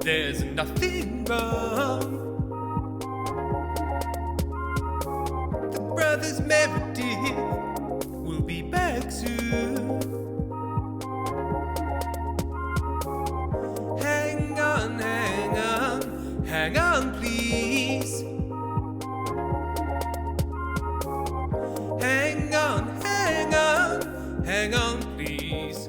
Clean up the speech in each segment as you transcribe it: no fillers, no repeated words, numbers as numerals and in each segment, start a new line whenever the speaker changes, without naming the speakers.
there's nothing wrong. The brothers Meredith will be back soon. Hang on, hang on, hang on, please. Hang on, hang on, hang on, please.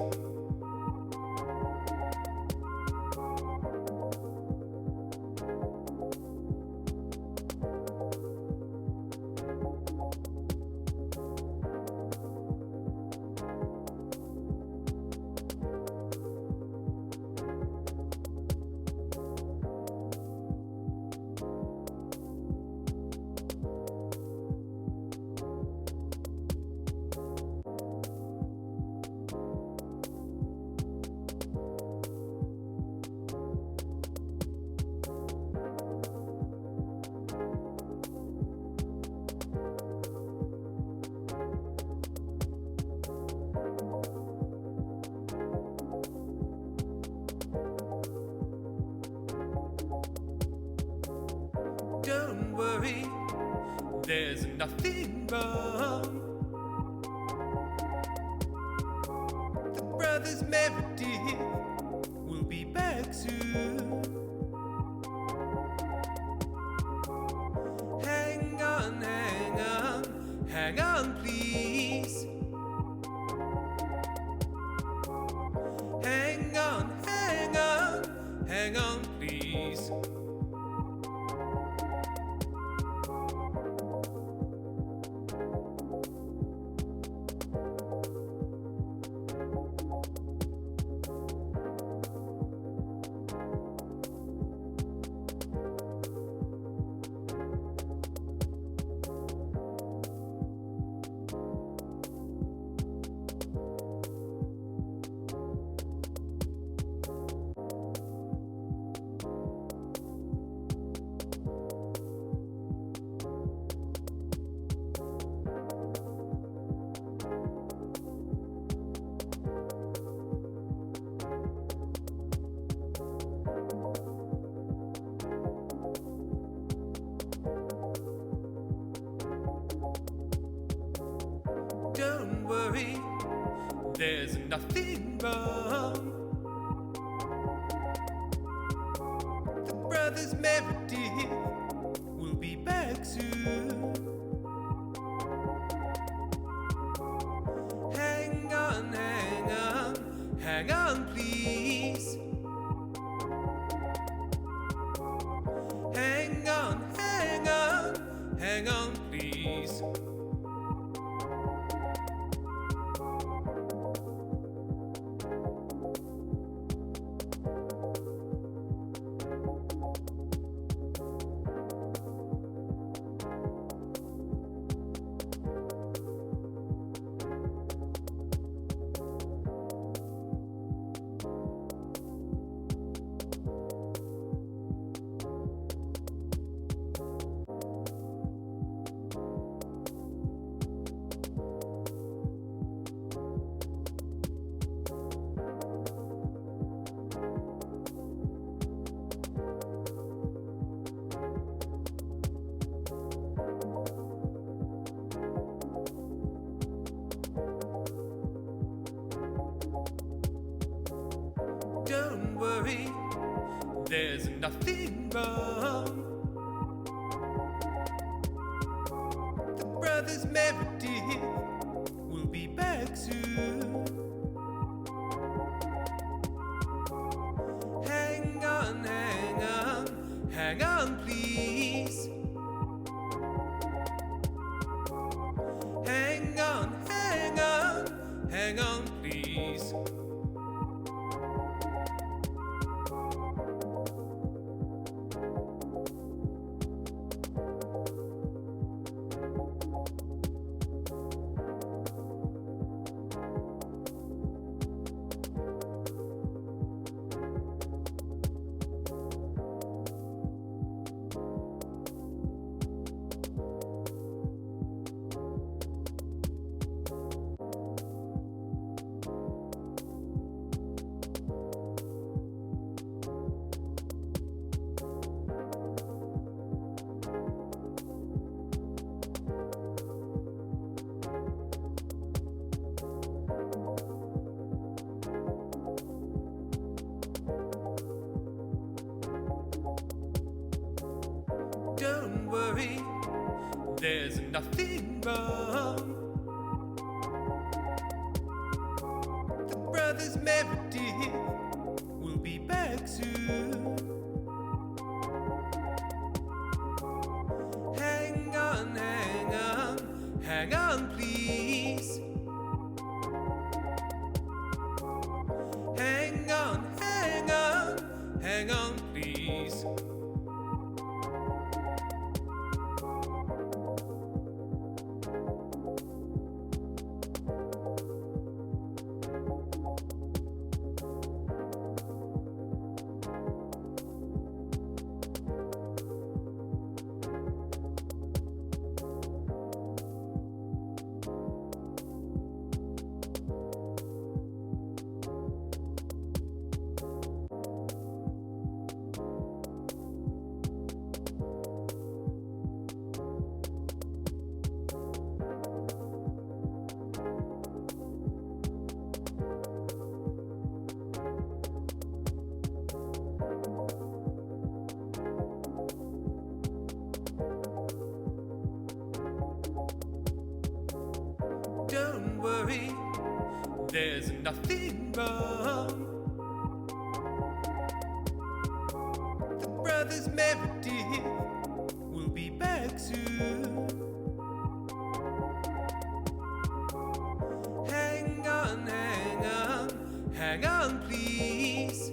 Don't worry, there's nothing wrong. The brothers Meredith will be back soon. Hang on, hang on, hang on, please. Hang on, hang on, hang on, please. Don't worry, there's nothing wrong. The brothers Meredith will be back soon. Hang on, hang on, hang on, please. Hang on, hang on, hang on, please. Don't worry, there's nothing wrong. The brothers Meredith will be back soon. Hang on, hang on, hang on, please. Hang on, hang on, hang on, please. Don't worry, there's nothing wrong. The brothers Meredith will be back soon. Hang on, hang on, hang on, please. Hang on, hang on, hang on, please. Don't worry, there's nothing wrong. The brothers Meredith will be back soon. Hang on, hang on, hang on, please.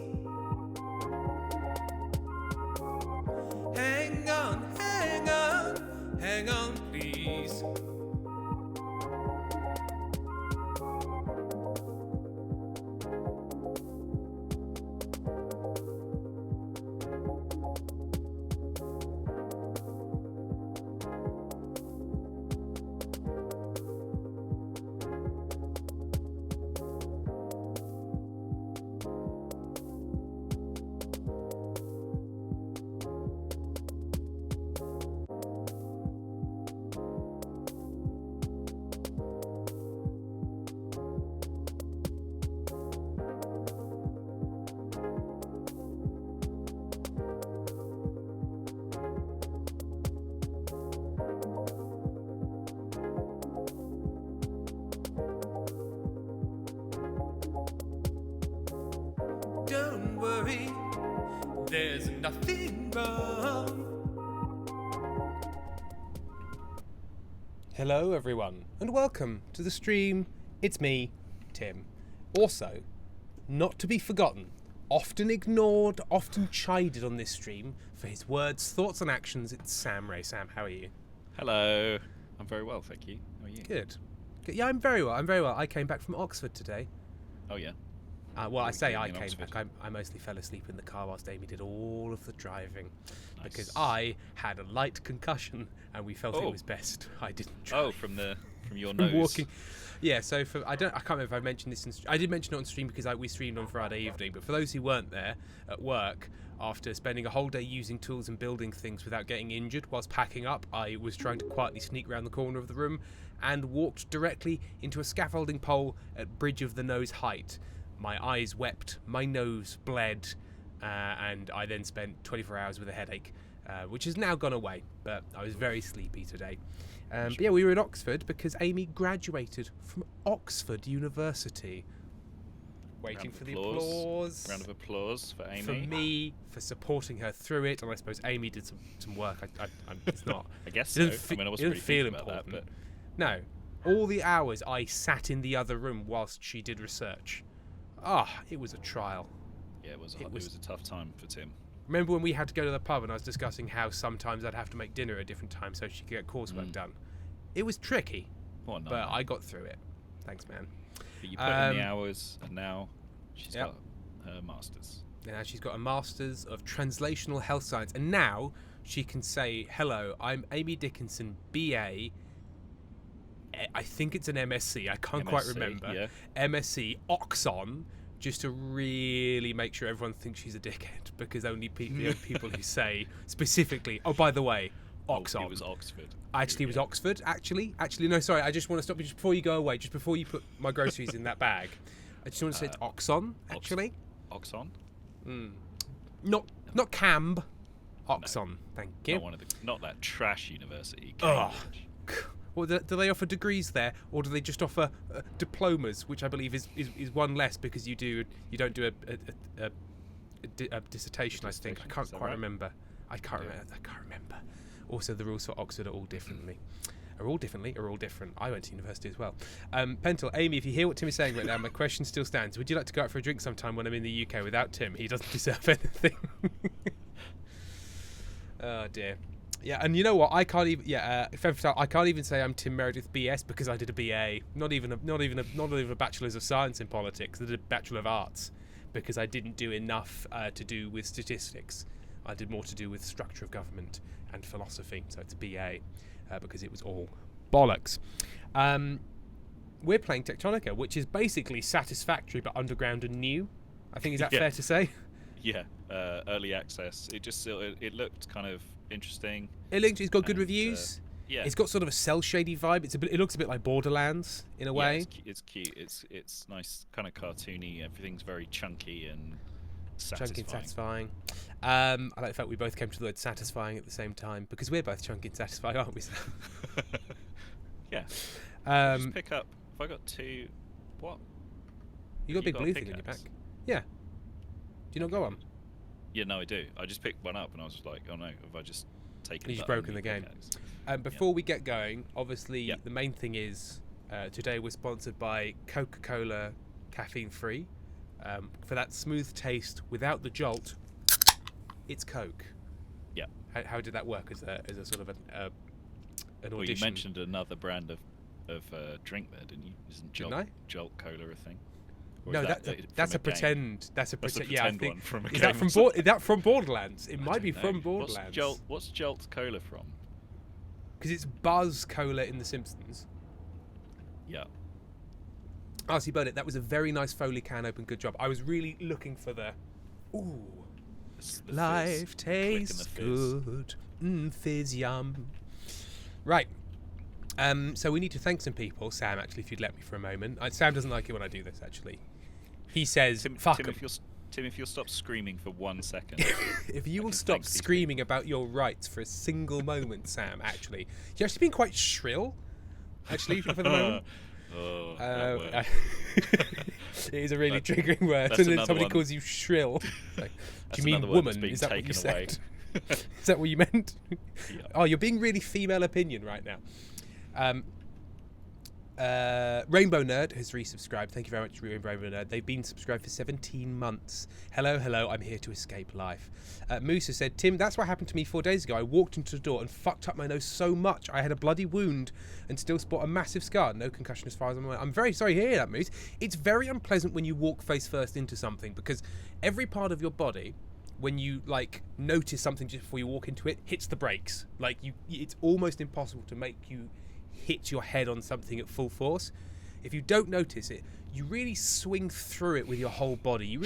Hang on, hang on, hang on, please. Don't worry, there's nothing wrong. Hello everyone, and welcome to the stream. It's me, Tim. Also, not to be forgotten, often ignored, often chided on this stream for his words, thoughts and actions, it's Sam Ray. Sam, how are you?
Hello. I'm very well, thank you. How are you?
Good. Yeah, I'm very well. I came back from Oxford today.
Oh, yeah.
Well, I say I
in
came
Oxford?
back. I mostly fell asleep in the car whilst Amy did all of the driving.
Nice.
Because I had a light concussion and we felt it
Oh.
was best I didn't drive.
Oh, from your
From
nose.
walking. Yeah, so I can't remember if I mentioned this. I did mention it on stream because we streamed on Friday evening. But for those who weren't there at work, after spending a whole day using tools and building things without getting injured whilst packing up, I was trying to quietly sneak around the corner of the room and walked directly into a scaffolding pole at bridge of the nose height. My eyes wept, my nose bled, and I then spent 24 hours with a headache, which has now gone away. But I was very sleepy today. But yeah, we were in Oxford because Amy graduated from Oxford University. Waiting for the applause.
Round of applause for Amy.
For me, for supporting her through it, and I suppose Amy did some work. It's not.
I guess
It
so.
doesn't
I wasn't
it
really
doesn't feel
thinking about
important.
that,
No, all the hours I sat in the other room whilst she did research. It was a trial.
but yeah, it was a tough time for Tim.
Remember when we had to go to the pub and I was discussing how sometimes I'd have to make dinner at a different time so she could get coursework done? It was tricky,
What a
but
nightmare.
I got through it. Thanks, man.
But you put in the hours, and now she's
Yep.
got her masters.
Now she's got a Masters of Translational Health Science, and now she can say, hello, I'm Amy Dickinson, BA. I think it's an MSc, I can't quite
MSc,
remember.
yeah.
MSc Oxon, just to really make sure everyone thinks she's a dickhead, because only the only people who say specifically, oh, by the way, Oxon.
Oh, it was Oxford.
Actually, it was Oxford. Actually, no, sorry. I just want to stop you just before you go away. Just before you put my groceries in that bag, I just want to say it's Oxon. Actually,
Oxon?
not Camb. Oxon, thank you.
Not one of the, not that trash university.
Oh.
Cambridge.
Well, do they offer degrees there, or do they just offer diplomas, which I believe is one less because you don't do a dissertation. I think I can't quite remember. I can't remember. Also, the rules for Oxford are all different. I went to university as well. Pentel, Amy, if you hear what Tim is saying right now, my question still stands. Would you like to go out for a drink sometime when I'm in the UK without Tim? He doesn't deserve anything. Oh dear. Yeah, and you know what? I can't even. Yeah, I can't even say I'm Tim Meredith BS because I did a BA, not even a Bachelor's of Science in Politics. I did a Bachelor of Arts because I didn't do enough to do with statistics. I did more to do with structure of government and philosophy. So it's a BA because it was all bollocks. We're playing Techtonica, which is basically Satisfactory but underground and new. I think is that fair to say?
Yeah, early access. It looked kind of interesting.
It's got good reviews.
Yeah,
it's got sort of a cel shady vibe. It looks a bit like Borderlands in a way.
It's cute. It's nice, kind of cartoony. Everything's very chunky and satisfying. I like the fact we both came to the word satisfying at the same time because we're both chunky and satisfying, aren't we? Yeah. Just pick up. If I got two, what?
You got a big blue thing in your back. Yeah. Do you not go on?
Yeah, no, I do. I just picked one up and I was just like, oh no, have I just taken?
You've broken the game. Before we get going, obviously the main thing is today we're sponsored by Coca-Cola caffeine free. For that smooth taste without the jolt, it's Coke.
Yeah.
How did that work as a sort of an audition?
Well, you mentioned another brand of drink there, didn't you? Isn't Jolt Cola a thing? Or
no, that's a pretend. That's a pretend. Yeah, I think.
One from a
is
game
that from Borderlands? It might be from Borderlands.
What's Jolt Cola from?
Because it's Buzz Cola in The Simpsons.
Yeah.
RC Burnett, that was a very nice Foley can open. Good job. I was really looking for the. Ooh.
The
life tastes good. Fizz yum. Right. So we need to thank some people. Sam, actually, if you'd let me for a moment. Sam doesn't like it when I do this, actually. He says, fuck him.
Tim, if you'll stop screaming for 1 second.
If you will stop screaming about your rights for a single moment, Sam, actually. You've actually been quite shrill, actually, for the moment. It is a really triggering word. And then somebody calls you shrill. Like, do you mean woman? Is that what you said? Is that what you meant? Yeah. Oh, you're being really female opinion right now. Rainbow Nerd has resubscribed. Thank you very much, Rainbow Nerd. They've been subscribed for 17 months. Hello, I'm here to escape life. Moose has said, Tim, that's what happened to me 4 days ago. I walked into the door and fucked up my nose so much. I had a bloody wound and still spot a massive scar. No concussion as far as I'm aware. I'm very sorry to hear that, Moose. It's very unpleasant when you walk face first into something because every part of your body, when you notice something just before you walk into it, hits the brakes. It's almost impossible to make you hit your head on something at full force. If you don't notice it, you really swing through it with your whole body. You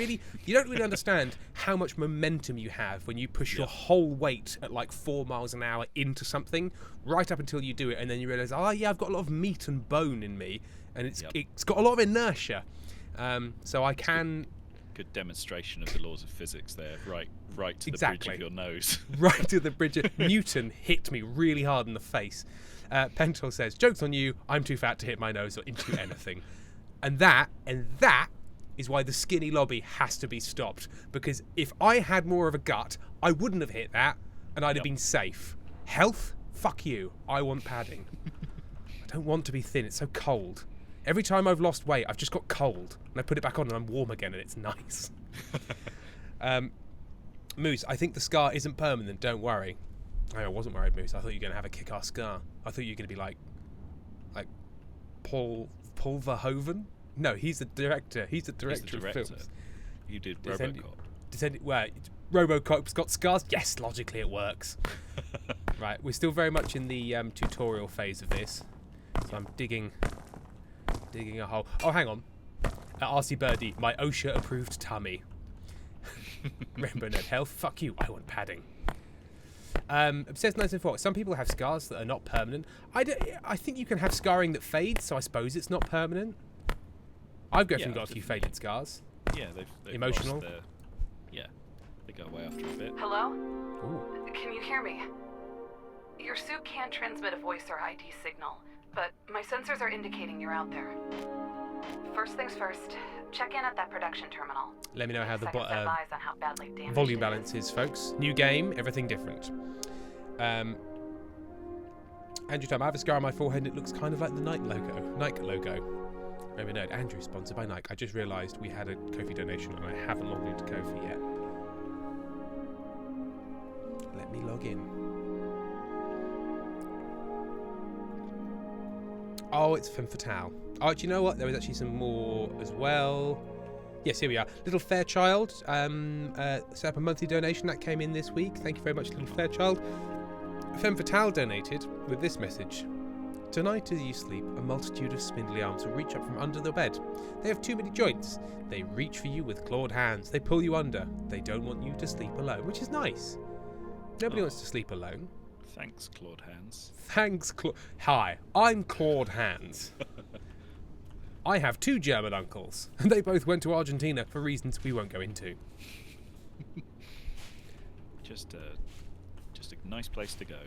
don't really understand how much momentum you have when you push your whole weight at 4 miles an hour into something, right up until you do it, and then you realise, I've got a lot of meat and bone in me, and it's got a lot of inertia. So I can.
Good demonstration of the laws of physics there, right to the bridge of your nose.
Right to the bridge. Newton hit me really hard in the face. Pentel says, joke's on you, I'm too fat to hit my nose or into anything. And that is why the skinny lobby has to be stopped. Because if I had more of a gut, I wouldn't have hit that, and I'd have been safe. Health? Fuck you. I want padding. I don't want to be thin, it's so cold. Every time I've lost weight, I've just got cold. And I put it back on and I'm warm again and it's nice. Moose, I think the scar isn't permanent, don't worry. I wasn't worried, Moose. I thought you were going to have a kick-ass scar. I thought you were going to be like Paul Verhoeven? No, he's the director. He's the director of films.
You did RoboCop.
RoboCop's got scars? Yes, logically it works. Right, we're still very much in the tutorial phase of this. So I'm digging a hole. Oh, hang on. RC Birdie, my OSHA-approved tummy. Rainbow Nerd Health, fuck you, I want padding. Obsessed 1904. Some people have scars that are not permanent. I think you can have scarring that fades, so I suppose it's not permanent. I've definitely got a few faded scars.
Yeah, they've
emotional.
They go away after a bit.
Hello?
Ooh.
Can you hear me? Your suit can't transmit a voice or ID signal, but my sensors are indicating you're out there. First things first, check in at that production terminal.
Let me know how the
Second set eyes on how badly damaged
volume
it
balance is, folks. New game, everything different. Andrew Tom, I have a scar on my forehead. It looks kind of like the Nike logo. Remember, note, Andrew sponsored by Nike. I just realised we had a Ko-fi donation and I haven't logged into Ko-fi yet. Let me log in. Oh, it's Femme Fatale. Oh, do you know what? There was actually some more as well. Yes, here we are. Little Fairchild set up a monthly donation that came in this week. Thank you very much, Little Fairchild. Femme Fatale donated with this message. Tonight as you sleep, a multitude of spindly arms will reach up from under the bed. They have too many joints. They reach for you with clawed hands. They pull you under. They don't want you to sleep alone, which is nice. Nobody wants to sleep alone.
Thanks, Claude Hands.
Thanks, Hi, I'm Claude Hands. I have 2 German uncles, and they both went to Argentina for reasons we won't go into.
Just a nice place to go.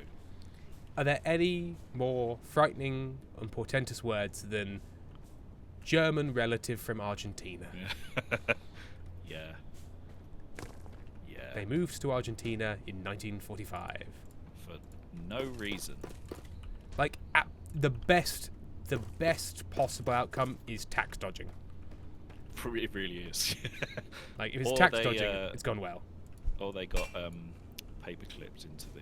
Are there any more frightening and portentous words than German relative from Argentina?
Yeah.
They moved to Argentina in 1945.
For no reason.
Like, the best possible outcome is tax dodging.
It really is.
Like, if it's tax dodging, it's gone well.
Or they got paper clipped into the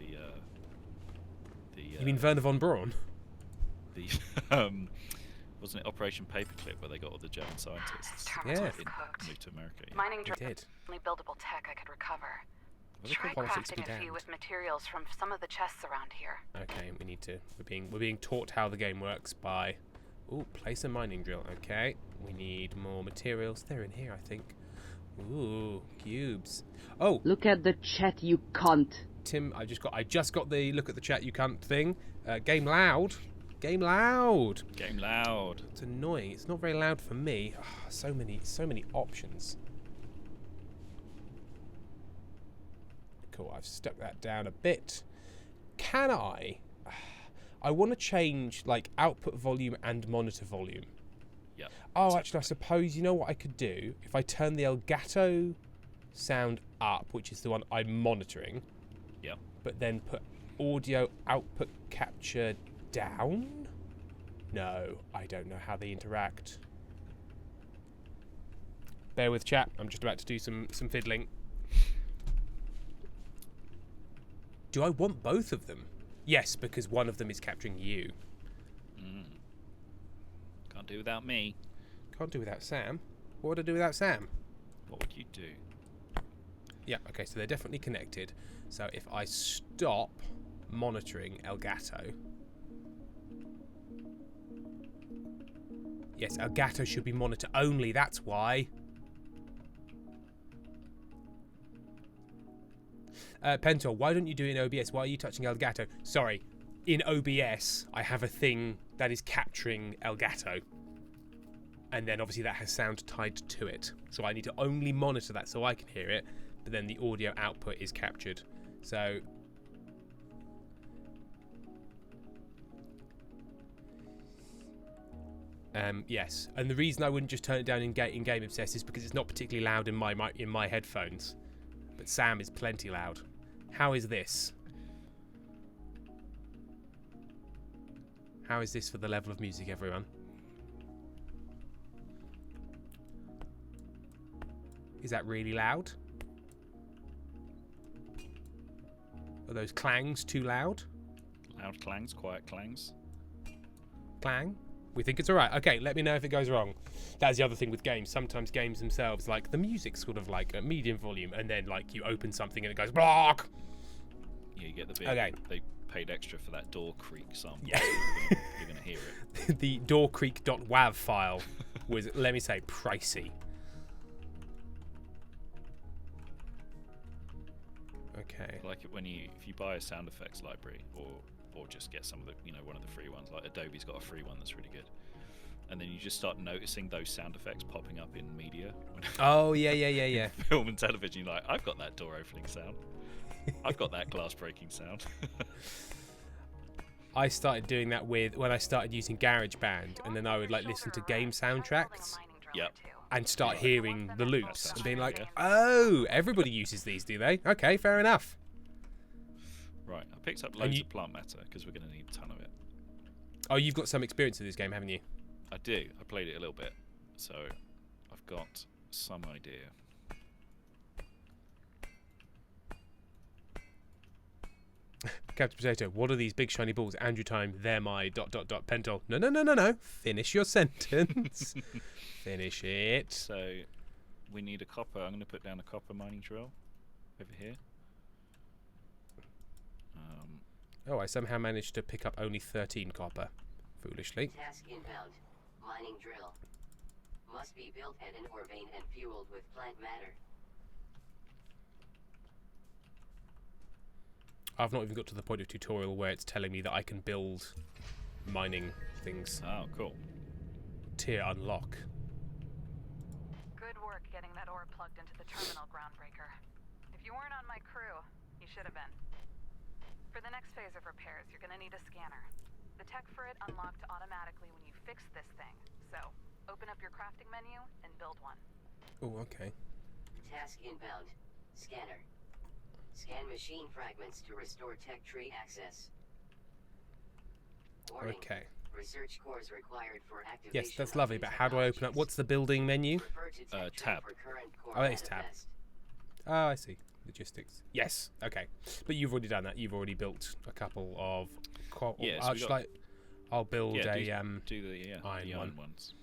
you mean Werner von Braun?
The wasn't it Operation Paperclip where they got all the German scientists?
Yeah.
Moved to America. Yeah.
Mining
They did.
only buildable tech I could recover.
Well,
Try
politics be
crafting a few
damned.
with materials from some of the chests around here.
Okay, we need to. We're being taught how the game works by. Ooh, place a mining drill. Okay, we need more materials. They're in here, I think. Ooh, cubes. Oh,
Look at the chat, you cunt.
Tim, I just got the look at the chat you can't thing. Game loud. Game loud.
Game loud.
It's annoying. It's not very loud for me. Oh, so many options. Cool. I've stuck that down a bit. Can I? I want to change like output volume and monitor volume.
Yeah.
Oh, actually, I suppose you know what I could do if I turn the Elgato sound up, which is the one I'm monitoring.
Yeah.
But then put audio output capture down? No, I don't know how they interact. Bear with chat, I'm just about to do some fiddling. Do I want both of them? Yes, because one of them is capturing you.
Can't do without me.
Can't do without Sam. What would I do without Sam?
What would you do?
Yeah, okay, so they're definitely connected. So if I stop monitoring Elgato... Yes, Elgato should be monitor only, that's why. Pentor, why don't you do it in OBS? Why are you touching Elgato? Sorry, in OBS, I have a thing that is capturing Elgato. And then obviously that has sound tied to it. So I need to only monitor that so I can hear it. But then the audio output is captured. So... yes, and the reason I wouldn't just turn it down in Game Obsessed is because it's not particularly loud in my headphones. But Sam is plenty loud. How is this? How is this for the level of music, everyone? Is that really loud? Are those clangs too loud?
Loud clangs, quiet clangs.
Clang? We think it's alright. Okay, let me know if it goes wrong. That's the other thing with games. Sometimes games themselves, like, the music's sort of like a medium volume, and then, like, you open something and it goes block.
Yeah, you get the bit.
Okay.
They paid extra for that door creak sample.
Yeah.
You're gonna hear it.
The doorcreak.wav file was, let me say, pricey. Okay.
Like it when if you buy a sound effects library or just get some of the one of the free ones, like Adobe's got a free one that's really good. and then you just start noticing those sound effects popping up in media.
Oh yeah.
Film and television, you're like, I've got that door opening sound. I've got that glass breaking sound.
I started doing that when I started using GarageBand, and then I would like listen to game soundtracks.
Yep.
And start hearing the loops
That's
and being like,
familiar.
oh, everybody uses these, do they? Okay, fair enough.
Right, I picked up loads of plant matter because we're going to need a ton of it.
Oh, you've got some experience with this game, haven't you?
I do. I played it a little bit, so I've got some idea.
Captain Potato, what are these big shiny balls? Andrew time, they're my ... Pentol. No. Finish your sentence. Finish it.
So we need a copper. I'm going to put down a copper mining drill over here.
Oh, I somehow managed to pick up only 13 copper. Foolishly.
Task inbound. Mining drill. Must be built at an ore vein and fueled with plant matter.
I've not even got to the point of tutorial where it's telling me that I can build mining things.
Oh, cool.
Tier unlock.
Good work getting that ore plugged into the terminal, Groundbreaker. If you weren't on my crew, you should have been. For the next phase of repairs, you're gonna need a scanner. The tech for it unlocked automatically when you fixed this thing. So, open up your crafting menu and build one.
Oh, okay.
Task inbound. Scanner. Scan machine fragments to restore tech tree access. Warning.
Okay.
Research cores required for activation.
Yes, that's lovely, but how do I open up? What's the building menu?
Tab.
Oh, that is tab. Oh, I see. Logistics. Yes. Okay. But you've already done that. You've already built a couple of. I'll build
Yeah,
a
do the iron ones.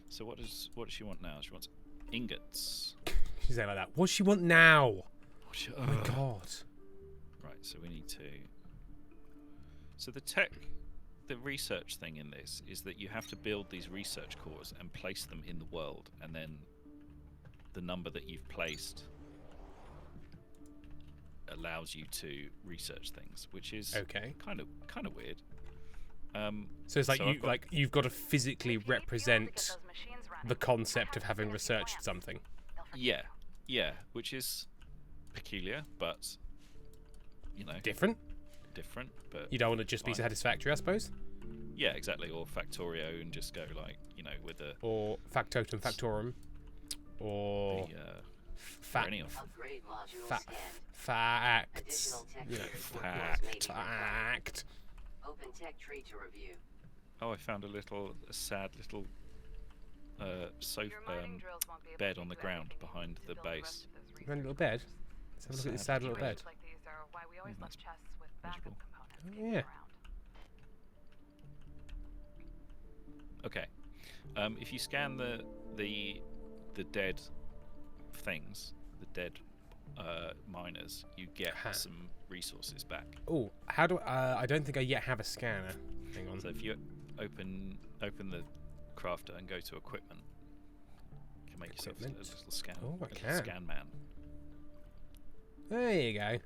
So what does she want now? She wants ingots.
She's saying like that. What does she want now? Oh my god.
Right, so we need to. So the research thing in this is that you have to build these research cores and place them in the world, and then the number that you've placed allows you to research things, which is kind of weird.
So it's like you've got to physically represent the concept of having researched something.
Yeah, which is peculiar, but
different.
But
You don't want to just be satisfactory, I suppose.
Yeah, exactly. Or Factorio and just go with the
or Factotum Factorum, or
any of
facts. Fact.
Open tech tree to review.
Oh, I found a sad little bed on the ground behind the base.
You found a little bed? Let's have a look at this sad little bed.
That's miserable.
Oh, yeah.
Okay. If you scan the dead things, the dead miners, you get some resources back.
Oh, how do I don't think I yet have a scanner. Hang on.
So if you open the crafter and go to equipment, you can make yourself a little scan.
Oh, I can.
Scan man.
There you go.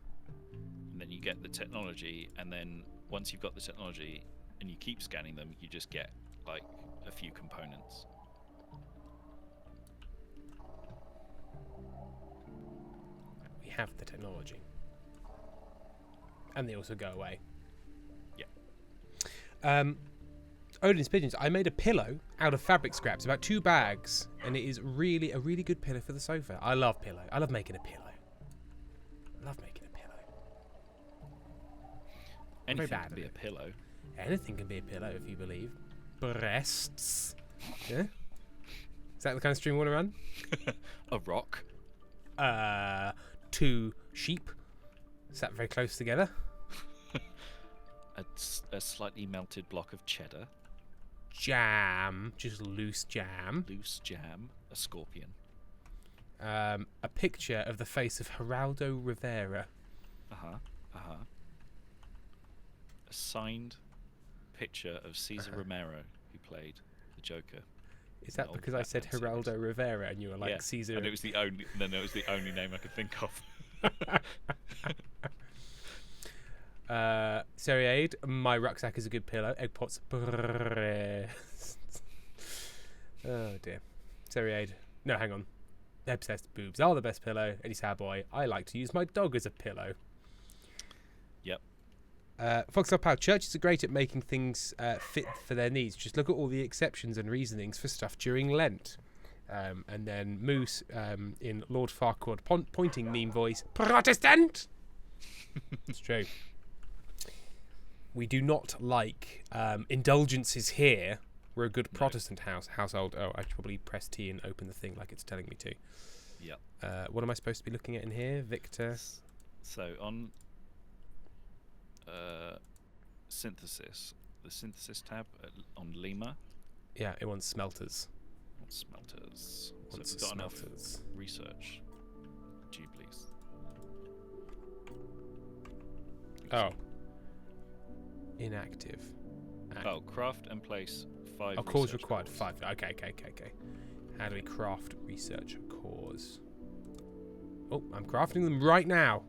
And then you get the technology, and then once you've got the technology and you keep scanning them, you just get like a few components.
We have the technology. And they also go away.
Yeah.
Odin's Pigeons, I made a pillow out of fabric scraps, about 2 bags, and it is really a really good pillow for the sofa. I love pillow. I love making a pillow.
Anything can be a pillow.
Anything can be a pillow if you believe. Breasts. Yeah? Is that the kind of stream we want to run?
A rock.
2 sheep sat very close together.
A slightly melted block of cheddar.
Jam. Just loose jam.
Loose jam. A scorpion.
A picture of the face of Geraldo Rivera.
A signed picture of Cesar Romero, who played the Joker.
Is that because I said Geraldo Rivera and you were like Cesar?
And it was the only name I could think of.
Seriade, my rucksack is a good pillow. Egg pots, breasts. Oh dear. Seriade. No, hang on. Obsessed boobs are the best pillow. Any sad boy. I like to use my dog as a pillow.
Yep.
Foxtel Pow. Churches are great at making things fit for their needs. Just look at all the exceptions and reasonings for stuff during Lent. And then Moose in Lord Farquaad pointing meme voice. Protestant! It's true. We do not like indulgences here. We're a good Protestant household. Oh, I should probably press T and open the thing like it's telling me to.
Yep.
What am I supposed to be looking at in here, Victor?
So on synthesis, the synthesis tab on Lima.
Yeah, it wants smelters.
Smelters. So
Wants
we've got enough
smelters.
research. Jubilees.
Oh. Inactive.
Oh, craft and place 5.
Oh, cores
research
required
cores.
5. Okay. How do we craft research cores? Oh, I'm crafting them right now.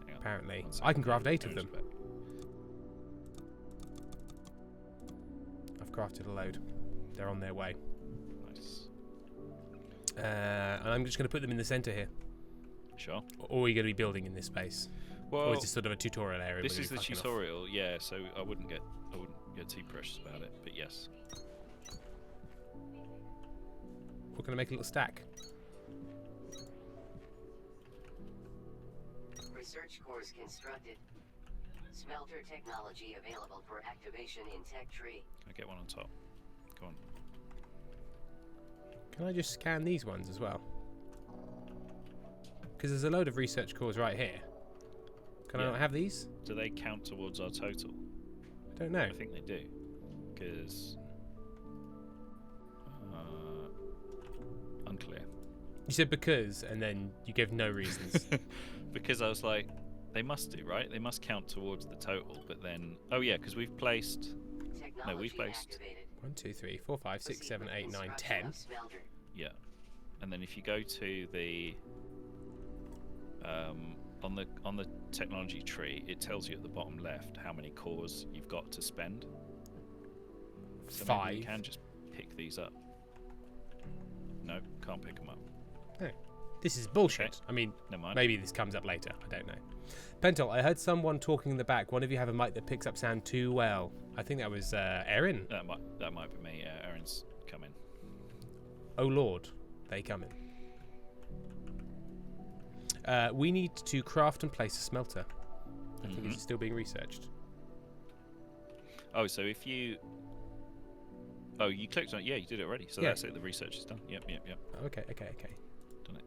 Hang on,
Apparently.
1
I can
second.
craft 8 of
There's
them.
back.
I've crafted a load. They're on their way.
Nice.
And I'm just going to put them in the centre here.
Sure.
Or are you going to be building in this space?
Well,
Or is this sort of a tutorial area?
this
where
is
you're
the
fucking off?
tutorial, yeah. So I wouldn't get too precious about it, but yes.
We're going to make a little stack.
Research cores constructed. Smelter technology available for activation in Tech Tree.
I get one on top. Go on.
Can I just scan these ones as well? Because there's a load of research cores right here. Can I
Yeah.
not have these?
Do they count towards our total?
I don't know.
I think they do, because unclear.
You said because, and then you gave no reasons.
Because I was like, they must do, right? They must count towards the total. But then, oh yeah, because we've placed.
Technology
we've placed-
activated.
1, 2, 3, 4, 5, 6,
Proceed
7,
with
8, 9,
construction
10.
of smelter.
Yeah, and then if you go to the on the technology tree, it tells you at the bottom left how many cores you've got to spend. So maybe
5.
you can just pick these up. No, can't pick them up.
This is bullshit.
Okay.
I mean,
Never mind.
maybe this comes up later. I don't know. Pentel, I heard someone talking in the back. One of you have a mic that picks up sound too well. I think that was Erin.
That might be me. Yeah, Aaron's coming.
Oh Lord, they come in. We need to craft and place a smelter. I think it's still being researched.
Oh, so if you... Oh, you clicked on it. Yeah, you did it already. So
Yeah.
that's it. The research is done. Yep.
Okay.
Done it.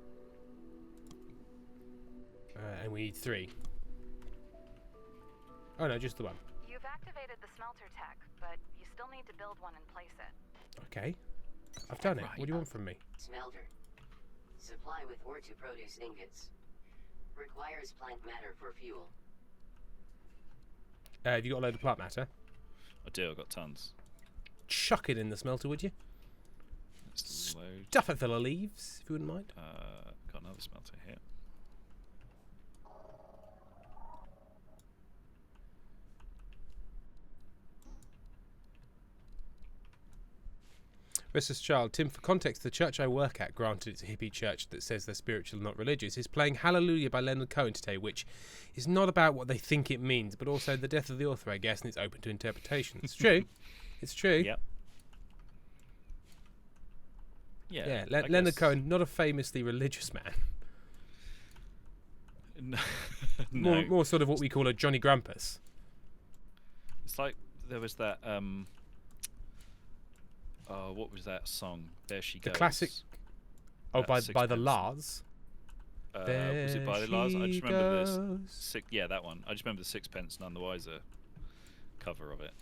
And we need 3. Oh no, just the one.
You've activated the smelter tech, but you still need to build one and place it.
Okay. I've done it.
Right.
What do you want from me?
Smelter. Supply with ore to produce ingots. Requires plant matter for fuel.
Have you got a load of plant matter?
I do. I've got tons.
Chuck it in the smelter, would you?
Let's load.
Stuff it full of leaves, if you wouldn't mind.
Got another smelter here.
Restless Child, Tim, for context, the church I work at, granted it's a hippie church that says they're spiritual, not religious, is playing Hallelujah by Leonard Cohen today, which is not about what they think it means, but also the death of the author, I guess, and it's open to interpretation. It's true. It's true.
Yep. Yeah. I
Leonard
guess-
Cohen, not a famously religious man.
No.
More sort of what we call a Johnny Grumpus.
It's like there was that. Oh, what was that song? There she
The
goes.
classic- Oh,
That
by the
Sixpence.
Lars.
Was it by the
There
Lars? I
she
just remember
goes.
this. Yeah, that one. I just remember the Sixpence None the Wiser cover of it,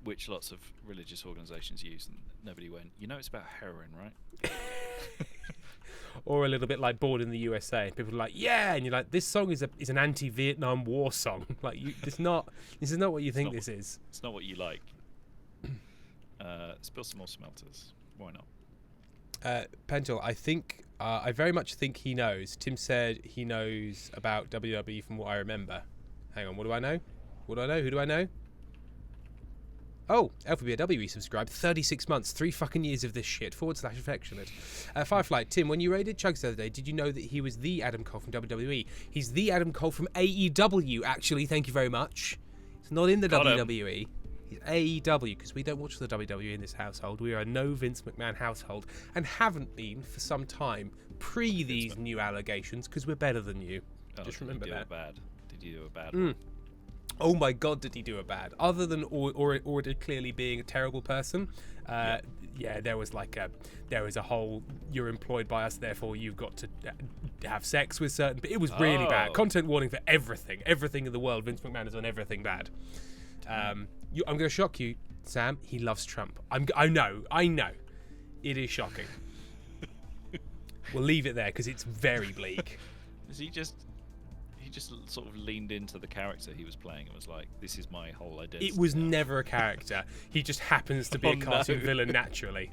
which lots of religious organisations use, and nobody went. You know, it's about heroin, right?
Or a little bit like Born in the USA. People are like, yeah, and you're like, this song is an anti-Vietnam War song. Like, this is not what you think
not
this is.
It's not what you like. Let's build some more smelters. Why not?
Pentel, I think, I very much think he knows. Tim said he knows about WWE from what I remember. Hang on, what do I know? Who do I know? Oh, LPBW subscribed. 36 months, 3 fucking years of this shit. /affectionate. Fireflight, Tim, when you raided Chugs the other day, did you know that he was the Adam Cole from WWE? He's the Adam Cole from AEW, actually. Thank you very much. It's not in the WWE. He's AEW, because we don't watch the WWE in this household. We are a no Vince McMahon household, and haven't been for some time, pre these new allegations, because we're better than you. Just remember that.
Did you do a bad one?
Oh my God, did he do a bad? Other than already clearly being a terrible person, there was a whole, you're employed by us, therefore you've got to have sex with certain. But it was really bad. Content warning for everything in the world. Vince McMahon has done everything bad. I'm going to shock you, Sam. He loves Trump. I know. It is shocking. We'll leave it there because it's very bleak.
Is he just sort of leaned into the character he was playing and was like, this is my whole identity.
It was never a character. He just happens to be a cartoon villain naturally.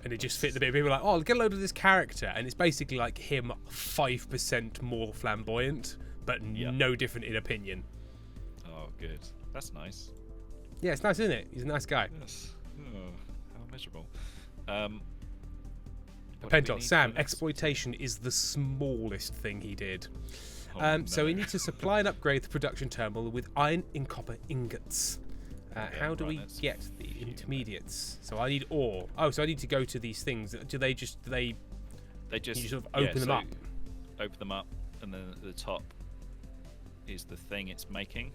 And it just fit the bit. People were like, oh, get a load of this character. And it's basically like him 5% more flamboyant, but no different in opinion.
Oh, good. That's nice.
Yeah, it's nice, isn't it? He's a nice guy.
Yes. Oh, how miserable.
Penton, Sam, exploitation is the smallest thing he did. So we need to supply and upgrade the production terminal with iron and copper ingots. How do we get the intermediates? So I need ore. Oh, so I need to go to these things.
They just
you sort of open them up?
Open them up, and then at the top is the thing it's making.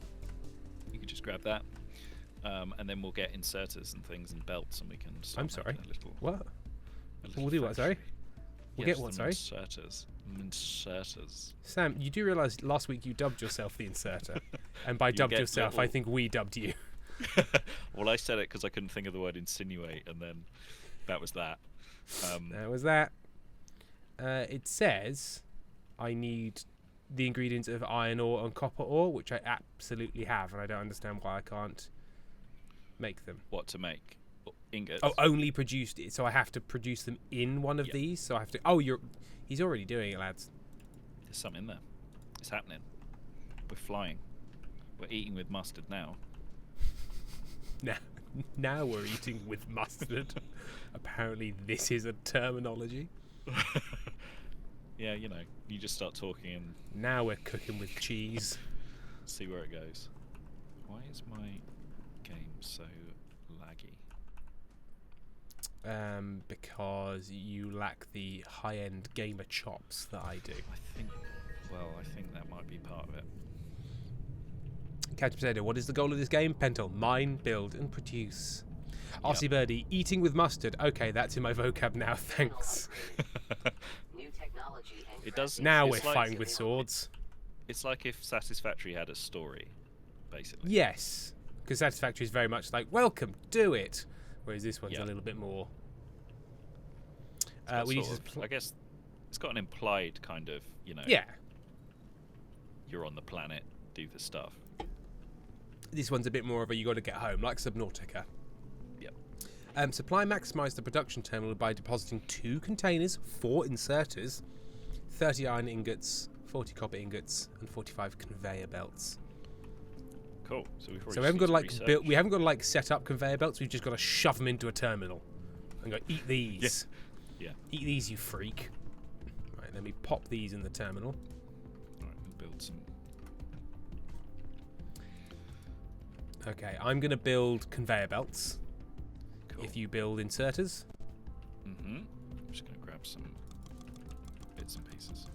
You can just grab that, and then we'll get inserters and things and belts, and we can.
I'm sorry. What? We'll do what?
Factory.
Sorry. We'll get what? Sorry.
Inserters.
Sam, you do realise last week you dubbed yourself the inserter, and by dubbed yourself, I think we dubbed you.
Well, I said it because I couldn't think of the word insinuate, and then that was that.
That was that. It says I need the ingredients of iron ore and copper ore, which I absolutely have, and I don't understand why I can't make them.
What to make? Ingots.
Oh, only produced it, so I have to produce them in one of these. So I have to. Oh, he's already doing it, lads.
There's something in there. It's happening. We're flying. We're eating with mustard now.
Now we're eating with mustard. Apparently, this is a terminology.
Yeah, you just start talking and.
Now we're cooking with cheese.
See where it goes. Why is my game so laggy?
Because you lack the high-end gamer chops that I do.
I think that might be part of it.
Catch Potato, what is the goal of this game? Pentel, mine, build, and produce. RC Birdie, eating with mustard. Okay, that's in my vocab now, thanks.
New technology and
It does.
Now we're fighting with swords.
It's like if Satisfactory had a story, basically.
Yes, because Satisfactory is very much like, welcome, do it. Whereas this one's a little bit more. We need to
I guess it's got an implied kind of,
Yeah.
You're on the planet, do the stuff.
This one's a bit more of a you got to get home, like Subnautica.
Yep.
Supply maximise the production terminal by depositing 2 containers, 4 inserters, 30 iron ingots, 40 copper ingots, and 45 conveyor belts.
Cool. So we
haven't got to we haven't got to set up conveyor belts. We've just got to shove them into a terminal and go eat these.
Yeah.
Eat these, you freak. Right. Let me pop these in the terminal.
All right. We'll build some.
Okay. I'm going to build conveyor belts.
Cool.
If you build inserters.
I'm just going to grab some bits and pieces.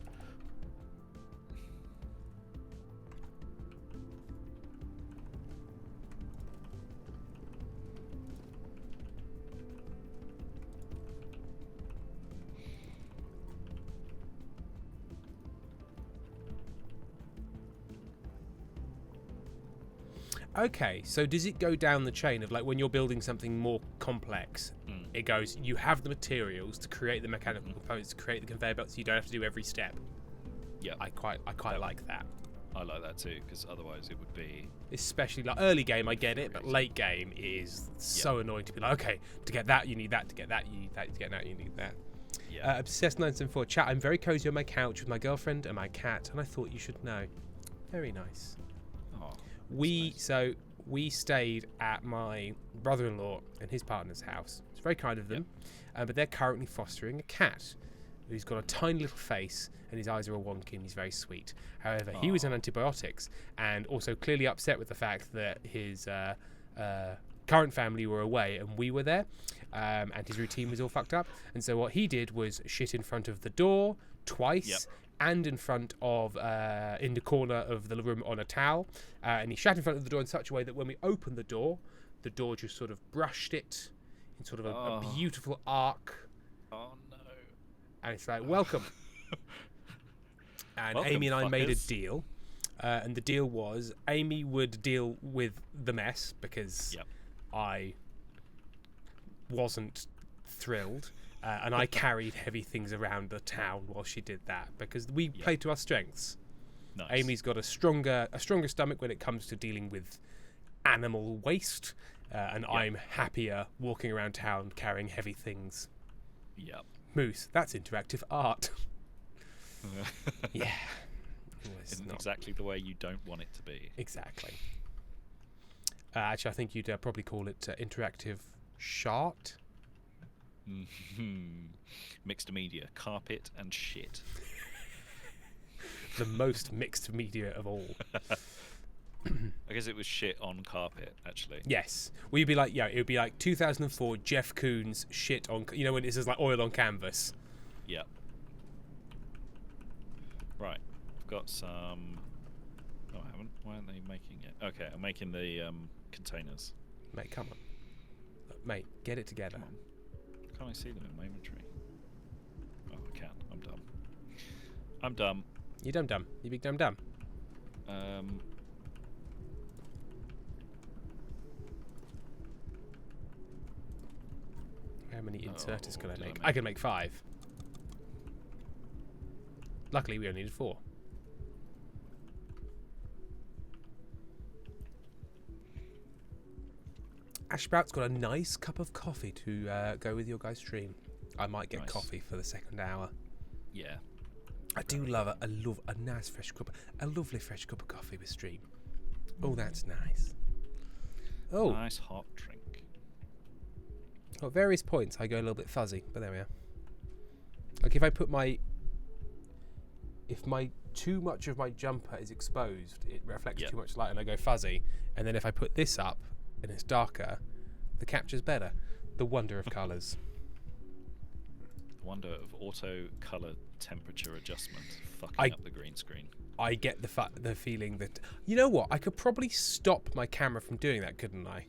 Okay, so does it go down the chain of like when you're building something more complex, it goes, you have the materials to create the mechanical components, to create the conveyor belts, so you don't have to do every step.
Yeah.
I quite like that.
I like that too, because otherwise it would be...
Especially like early game, I get it, but late game is so annoying to be like, okay, to get that, you need that, to get that, you need that, to get that, you need that.
Yeah.
Obsessed974, chat, I'm very cozy on my couch with my girlfriend and my cat, and I thought you should know. Very nice.
Oh,
We we stayed at my brother-in-law and his partner's house. It's very kind of them, but they're currently fostering a cat who's got a tiny little face and his eyes are all wonky and he's very sweet. However, he was on antibiotics and also clearly upset with the fact that his current family were away and we were there, and his routine was all fucked up. And so what he did was shit in front of the door twice, and in front of in the corner of the room on a towel, and he shat in front of the door in such a way that when we opened the door just sort of brushed it in sort of a beautiful arc.
Oh no.
And it's like, welcome. And
Welcome,
Amy and I made a
fuckers.
deal, and the deal was Amy would deal with the mess because I wasn't thrilled, and I carried heavy things around the town while she did that because we played to our strengths.
Nice.
Amy's got a stronger stomach when it comes to dealing with animal waste, and I'm happier walking around town carrying heavy things.
Yep.
Moose, that's interactive art. Yeah.
Isn't exactly the way you don't want it to be.
Exactly. Actually, I think you'd probably call it interactive shart.
Mixed media, carpet and shit.
The most mixed media of all.
I guess it was shit on carpet, actually.
Yes. Well, you'd be like, it would be like 2004 Jeff Koons shit on, when it says like oil on canvas.
Yep. Right. I've got some... Oh, I haven't. Why aren't they making it? Okay, I'm making the containers.
Mate, come on. Mate, get it together.
Come on. Can't I see them in my inventory? Oh, I can. I'm dumb. I'm dumb.
You dumb. You big dumb. How many inserters can I make? I can make 5. Luckily, we only needed 4. Ashsprout's got a nice cup of coffee to go with your guys' stream. I might get coffee for the second hour.
Yeah.
I do love it. I love a nice fresh cup, a lovely fresh cup of coffee with stream. Oh, that's nice. Oh,
Nice hot drink.
at various points I go a little bit fuzzy, but there we are. Like if too much of my jumper is exposed, it reflects too much light and I go fuzzy. And then if I put this up and it's darker, the capture's better. The wonder of colours.
The wonder of auto color temperature adjustment fucking up the green screen.
I get the feeling that, you know what, I could probably stop my camera from doing that, couldn't I?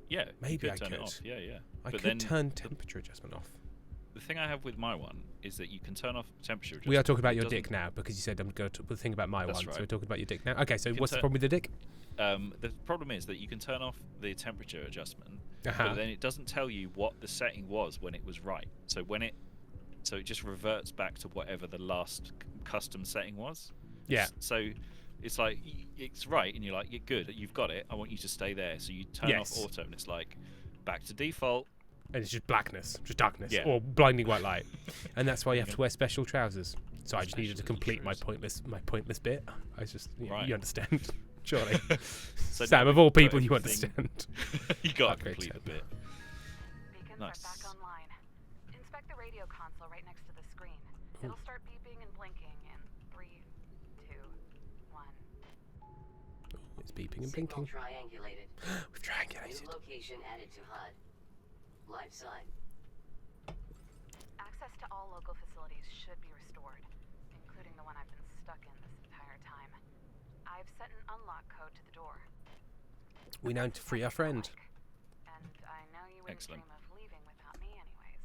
Yeah,
maybe
you
I
could turn
could.
it off. Yeah.
I could turn temperature adjustment off.
The thing I have with my one is that you can turn off temperature adjustment.
We are talking about your dick now because you said I'm going to think about my one.
Right.
So we're talking about your dick now. Okay, so what's the problem with the dick?
The problem is that you can turn off the temperature adjustment, but then it doesn't tell you what the setting was when it was right. So it just reverts back to whatever the last custom setting was.
Yeah.
So it's like it's right, and you're like, you're good, you've got it. I want you to stay there. So you turn off auto, and it's like back to default.
And it's just blackness, just darkness,
Yeah.
or blinding white light, and that's why you have to wear special trousers. So I just needed to complete my pointless bit. I was just, you understand, surely.
So
Sam, of all people, you understand.
You got to complete the bit.
Beacons
Nice.
are back online. Inspect the radio console right next to the screen. It'll start beeping and blinking in 3, 2, 1.
It's beeping and
Signal
blinking.
triangulated.
We've triangulated.
New location added to HUD. Live sign.
Access to all local facilities should be restored, including the one I've been stuck in this entire time. I've set an unlock code to the door.
We now need to free our friend.
And I know you wouldn't
Excellent.
dream of leaving without me anyways.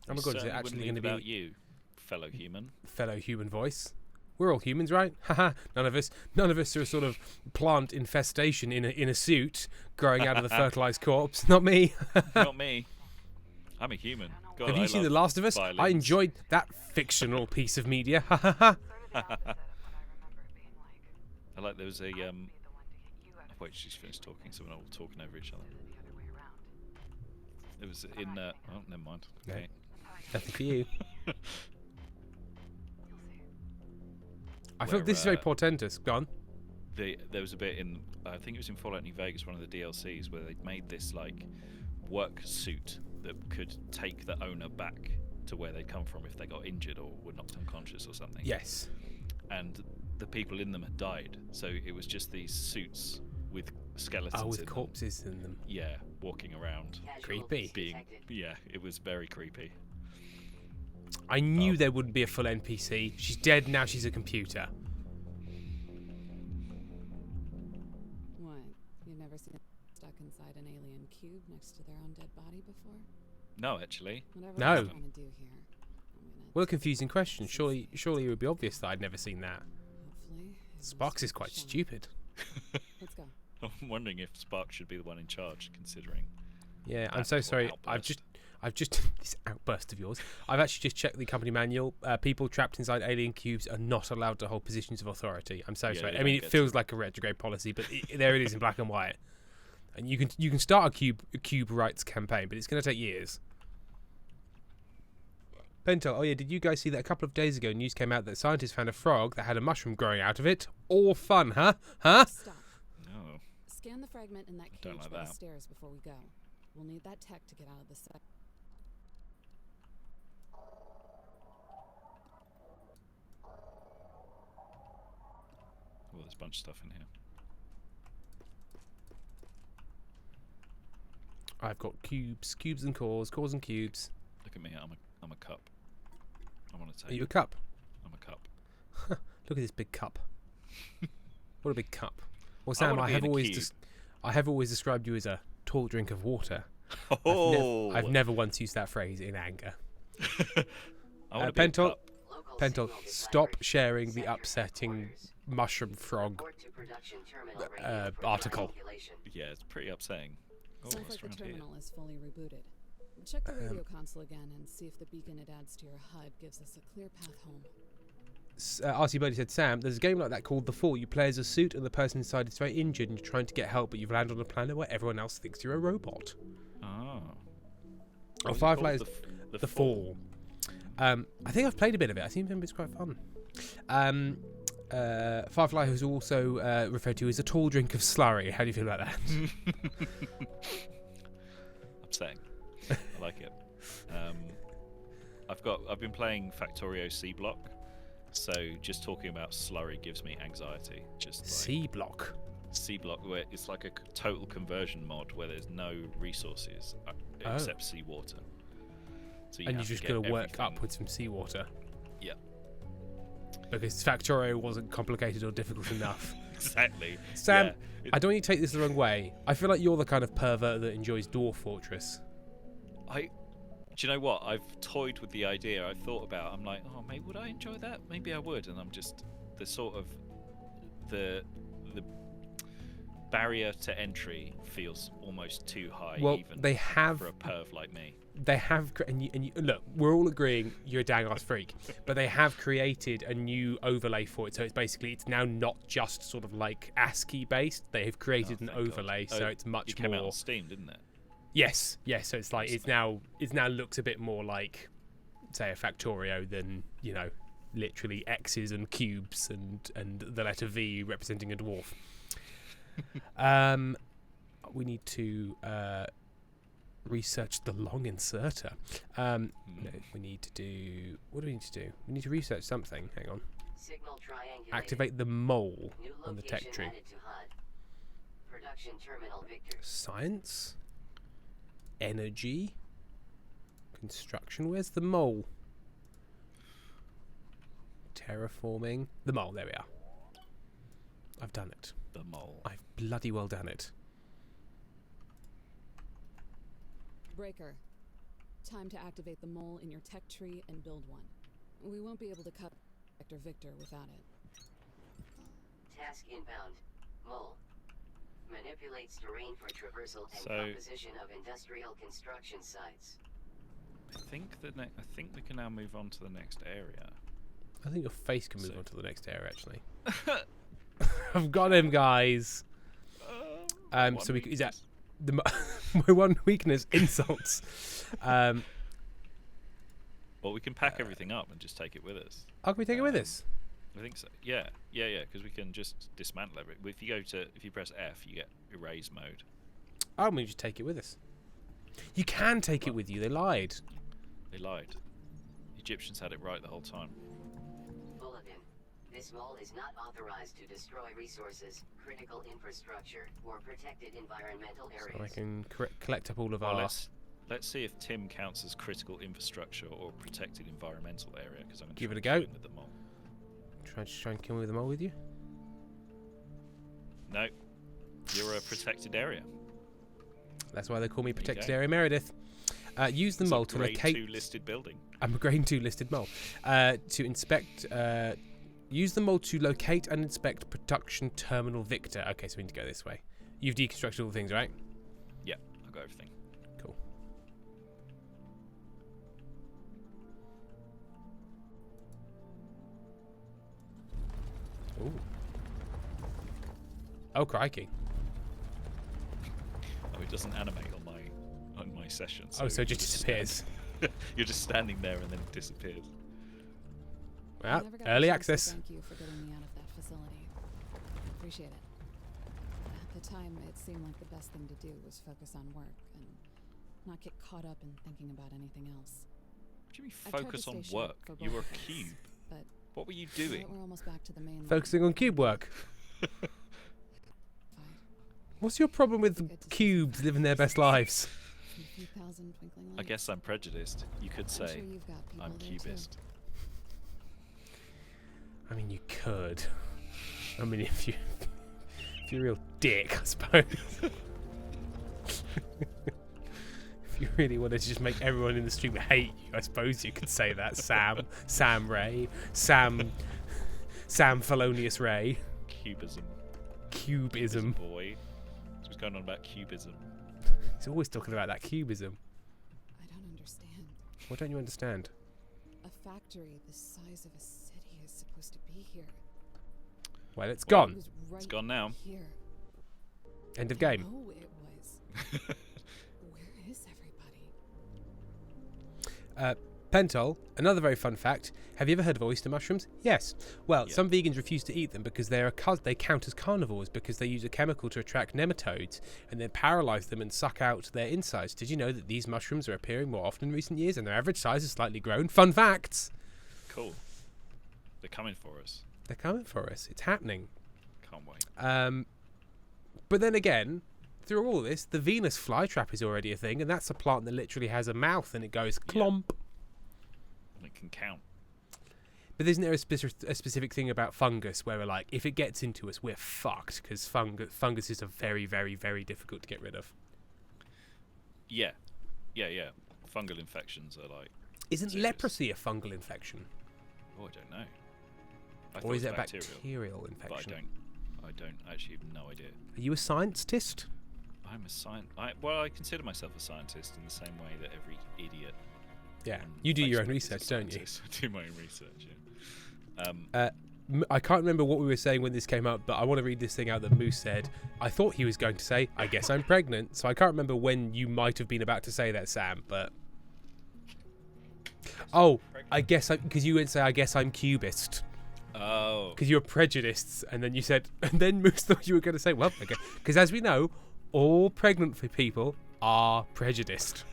Oh my god, is it actually going to be
about you, fellow human?
Fellow human voice? We're all humans, right? Haha. None of us are a sort of plant infestation in a suit growing out of the fertilized corpse. Not me.
Not me. I'm a human. God,
Have you seen The Last of Us?
violence.
I enjoyed that fictional piece of media. Ha ha ha.
Sort of the opposite of what I remember it being like.
I like there was a
I'd be the one to get you out of
wait, she's finished talking, so we're all talking over each other.
the other way around.
It was in oh, never mind.
No.
Okay.
Nothing for you.
You'll see.
I feel this is very
Where,
portentous. Go on.
there was a bit in, I think it was in Fallout New Vegas, one of the DLCs, where they made this like work suit that could take the owner back to where they come from if they got injured or were knocked unconscious or something.
Yes.
And the people in them had died, so it was just these suits with skeletons.
Oh, with
in
corpses in them.
Yeah, walking around.
Creepy.
Yeah, it was very creepy.
I knew there wouldn't be a full NPC. She's dead now. She's a computer.
What? You've never seen stuck inside an alien cube next to their own dead body before?
No, actually.
Whatever
No.
I want to do here.
Well, a confusing question. Surely it would be obvious that I'd never seen that.
Hopefully.
Sparks is quite stupid.
Let's go.
I'm wondering if Spark should be the one in charge, considering.
Yeah, I'm
that
so
little
sorry.
outburst.
I've just this outburst of yours. I've actually just checked the company manual. People trapped inside alien cubes are not allowed to hold positions of authority. I'm so
Yeah,
sorry.
they
I mean,
don't
it
get
feels like a retrograde policy, but there it is in black and white. And you can start a cube rights campaign, but it's going to take years. Pentel, oh yeah, did you guys see that a couple of days ago news came out that scientists found a frog that had a mushroom growing out of it? All fun, huh? Huh?
Stop.
No.
Scan the fragment in that cage
Don't like
by the
that.
stairs before we go. We'll need that tech to get out of the set.
Oh, there's a bunch of stuff in here.
I've got cubes and cores and cubes.
Look at me. I'm a cup. I want to take.
Are you a cup?
I'm a cup.
Look at this big cup. What a big cup. Well,
I
Sam,
wanna
I
be
have
in a
always
cube.
I have always described you as a tall drink of water.
Oh.
I've never once used that phrase in anger.
I want to be a
Pentel,
cup.
Local
Pentel,
signal
stop
desired.
sharing the
Sector
upsetting
headquarters.
mushroom frog
Report to production terminal radio for
article.
triangulation.
Yeah, it's pretty upsetting. Oh,
Sounds
what's
like the
around here?
terminal is fully rebooted. Check the radio console again and see if the beacon it adds to your HUD gives us a clear path home.
RC Buddy said, Sam, there's a game like that called The Fall. You play as a suit and the person inside is very injured and you're trying to get help, but you've landed on a planet where everyone else thinks you're a robot.
Oh.
Oh,
What was it
Firefly
called?
is The Fall. I think I've played a bit of it. I seem to remember it's quite fun. Firefly is also referred to as a tall drink of slurry. How do you feel about that?
Upsetting. I like it. I've been playing Factorio C Block, so just talking about slurry gives me anxiety. Just like
C block.
C Block, where it's like a total conversion mod where there's no resources except seawater. So
And
have
you're just
to
going
get
to work
everything-
upwards from seawater.
Yeah,
Because Factorio wasn't complicated or difficult enough.
exactly.
Sam,
Yeah,
I don't want you to take this the wrong way. I feel like you're the kind of pervert that enjoys Dwarf Fortress.
Do you know what? I've toyed with the idea. I've thought about. I'm like, oh, maybe would I enjoy that? Maybe I would. And I'm just the sort of the barrier to entry feels almost too high.
Well,
even
they have
for a perv like me.
they have and you look, we're all agreeing you're a dang ass freak, but they have created a new overlay for it, so it's now not just sort of like ASCII based. They have created an
Thank God.
overlay, so it's much
It came out
more
on Steam, didn't it?
yes so it's like it now looks a bit more like, say, a Factorio than, you know, literally X's and cubes and the letter V representing a dwarf. We need to research the long inserter. No, we need to do... What do we need to do? We need to research something. Hang on.
Signal triangulated.
Activate the mole
New
on the tech
location
tree.
added to HUD. Production terminal Victor.
Science. Energy. Construction. Where's the mole? Terraforming. The mole. There we are. I've done it.
The mole.
I've bloody well done it.
Breaker. Time to activate the mole in your tech tree and build one. We won't be able to cut Vector Victor without it.
Task inbound. Mole. Manipulates terrain for traversal and
So-
composition of industrial construction sites.
I think we can now move on to the next area.
I think your face can move
So-
on to the next area, actually. I've got him, guys. So we is that my one weakness? Insults.
Well, we can pack everything up and just take it with us.
How can we take it with us?
I think so. Yeah. Because we can just dismantle it. If you press F, you get erase mode.
Oh, we just take it with us. You can take it with you. They lied.
They lied. Egyptians had it right the whole time.
Bulletin. This mole is not authorized to destroy resources, critical infrastructure, or protected environmental areas.
So I can collect up all of
Well,
our...
let's see if Tim counts as critical infrastructure or protected environmental area. Because I'm going to
Give it a go.
with the mole.
Try and kill me with them all with you.
No, you're a protected area.
That's why they call me
There you
Protected
go.
Area Meredith. Use the
It's
mole
a
to
grade
locate...
2 listed building.
I'm a grade 2 listed mole. To inspect... use the mole to locate and inspect production terminal Victor. Okay, so we need to go this way. You've deconstructed all the things, right?
Yeah, I've got everything.
Cool. Ooh. Oh, crikey.
Oh, it doesn't animate on my session.
So it just disappears.
You're just standing there and then it disappears.
Well,
Never got the
early
chance to
access.
Thank you for getting me out of that facility. Appreciate it. At the time, it seemed like the best thing to do was focus on work and not get caught up in thinking about anything else.
What do you mean
I tried to
focus on
stay sharp
work?
for
You were a
both
cube.
But
What were you
now
doing?
that we're almost back to the main line,
Focusing on cube work.
fine.
What's your problem with
Good to see
cubes
some
living their best lives?
And a few thousand twinkling
I
lights.
guess I'm prejudiced. You could
I'm
say
sure you've got people
I'm
there too.
cubist.
I mean, you could. I mean, if you're a real dick, I suppose. If you really wanted to just make everyone in the stream hate you, I suppose you could say that. Sam Ray, Sam Felonious Ray.
Cubism.
Cubism.
Boy. So what's going on about cubism?
He's always talking about that cubism.
I don't understand.
What don't you understand?
A factory the size of a city is supposed to be here.
Well, it's
It
gone.
was right
gone now.
Here.
End of game.
Oh, it was. Where is everybody?
Pentol, another very fun fact. Have you ever heard of oyster mushrooms? Yes. Well,
Yeah.
some vegans refuse to eat them because they count as carnivores because they use a chemical to attract nematodes and then paralyze them and suck out their insides. Did you know that these mushrooms are appearing more often in recent years and their average size has slightly grown? Fun facts!
Cool. They're coming for us.
They're coming for us. It's happening.
Can't wait.
But then again, through all this, the Venus flytrap is already a thing, and that's a plant that literally has a mouth and it goes clomp.
And it can count.
But isn't there a specific thing about fungus where we're like, if it gets into us, we're fucked because fungus is a very, very, very difficult to get rid of.
Yeah. Fungal infections are like...
Isn't
serious.
leprosy a fungal infection?
Oh, I don't know. I
Or
thought
is it a
bacterial,
bacterial
but
infection?
I don't actually have no idea.
Are you a scientist?
I'm a I consider myself a scientist in the same way that every idiot.
Yeah.
on
You do your own
Facebook is a
research, don't you?
scientist. I do my own research, yeah.
I can't remember what we were saying when this came up, but I want to read this thing out that Moose said. I thought he was going to say, I guess I'm pregnant. So I can't remember when you might have been about to say that, Sam, but... Oh, I guess because you would say, I guess I'm cubist.
Oh.
Because you're prejudiced, and then you said, and then Moose thought you were going to say, well, okay. Because as we know, all pregnant people are prejudiced.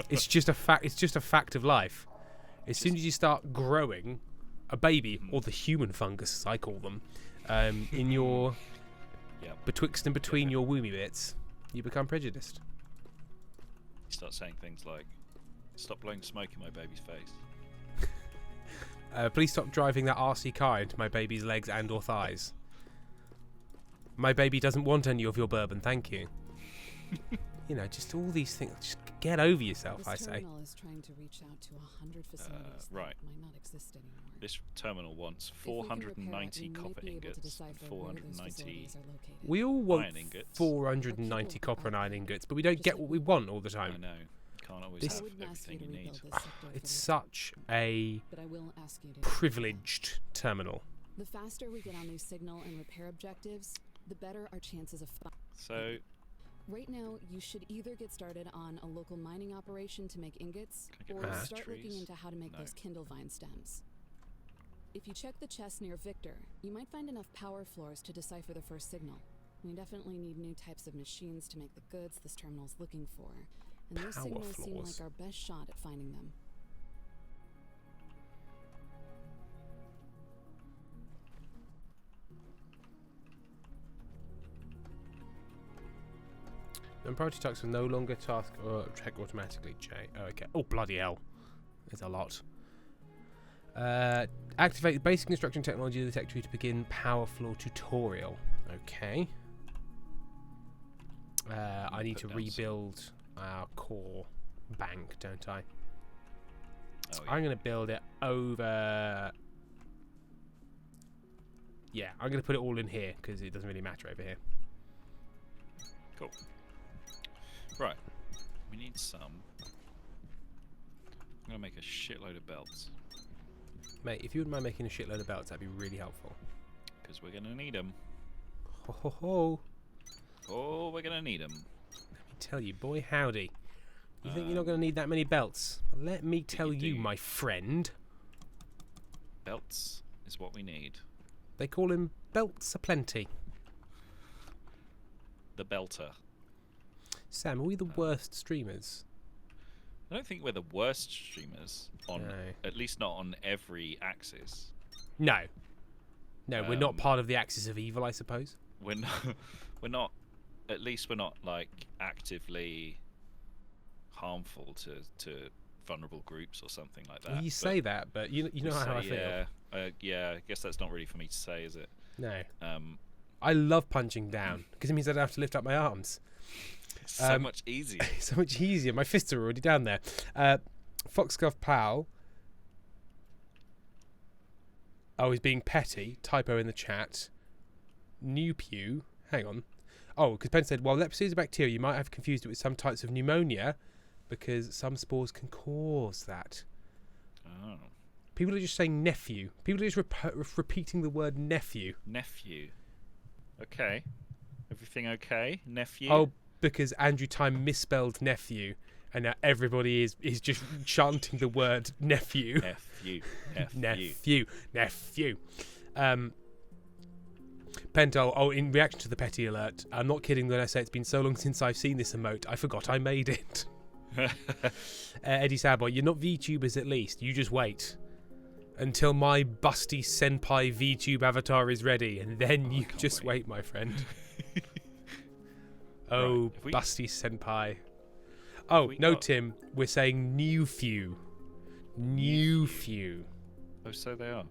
It's just a fact. It's just a fact of life. As soon as you start growing a baby, or the human fungus, as I call them, in your betwixt and between your womby bits, you become prejudiced.
You start saying things like, "Stop blowing smoke in my baby's face."
Please stop driving that RC car into my baby's legs and or thighs. My baby doesn't want any of your bourbon, thank you. You know, just all these things. Just get over yourself,
This
I say.
terminal is trying to reach out to 100 facilities
right.
that might not exist anymore.
This terminal wants
If we can repair it,
490
we might
copper
be able to
ingots and
decipher where those
490.
facilities are located.
We all want
Iron ingots.
490
People
copper and
out
iron
there.
ingots, but we don't
Just
get
like
what we
me.
want all the
I
time.
know. You can't always
This-
have
I wouldn't ask you
everything
to
you
rebuild
need.
this sector for
It's
the-
such a
but I will ask you to.
privileged terminal.
The faster we get on these signal and repair objectives, the better our chances of.
So,
Right now, you should either get started on a local mining operation to make ingots,
Can I get
or
rid of
start
trees?
looking into how to make
No.
those Kindle vine stems. If you check the chest near Victor, you might find enough power floors to decipher the first signal. We definitely need new types of machines to make the goods this terminal's looking for, and those
Power
signals seem
floors.
like our best shot at finding them.
Non-priority tasks will no longer task or check automatically. Oh, okay. Oh, bloody hell. There's a lot. Activate the basic instruction technology of the Techtonica to begin power floor tutorial. Okay. I need to rebuild our core bank, don't I?
Oh, yeah.
I'm going to build it over... Yeah, I'm going to put it all in here because it doesn't really matter over here.
Cool. Right. We need some. I'm going to make a shitload of belts.
Mate, if you wouldn't mind making a shitload of belts, that'd be really helpful.
Because we're going to need them.
Ho ho ho.
Oh, we're going to need them.
Let me tell you, boy howdy. You think you're not going to need that many belts? Let me tell you, my friend.
Belts is what we need.
They call him belts aplenty.
The belter.
Sam, are we the worst streamers?
I don't think we're the worst streamers on,
No.
at least not on every axis.
No. No, we're not part of the axis of evil, I suppose.
We're not, at least we're not like actively harmful to vulnerable groups or something like that.
Well, you say that, but you know how I feel.
Yeah, I guess that's not really for me to say, is it?
No.
Um,
I love punching down because it means I don't have to lift up my arms.
so much easier.
So much easier. My fists are already down there. Foxglove Plow. Oh, he's being petty. Typo in the chat. New Pew. Hang on. Oh, because Penn said, while leprosy is a bacteria, you might have confused it with some types of pneumonia because some spores can cause that.
Oh.
People are just saying nephew. People are just repeating the word nephew.
Nephew. Okay. Everything okay? Nephew?
Oh, because Andrew Time misspelled nephew, and now everybody is just chanting the word nephew.
Nephew.
Nephew. Nephew. Pentel, oh, in reaction to the petty alert, I'm not kidding when I say it's been so long since I've seen this emote, I forgot I made it. Eddie Sadboy, you're not VTubers at least, you just wait. Until my busty senpai VTube avatar is ready, and then you just wait, my friend. Oh,
Right,
busty senpai. Oh, no, Tim, we're saying new few. New few.
Oh, so they are.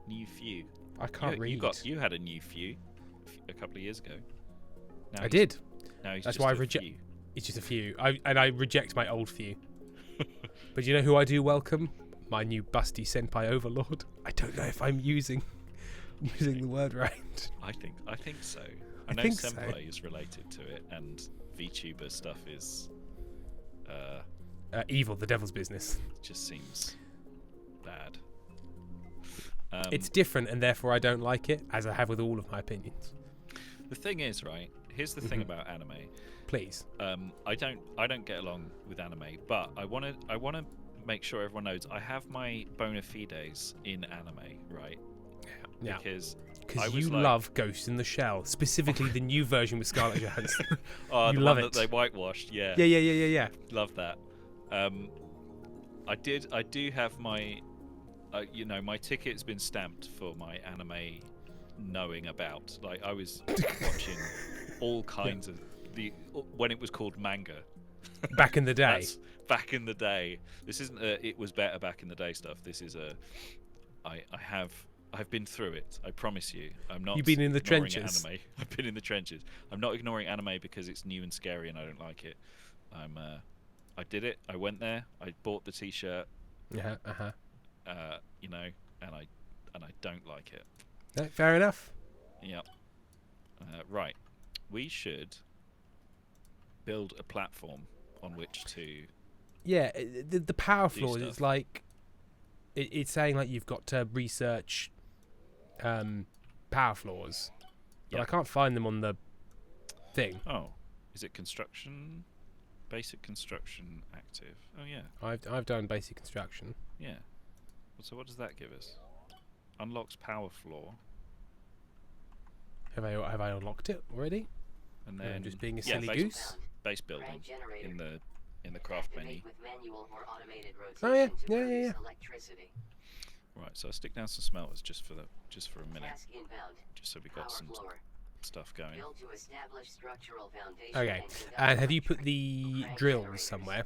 New few.
I can't read.
You had a new few a couple of years ago. Now
I did.
Now he's
That's
just
why I
a
reject.
few.
It's just a few. I reject my old few. But you know who I do welcome? My new busty senpai overlord. I don't know if I'm using the word right.
I think so. I know
think so.
senpai is related to it, and VTuber stuff is
Evil, the devil's business.
just seems bad.
It's different, and therefore I don't like it, as I have with all of my opinions.
The thing is, right? Here's the thing about anime.
Please.
I don't get along with anime, but I wanna make sure everyone knows I have my bona fides in anime, right?
Yeah.
Because
you love Ghost in the Shell, specifically the new version with Scarlett Johansson.
Oh,
you
the
love
one
it.
that they whitewashed, yeah.
Yeah.
Love that. I do have my, my ticket's been stamped for my anime knowing about. Like, I was watching all kinds of when it was called manga.
Back in the day.
That's back in the day. This isn't it was better back in the day stuff. This is I've been through it. I promise you. I'm not.
You've been in the
ignoring
trenches.
Anime. I've been in the trenches. I'm not ignoring anime because it's new and scary and I don't like it. I did it. I went there. I bought the T-shirt.
And
I don't like it.
No, fair enough.
Yep. Right. We should build a platform on which to.
Yeah, the power floors.
stuff.
It's like it's saying like you've got to research power floors, but I can't find them on the thing.
Oh, is it construction? Basic construction active. Oh yeah.
I've done basic construction.
Yeah. So what does that give us? unlocks power floor.
Have I unlocked it already?
And
Or I'm
then
just being a
yeah,
silly
base,
goose.
base building in the craft menu.
Activate with manual or automated
Oh yeah,
rotation to
yeah, yeah,
produce
yeah.
electricity.
Right, so I stick down some smelters just for a minute,
Task inbound.
just so we
Power
got some
floor.
stuff going.
Build to establish structural foundation.
Okay.
conduct
And have you put
electric-
the
crank
drills
generators.
somewhere?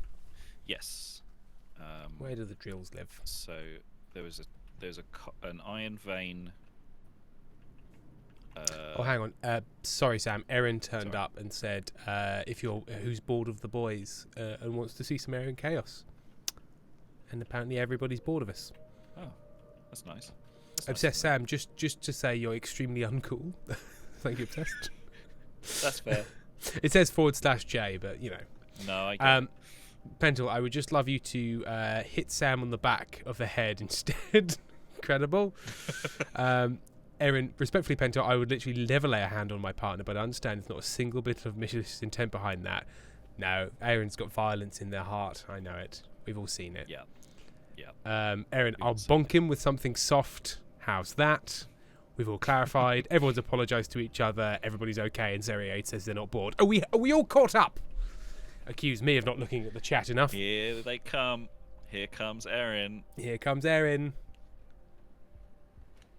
Yes.
Where do the drills live?
So there's an iron vein.
Oh, hang on. Sorry, Sam. Erin turned
Sorry.
up and said, "If you're who's bored of the boys and wants to see some Erin chaos." And apparently everybody's bored of us.
Oh, that's nice.
Obsessed Sam, just to say you're extremely uncool. Thank you, Obsessed.
That's fair.
It says /J, but you know.
No, I get it.
Pental, I would just love you to hit Sam on the back of the head instead. Incredible. Erin, respectfully, Pental, I would literally never lay a hand on my partner, but I understand there's not a single bit of malicious intent behind that. No, Erin's got violence in their heart. I know it. We've all seen it.
Yeah.
Erin, I'll bonk him with something soft. How's that? We've all clarified. Everyone's apologised to each other. Everybody's okay. And Zeri8 says they're not bored. Are we all caught up? Accuse me of not looking at the chat enough.
Here they come. Here comes Erin.
Here comes Erin.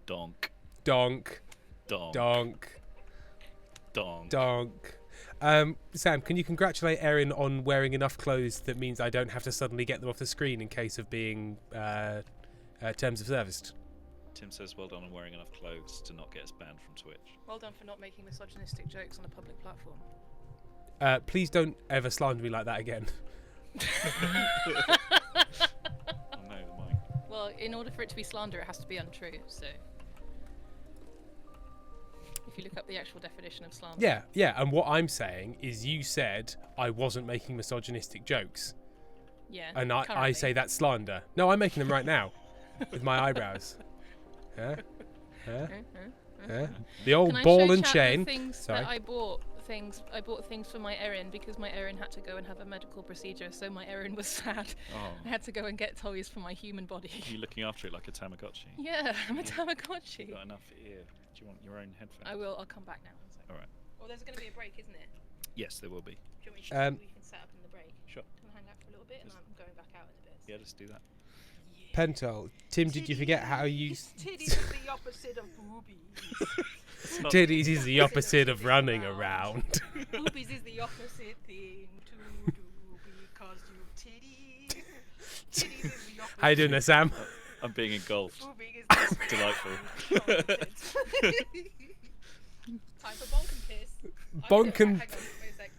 Donk.
Donk.
Donk.
Donk.
Donk.
Donk. Sam, can you congratulate Erin on wearing enough clothes that means I don't have to suddenly get them off the screen in case of being terms of service?
Tim says, well done on wearing enough clothes to not get us banned from Twitch.
Well done for not making misogynistic jokes on a public platform.
Please don't ever slander me like that again.
Oh no, the mic.
Well, in order for it to be slander, it has to be untrue, so... If you look up the actual definition of slander...
Yeah, and what I'm saying is you said I wasn't making misogynistic jokes.
Yeah,
And I
currently.
say that's slander. No, I'm making them right now. With my eyebrows. Huh? The old
Can I
ball
show
and
chat
chain.
the things
Sorry.
that I bought things for my Erin because my Erin had to go and have a medical procedure, so my Erin was sad.
Oh.
I had to go and get toys for my human body.
Are you looking after it like a Tamagotchi?
Yeah, I'm a
You
Tamagotchi.
got enough ear. Do you want your own headphones?
I will. I'll come back now.
Alright.
Well, there's going to be a break, isn't it?
Yes, there will be.
Do you want me to show you what we can set up in the break?
Sure.
Can I hang out for a little bit, and I'm going back out in a bit.
Yeah, let's do that.
Pentel, Tim, did you forget how you...
Titties is the opposite of boobies.
Titties is the opposite of running around.
Boobies is the opposite thing to do because you titties. Titties is the opposite.
How you doing there, Sam?
I'm being engulfed.
Boobing is the
Delightful.
Time for bonk and piss.
Bonk and-
Hang on, wait a sec.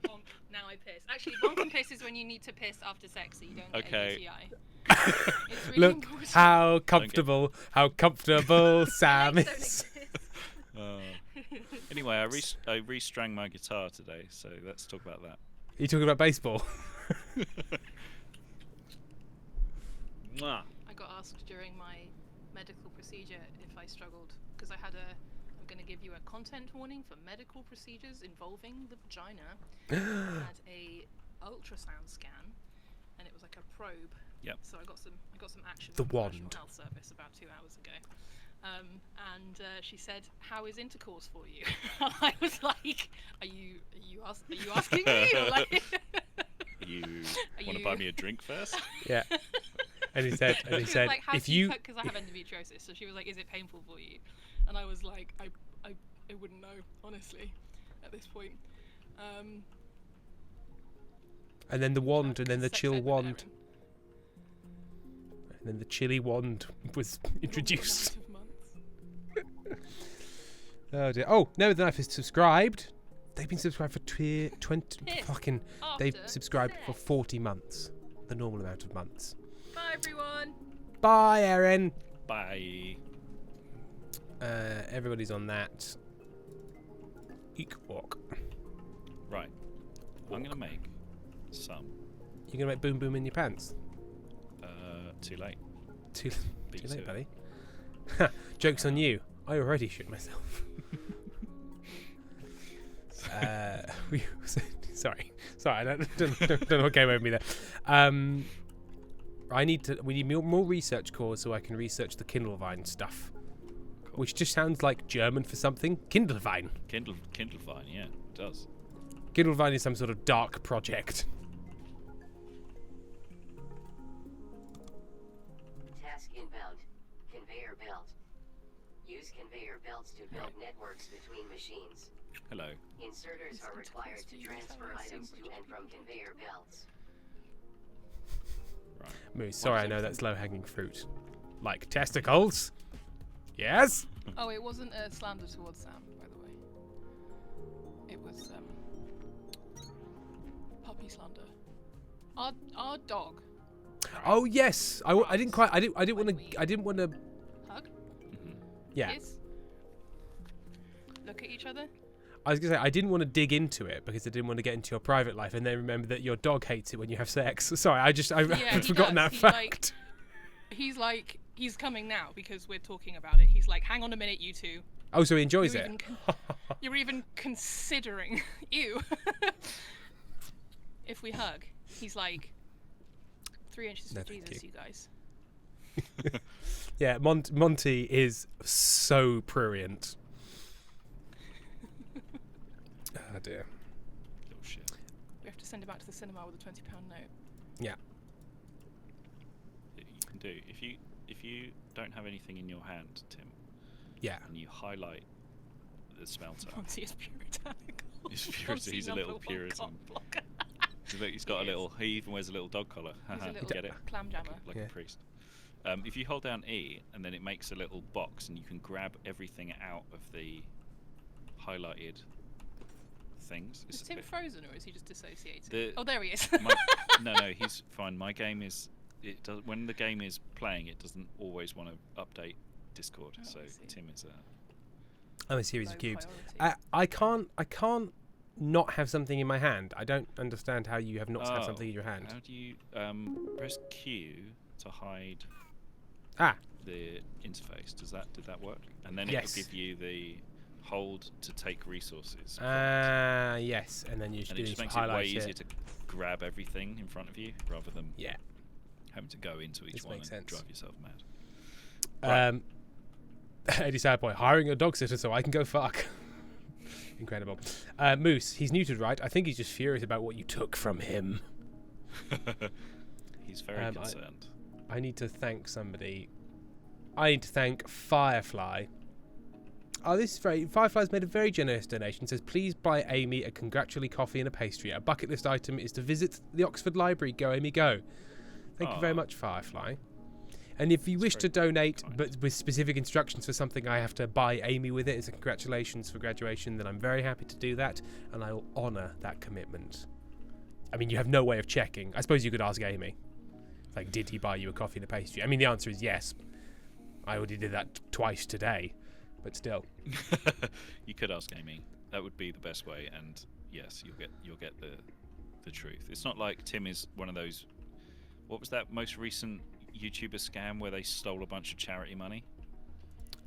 Bonk. Now I piss. Actually, bonk and piss is when you need to piss after sex, so you don't get
Okay.
a UTI. It's really
Look
important.
how comfortable Sam
Legs don't
is.
exist.
Anyway, I restrung my guitar today, so let's talk about that.
You talking about baseball?
Mwah.
I got asked during my medical procedure if I struggled because I had I'm going to give you a content warning for medical procedures involving the vagina. I had a ultrasound scan, and it was like a probe.
Yep.
So I got some action.
The
from National
wand.
Health Service about 2 hours ago. And she said, "How is intercourse for you?" I was like, "Are you asking me?" Or like,
You
Are
want to
you-
buy me a drink first?
Yeah. And he said,
she was like, "How
if
do you
you,
because I have endometriosis." So she was like, "Is it painful for you?" And I was like, "I wouldn't know, honestly, at this point."
and then the wand, and then the
Sex
chill
ed with
wand,
Erin.
and then the chilly wand was introduced.
For a amount of months.
Oh dear. Oh, No The Knife is subscribed. They've been subscribed for 20
Pissed
fucking. They've
after
subscribed for
sex.
40 months, the normal amount of months.
Bye, everyone.
Bye, Erin.
Bye.
Everybody's on that. Eek walk.
Right. I'm gonna make some.
You gonna make boom boom in your pants?
Too late.
Too
Beat
late,
it.
buddy. Joke's on you. I already shit myself. Sorry. I don't know what came over me there. We need more research cores so I can research the Kindlevine stuff, which just sounds like German for something. Kindlevine.
Kindlevine, yeah, it does.
Kindlevine is some sort of dark project.
Task inbound. Conveyor belt. Use conveyor belts to build networks between machines.
Hello.
Inserters are required to transfer items to and from conveyor belts.
Right.
Moose, sorry, I know that's low-hanging fruit. Like testicles? Yes?
Oh, it wasn't a slander towards Sam, by the way. It was puppy slander. Our dog.
Oh yes. I didn't want to.
Hug.
Yeah.
Kiss. Look at each other.
I was gonna say I didn't want to dig into it because I didn't want to get into your private life and then remember that your dog hates it when you have sex. Sorry, I'd
Yeah,
forgotten that
does.
fact.
He's coming now because we're talking about it. He's like, hang on a minute, you two.
Oh, so he enjoys
You're
it.
even you're even considering you. If we hug, he's like 3 inches
No,
for
thank
Jesus, you guys.
Yeah, Monty is so prurient. Oh dear.
Little shit.
We have to send him out to the cinema with a £20 note.
Yeah.
That you can do if you don't have anything in your hand, Tim,
Yeah.
and you highlight the smelter.
Monty is puritanical.
He's purity.
Monty
He's a little
#1
Puritan.
cock blocker.
He's got a
He
little. He even wears a little dog collar.
He's a
Haha,
little
get it?
clam jammer.
Like
Yeah.
a priest. If you hold down E and then it makes a little box and you can grab everything out of the highlighted things.
Is
It's a
Tim
bit-
frozen or is he just dissociated?
The-
Oh, there he is.
no, he's fine. My game is. It does when the game is playing. It doesn't always want to update Discord.
Oh,
So
I see.
Tim is
I'm a series
Low
of cubes.
priority.
I can't not have something in my hand. I don't understand how you have not have something in your hand.
How do you press Q to hide
Ah,
the interface? Did that work? And then
Yes.
it'll give you the hold to take resources.
yes, and then you
and it just makes it
highlight
way easier to grab everything in front of you rather than
Yeah.
having to go into each
This
one
makes
and
sense.
drive yourself mad.
Eddie Sadboy hiring a dog sitter so I can go fuck. Incredible. Moose, he's neutered, right? I think he's just furious about what you took from him.
He's very concerned.
I need to thank somebody. I need to thank Firefly. Oh, this is very... Firefly's made a very generous donation. It says, please buy Amy a congratulatory coffee and a pastry. A bucket list item is to visit the Oxford Library. Go, Amy, go. Thank you very much, Firefly. And if you wish to donate, but with specific instructions for something I have to buy Amy with it, as a congratulations for graduation, then I'm very happy to do that, and I will honour that commitment. I mean, you have no way of checking. I suppose you could ask Amy. Like, did he buy you a coffee and a pastry? I mean, the answer is yes. I already did that twice today, but still.
You could ask Amy. That would be the best way, and yes, you'll get the truth. It's not like Tim is one of those. What was that most recent YouTuber scam where they stole a bunch of charity money?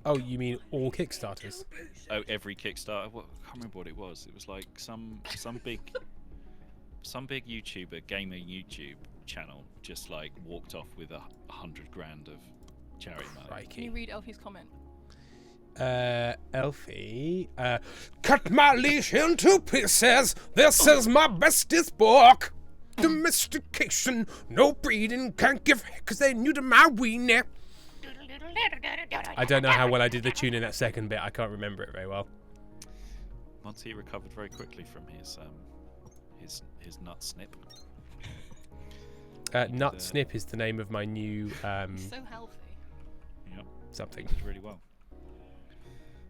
Oh, you mean all Kickstarters?
Oh, every Kickstarter. I can't remember what it was. It was like some big YouTuber, gamer YouTube channel, just like walked off with $100 grand of charity money.
Can you read Elfie's comment?
Elfie, cut my leash into pieces. This is my bestest book. Domestication, no breeding, can't give because they new to my weenie. I don't know how well I did the tune in that second bit. I can't remember it very well.
Monty recovered very quickly from his nut snip.
Nut Snip is the name of my new
So healthy.
Yep,
something.
did really well.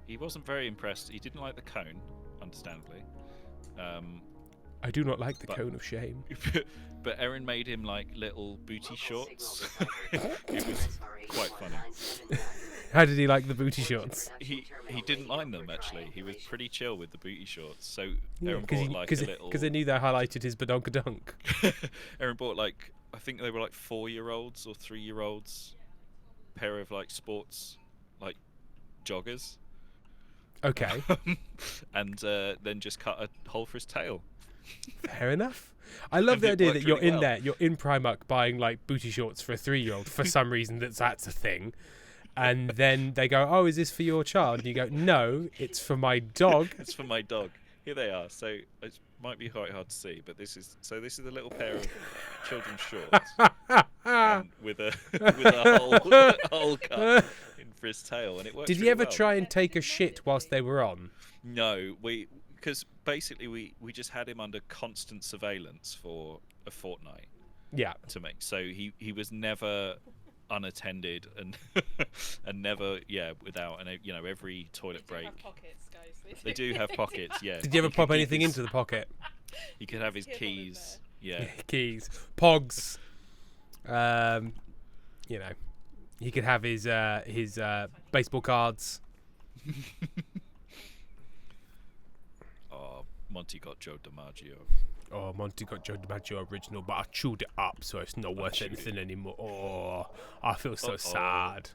He wasn't very impressed. He didn't like the cone, understandably.
I do not like the
But-
cone of shame.
But Erin made him like little booty shorts. It was quite funny.
How did he like the booty shorts?
He didn't mind them actually. He was pretty chill with the booty shorts. So
Yeah,
Erin bought like a little.
because they knew they highlighted his badonkadonk.
Erin bought like I think they were like 4-year-olds or 3-year-olds, pair of like sports like joggers.
Okay.
And then just cut a hole for his tail.
Fair enough. I love
And
the
it
idea
worked
that you're
really
in
well.
there, you're in Primark buying like booty shorts for a 3-year-old for some reason that's a thing. And then they go, "Oh, is this for your child?" And you go, "No, it's for my dog."
It's for my dog. Here they are. So it might be quite hard to see, but this is the little pair of children's shorts with a hole cut in for his tail, and it works.
Did you
really
ever
well.
try and take a shit whilst they were on?
No, because basically we just had him under constant surveillance for a fortnight
Yeah.
to make. So he was never unattended and and never without, and every toilet
They do
break.
have pockets, guys.
They do have pockets. Yeah.
Did you ever
He could
pop
keep
anything
his-
into the pocket?
He could have his
Keep them in
keys. Yeah.
Keys, pogs. He could have his baseball cards.
Oh, Monty got Joe DiMaggio.
Oh, Monty got Joe DiMaggio original, but I chewed it up, so it's not worth
chewed
anything anymore. Oh, I feel so
Uh-oh.
sad.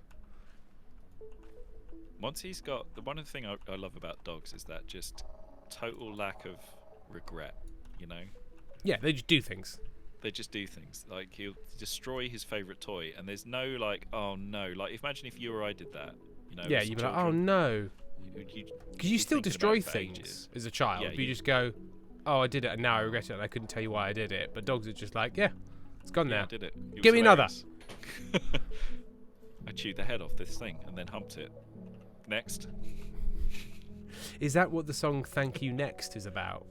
Monty's got the one thing I love about dogs is that just total lack of regret.
Yeah, they just do things.
They just do things. Like he'll destroy his favorite toy, and there's no like, oh no. Like imagine if you or I did that.
Yeah,
as
you'd be like, oh
children.
no.
Because
Because you still destroy things as a child.
Yeah,
but you
you-
just go, oh, I did it, and now I regret it, and I couldn't tell you why I did it. But dogs are just like, yeah, it's gone
Yeah,
now.
I did it. It
Give
was
me another.
hilarious. I chewed the head off this thing and then humped it. Next.
Is that what the song "Thank You Next" is about?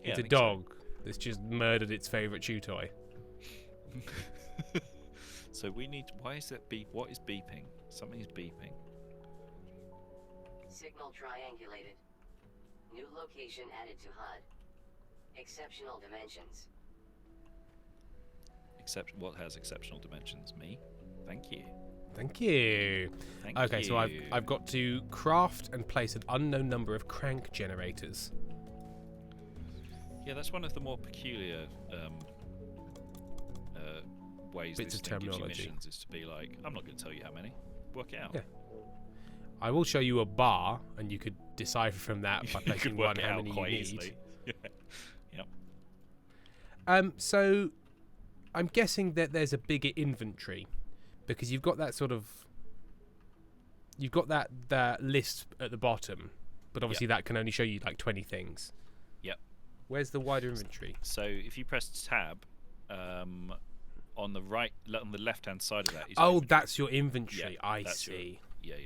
Yeah,
It's
I
a
think so.
dog that's just murdered its favorite chew toy.
So we need. Why is that beep? What is beeping? Something's beeping.
Signal triangulated. New location added to HUD. Exceptional dimensions.
Except what has exceptional dimensions? Me. Thank you.
Thank you.
Thank
Okay,
you.
so I've got to craft and place an unknown number of crank generators.
Yeah, that's one of the more peculiar ways
Bits
this
of
thing gives you
terminology.
missions is to be like, I'm not going to tell you how many. Work it out.
Yeah. I will show you a bar, and you could decipher from that by
You
placing
could work
one
it
how
out
many you
quite
need.
easily. Yep.
So I'm guessing that there's a bigger inventory because you've got that that list at the bottom, but obviously that can only show you like 20 things.
Yep.
Where's the wider inventory?
So if you press tab, on the left-hand side of that is your
Oh,
inventory.
that's your inventory.
Yeah,
I
that's your-
see.
Yeah.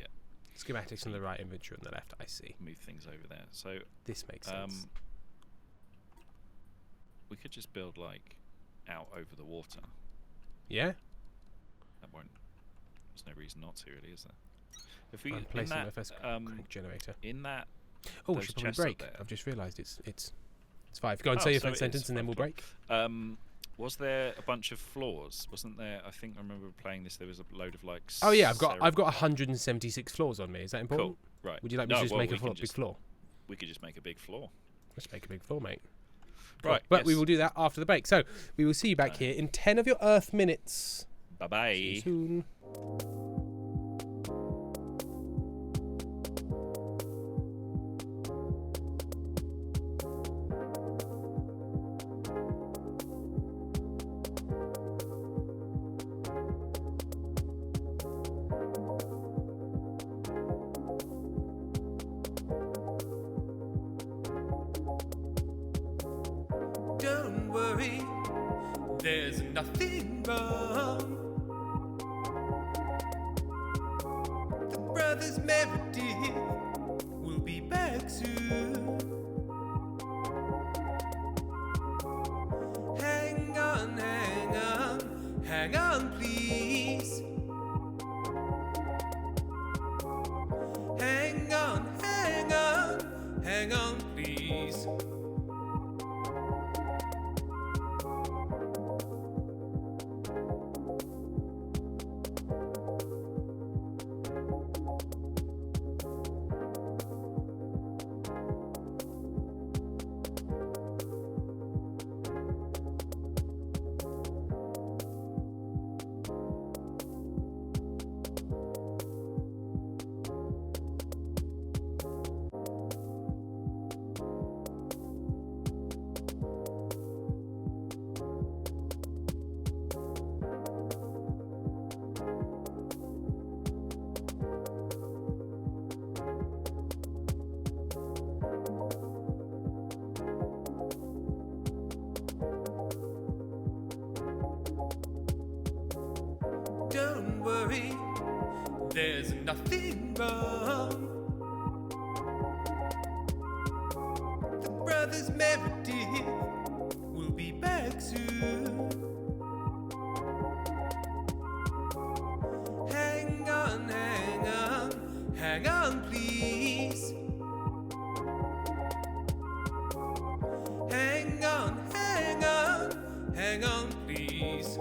Schematics on the right, inventory on the left. I see.
Move things over there. So
This makes sense.
we could just build like out over the water.
Yeah.
That won't. There's no reason not to, really, is there? If we
I'm
in
placing my
that
first crank generator.
in that
Oh, we
those
should probably
chests up
break.
there.
I've just realised it's 5. Go on,
Oh,
say your
so
first
it
sentence,
is
and then
5
we'll
o'clock.
break.
Was there a bunch of floors? Wasn't there? I think I remember playing this. There was a load of like.
Oh yeah, I've got 176 floors on me. Is that important?
Cool. Right.
Would you like me
No,
to just
well,
make
we
a
can
big
just-
floor?
We could just make a big floor.
Let's make a big floor, mate.
Right.
But we
yes.
will do that after the break. So we will see you back here in 10 of your Earth minutes.
Bye
See you
bye.
soon. Don't worry, there's nothing wrong. The brothers Meredith will be back soon. Hang on, hang on, hang on, please. Hang on, hang on, hang on, please. Don't worry, there's nothing wrong. The brothers Meredith will be back soon. Hang on, hang on, hang on, please. Hang on, hang on, hang on, please.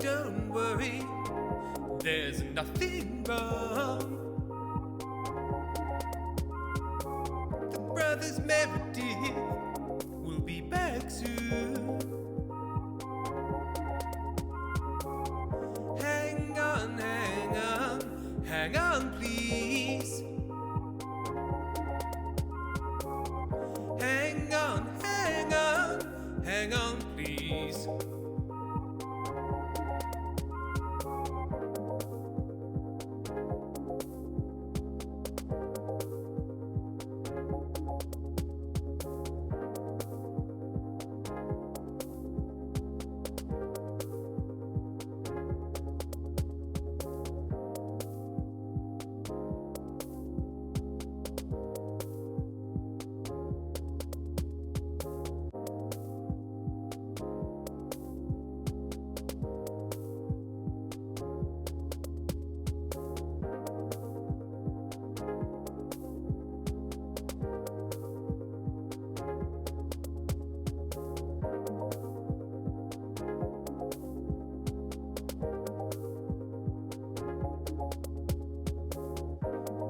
Don't worry, there's nothing wrong. The brothers Meredith will be back soon. Hang on, hang on, hang on, please. Hang on, hang on, hang on, please.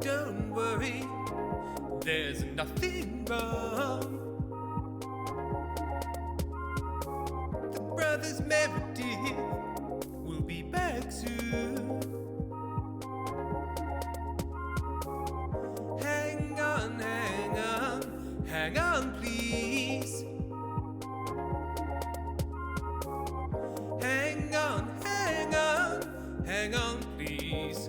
Don't worry, there's nothing wrong. The brothers Meredith will be back soon. Hang on, hang on, hang on, please. Hang on, hang on, hang on, please.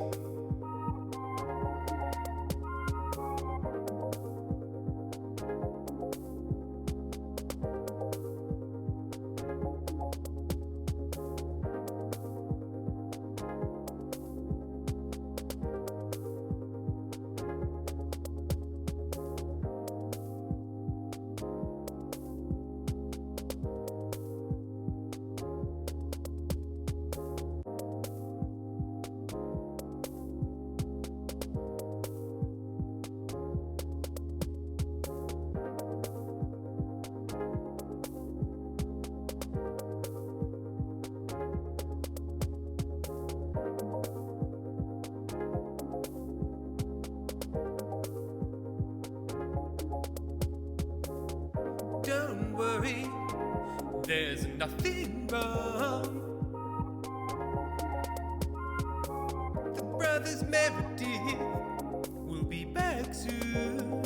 Don't worry, there's nothing wrong. The brothers Meredith will be back soon.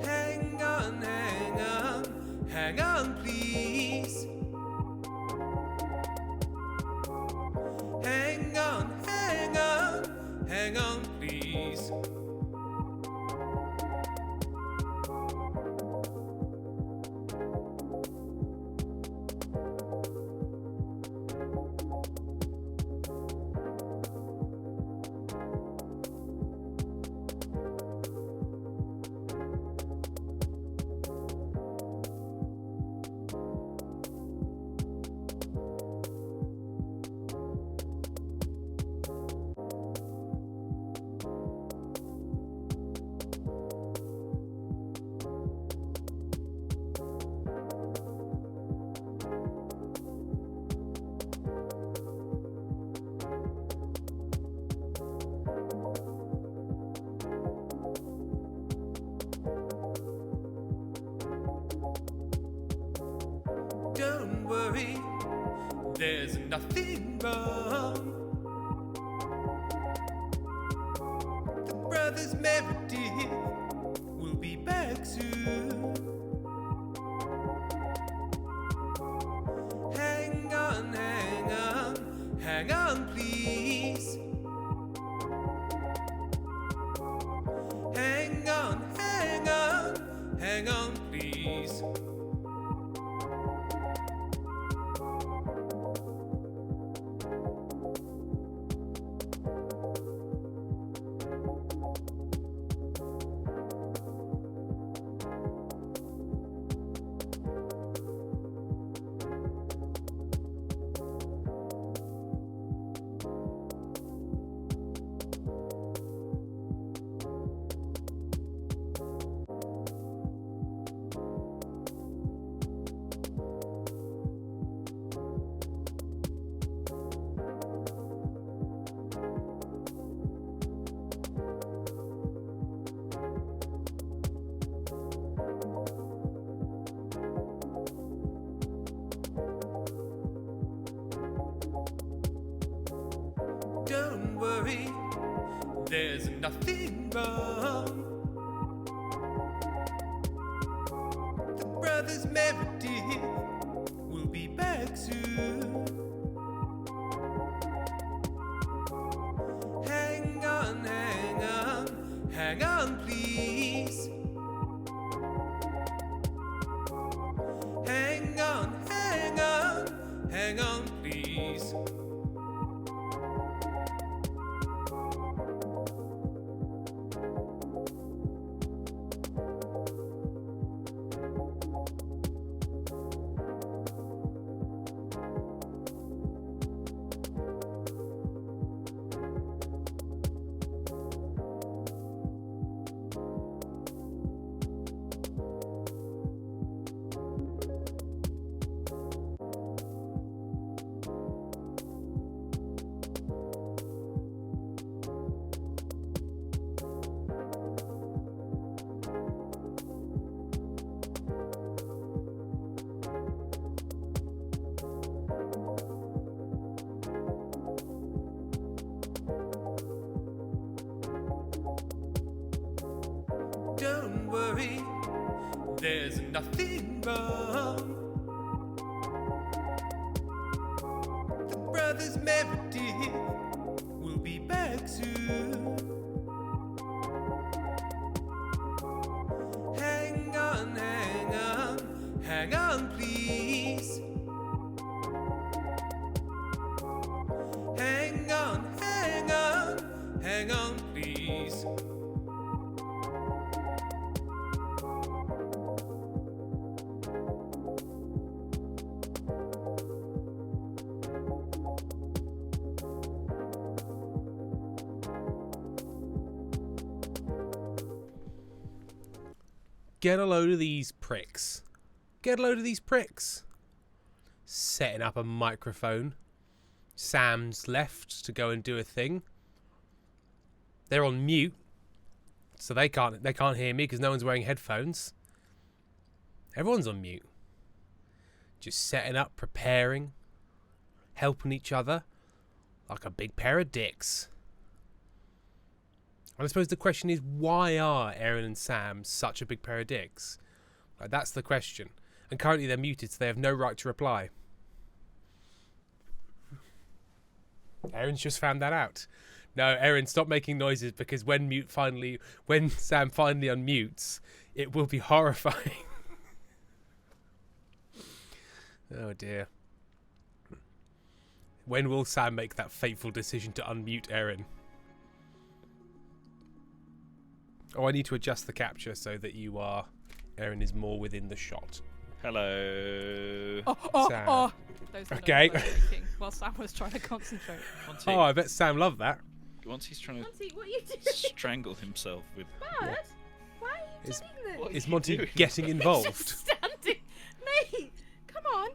Hang on, hang on, hang on, please. Hang on, hang on, hang on, please. worry, there's nothing wrong. The brothers Meredith will be back soon. Hang on, hang on, hang on, please. Hang on, hang on, hang on, please. Don't worry, there's nothing wrong. The brothers Meredith will be back soon. Hang on, hang on, hang on, please. Hang on, hang on, hang on, please. Don't worry, there's nothing wrong. The brothers Meredith will be back soon. Hang on, hang on, hang on, please. Hang on, hang on, hang on, please. Get a load of these pricks. Get a load of these pricks. Setting up a microphone. Sam's left to go and do a thing. They're on mute, so they can't hear me because no one's wearing headphones. Everyone's on mute. Just setting up, preparing, helping each other like a big pair of dicks. And I suppose the question is, why are Erin and Sam such a big pair of dicks? Like, that's the question. And currently they're muted, so they have no right to reply. Erin's just found that out. No, Erin, stop making noises, because when Sam finally unmutes, it will be horrifying. Oh dear. When will Sam make that fateful decision to unmute Erin? Oh, I need to adjust the capture so that Erin is more within the shot.
Hello.
Oh. Those
okay.
While Sam was trying to concentrate.
Monty,
I bet Sam loved that.
Once he's trying to
Monty, what are you doing?
strangle himself with...
Dad, why are you doing this?
What are
Is
you
Monty
doing?
getting involved?
Just standing. Mate, come on.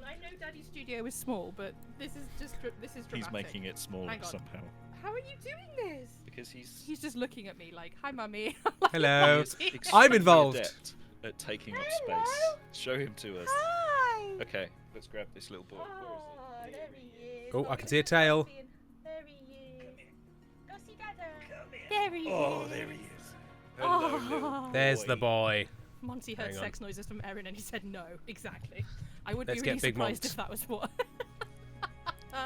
I know Daddy's studio is small, but this is dramatic.
He's making it smaller
Hang on.
somehow.
How are you doing this?
Because he's
He's just looking at me like, "Hi, mummy."
Hello.
extremely
I'm involved.
adept at taking up space. Show him to us.
Hi.
Okay, let's grab this little boy.
Oh, there he is.
Oh, I can see a tail.
There he is. Go see Dada. There he is.
Oh, there he is. Hello, little
There's the boy.
Monty heard
Hang on.
sex noises from Erin and he said no. Exactly. I would
Let's
be really
get Big
surprised
Mont.
if that was what. It's like,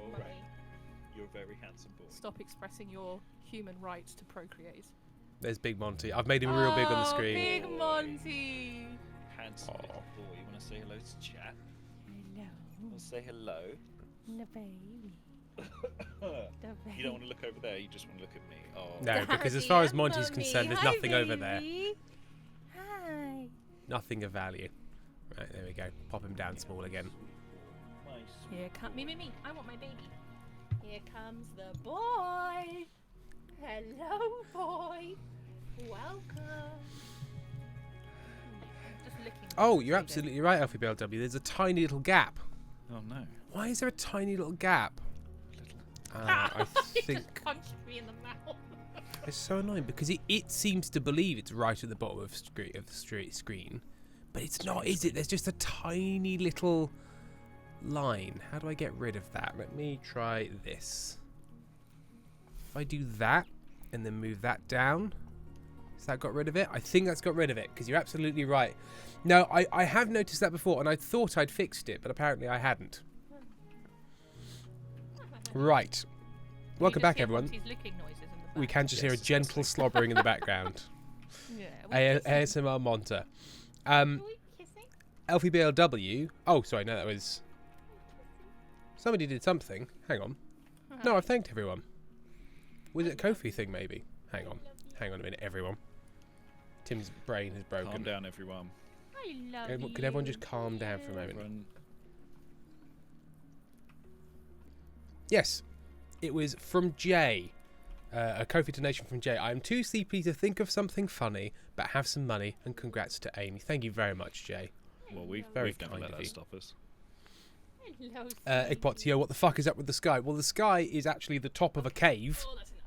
All
Monty,
right. You're a very handsome boy.
stop expressing your human right to procreate.
There's Big Monty. I've made him real big on the screen.
Big Monty.
Handsome
Aw.
little boy. You want to say hello to chat?
Hello,
Well, say hello.
the baby.
You don't want to look over there. You just want to look at me. Oh.
No, because as far as Monty's concerned, there's nothing over there.
Hi.
Nothing of value. Right, there we go. Pop him down small again.
Nice.
Here comes me. I want my baby. Here comes the boy. Hello, boy. Welcome. Just licking.
Oh, you're absolutely right, Alfie BLW. There's a tiny little gap.
Oh no.
Why is there a tiny little gap? I
He
think
just punched me in the mouth.
it's so annoying because it seems to believe it's right at the bottom of the screen, but it's not, is it? There's just a tiny little line. How do I get rid of that? Let me try this. If I do that and then move that down, has that got rid of it? I think that's got rid of it because you're absolutely right. No, I have noticed that before and I thought I'd fixed it, but apparently I hadn't. Right. Welcome back, everyone.
Monty's licking noises in the back.
We can just hear a
Yes,
gentle slobbering in the background.
Yeah.
ASMR Monta.
Kissing?
Alfie BLW. Oh, sorry, no, that was... Somebody did something. Hang on. No, I've thanked everyone. Was it a Kofi thing, maybe? Hang on. Hang on a minute, everyone. Tim's brain has broken.
Calm down, everyone.
I love you.
Could everyone just calm down for a moment?
Everyone.
Yes, it was from Jay. A Kofi donation from Jay. I am too sleepy to think of something funny, but have some money, and congrats to Amy. Thank you very much, Jay.
Well, we've
Very
never
kind
let
of
that
you.
stop us.
Hello,
Eggpots, yo, what the fuck is up with the sky? Well, the sky is actually the top of a cave,
Oh, that's enough.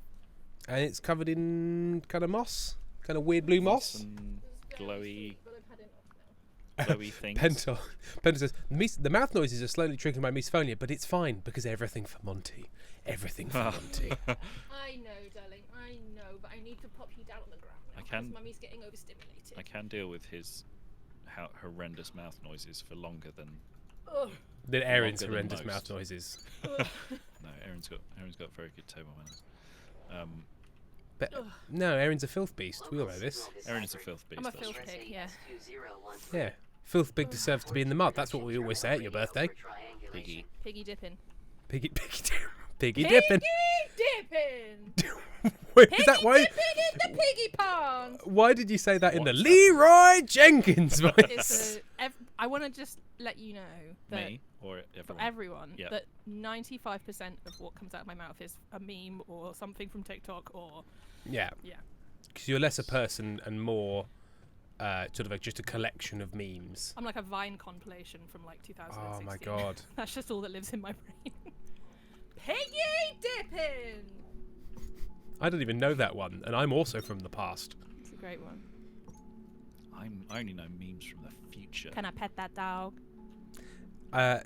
and it's covered in kind of moss, kind of weird blue moss.
Some glowy,
But I've had enough now.
glowy things.
Penta says, the mouth noises are slowly triggering my misophonia, but it's fine, because everything for Monty. Everything for Monty.
I know, darling. I know, but I need to pop you down on the ground now.
I can-
because Mummy's getting overstimulated.
I can deal with his horrendous mouth noises for longer than.
Ugh.
Then Aaron's
Longer than
horrendous
most.
mouth noises.
No, Aaron's got very good table manners.
But no, Aaron's a filth beast. We all know this.
Aaron is a filth beast.
I'm a
that's
filth
right.
pig, yeah.
Yeah. Filth pig deserves to be in the mud. That's what we always say at your birthday.
Piggy.
Piggy dipping.
Piggy dipping.
dipping!
Wait, is that why?
Dipping in the piggy pond!
Why did you say that in the
What's
Leroy Jenkins voice?
It's I want to just let you know that
Me or
for
everyone?
everyone
Yeah.
that 95% of what comes out of my mouth is a meme or something from TikTok or
Yeah,
yeah.
because you're less a person and more sort of just a collection of memes.
I'm like a Vine compilation from like 2016.
Oh my god.
That's just all that lives in my brain. Piggy dipping!
I don't even know that one, and I'm also from the past.
It's a great one.
I only know memes from the future.
Can I pet that dog?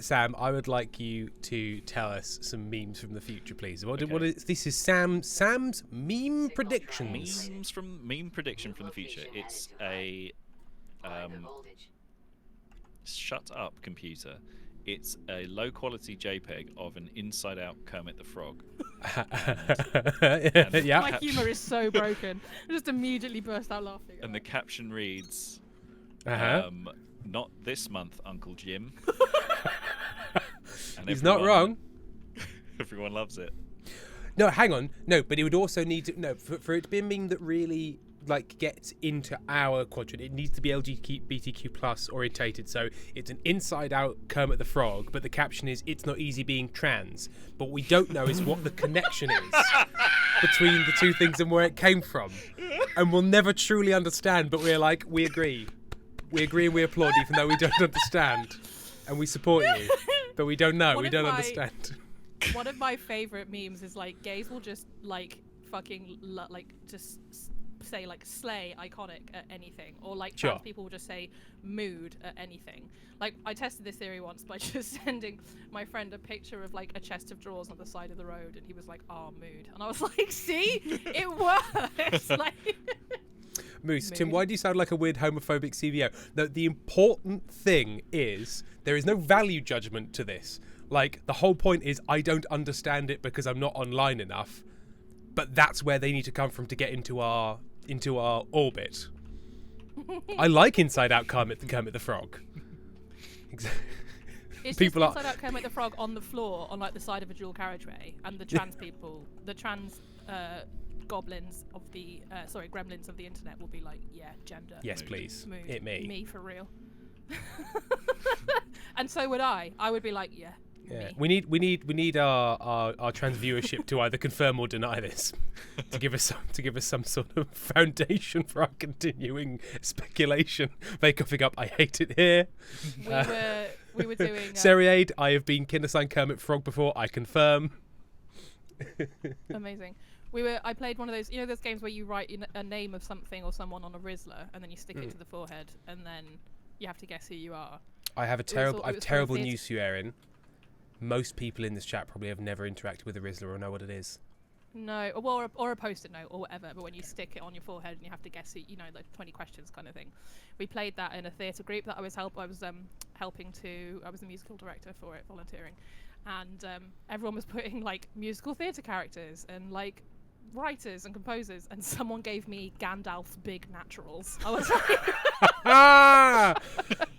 Sam, I would like you to tell us some memes from the future, please. What
Okay.
is this? Is Sam's meme predictions?
Meme prediction from the future. It's a shut up computer. It's a low quality JPEG of an inside out Kermit the Frog.
Yeah.
My humour is so broken. I just immediately burst out laughing.
And the caption reads,
Uh-huh.
"Not this month, Uncle Jim." And
He's not wrong.
Everyone loves it.
No, hang on. No, but it would also need to for it to be a meme that really like gets into our quadrant. It needs to be LGBTQ plus orientated. So it's an inside out Kermit the Frog, but the caption is "It's not easy being trans." But what we don't know is what the connection is between the two things and where it came from, and we'll never truly understand. But we're like, we agree and we applaud, even though we don't understand, and we support you, but we don't know.
One
We
of
don't
my-
understand.
One of my favourite memes is like gays will just like fucking just say like slay iconic at anything, or like
Sure.
trans people will just say mood at anything. Like I tested this theory once by just sending my friend a picture of like a chest of drawers on the side of the road, and he was like, "Oh, mood," and I was like, "See, it works." Like.
Moose,
Mood.
Tim, why do you sound like a weird homophobic CVO? The important thing is there is no value judgment to this. Like, the whole point is I don't understand it because I'm not online enough, but that's where they need to come from to get into our orbit. I like Inside Out Kermit the Frog. Exactly.
It's
People
just
are-
Inside Out Kermit the Frog on the floor on like the side of a dual carriageway, and the trans people, the trans goblins of the gremlins of the internet will be like, yeah, gender.
Yes,
Mood.
please.
Mood.
It me.
Me for real. And so would I. I would be like, yeah.
Yeah.
Me.
We need our trans viewership to either confirm or deny this, to give us some sort of foundation for our continuing speculation. They coughing up. I hate it here.
We were doing
Seriade, I have been Kindersign Kermit Frog before. I confirm.
amazing. I played one of those, those games where you write a name of something or someone on a Rizzler and then you stick it to the forehead and then you have to guess who you are.
I have
It was for a
terrible
theatre-
news for you, Erin. Most people in this chat probably have never interacted with a Rizzler or know what it is.
No, or a post-it note or whatever, but when you stick it on your forehead and you have to guess it, like 20 questions kind of thing. We played that in a theatre group that I was helping to. I was the musical director for it, volunteering, and everyone was putting like musical theatre characters and like writers and composers, and someone gave me Gandalf's Big Naturals. I was like,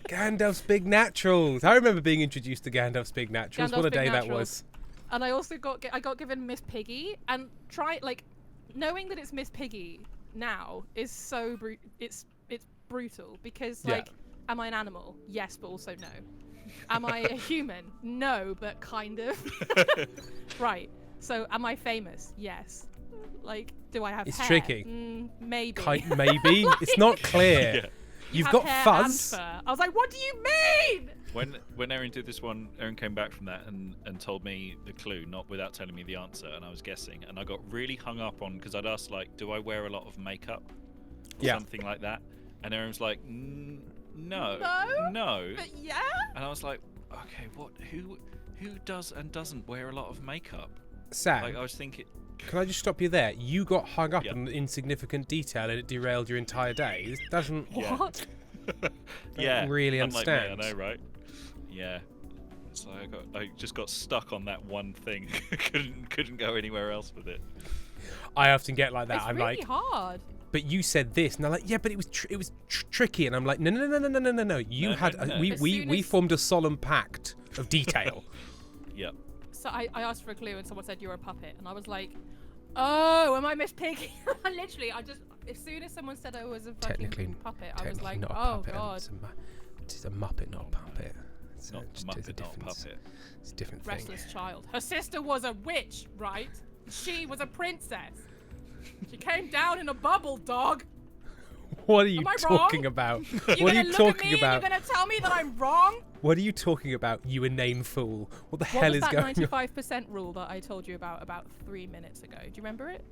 Gandalf's Big Naturals. I remember being introduced to Gandalf's Big Naturals.
Gandalf's
What a
Big
day that
Naturals.
was.
And I also got given Miss Piggy, and knowing that it's Miss Piggy now is so it's brutal because
Yeah.
like, am I an animal? Yes, but also no. Am I a human? No, but kind of. Right. So am I famous? Yes. Like, do I have
It's
hair?
tricky.
Maybe.
Maybe. It's not clear.
Yeah.
You've
have
got
hair
fuzz.
and fur. I was like, what do you mean?
When Erin did this one, Erin came back from that and told me the clue, not without telling me the answer, and I was guessing, and I got really hung up on because I'd asked like, do I wear a lot of makeup, or
Yeah.
something like that, and Erin was like, no,
No? But yeah.
and I was like, okay, what? Who does and doesn't wear a lot of makeup?
Sam,
Like I was thinking,
can I just stop you there? You got hung up
Yeah.
on insignificant detail and it derailed your entire day. This doesn't
Yeah.
What?
yeah,
really
unlike me,
understand.
I know, right? Yeah. So I just got stuck on that one thing. couldn't go anywhere else with it.
I often get like that.
It's
I'm
really
like,
hard.
but you said this, and they're like, yeah, but it was tricky, and I'm like, no. You
No,
had
no, no.
we
As
we
soon
we
as-
formed a solemn pact of detail.
Yep.
So I asked for a clue and someone said you're a puppet, and I was like, oh, am I Miss Piggy? Literally, as soon as someone said I was a fucking
Technically
puppet, I was like,
not a
oh
puppet.
god.
It's a muppet, not a puppet. It's
Not
just-
Muppet,
there's a
not
difference.
puppet.
It's a different thing.
Restless child. Her sister was a witch, right? She was a princess. She came down in a bubble, dog.
What are you
Am I
talking
wrong?
about?
You're
What are
gonna
you
look
talking
at me
about?
and you're gonna tell me that I'm wrong?
What are you talking about, you inane fool? What the
What
hell
was
is
that
going on?
95% rule that I told you about 3 minutes ago? Do you remember it?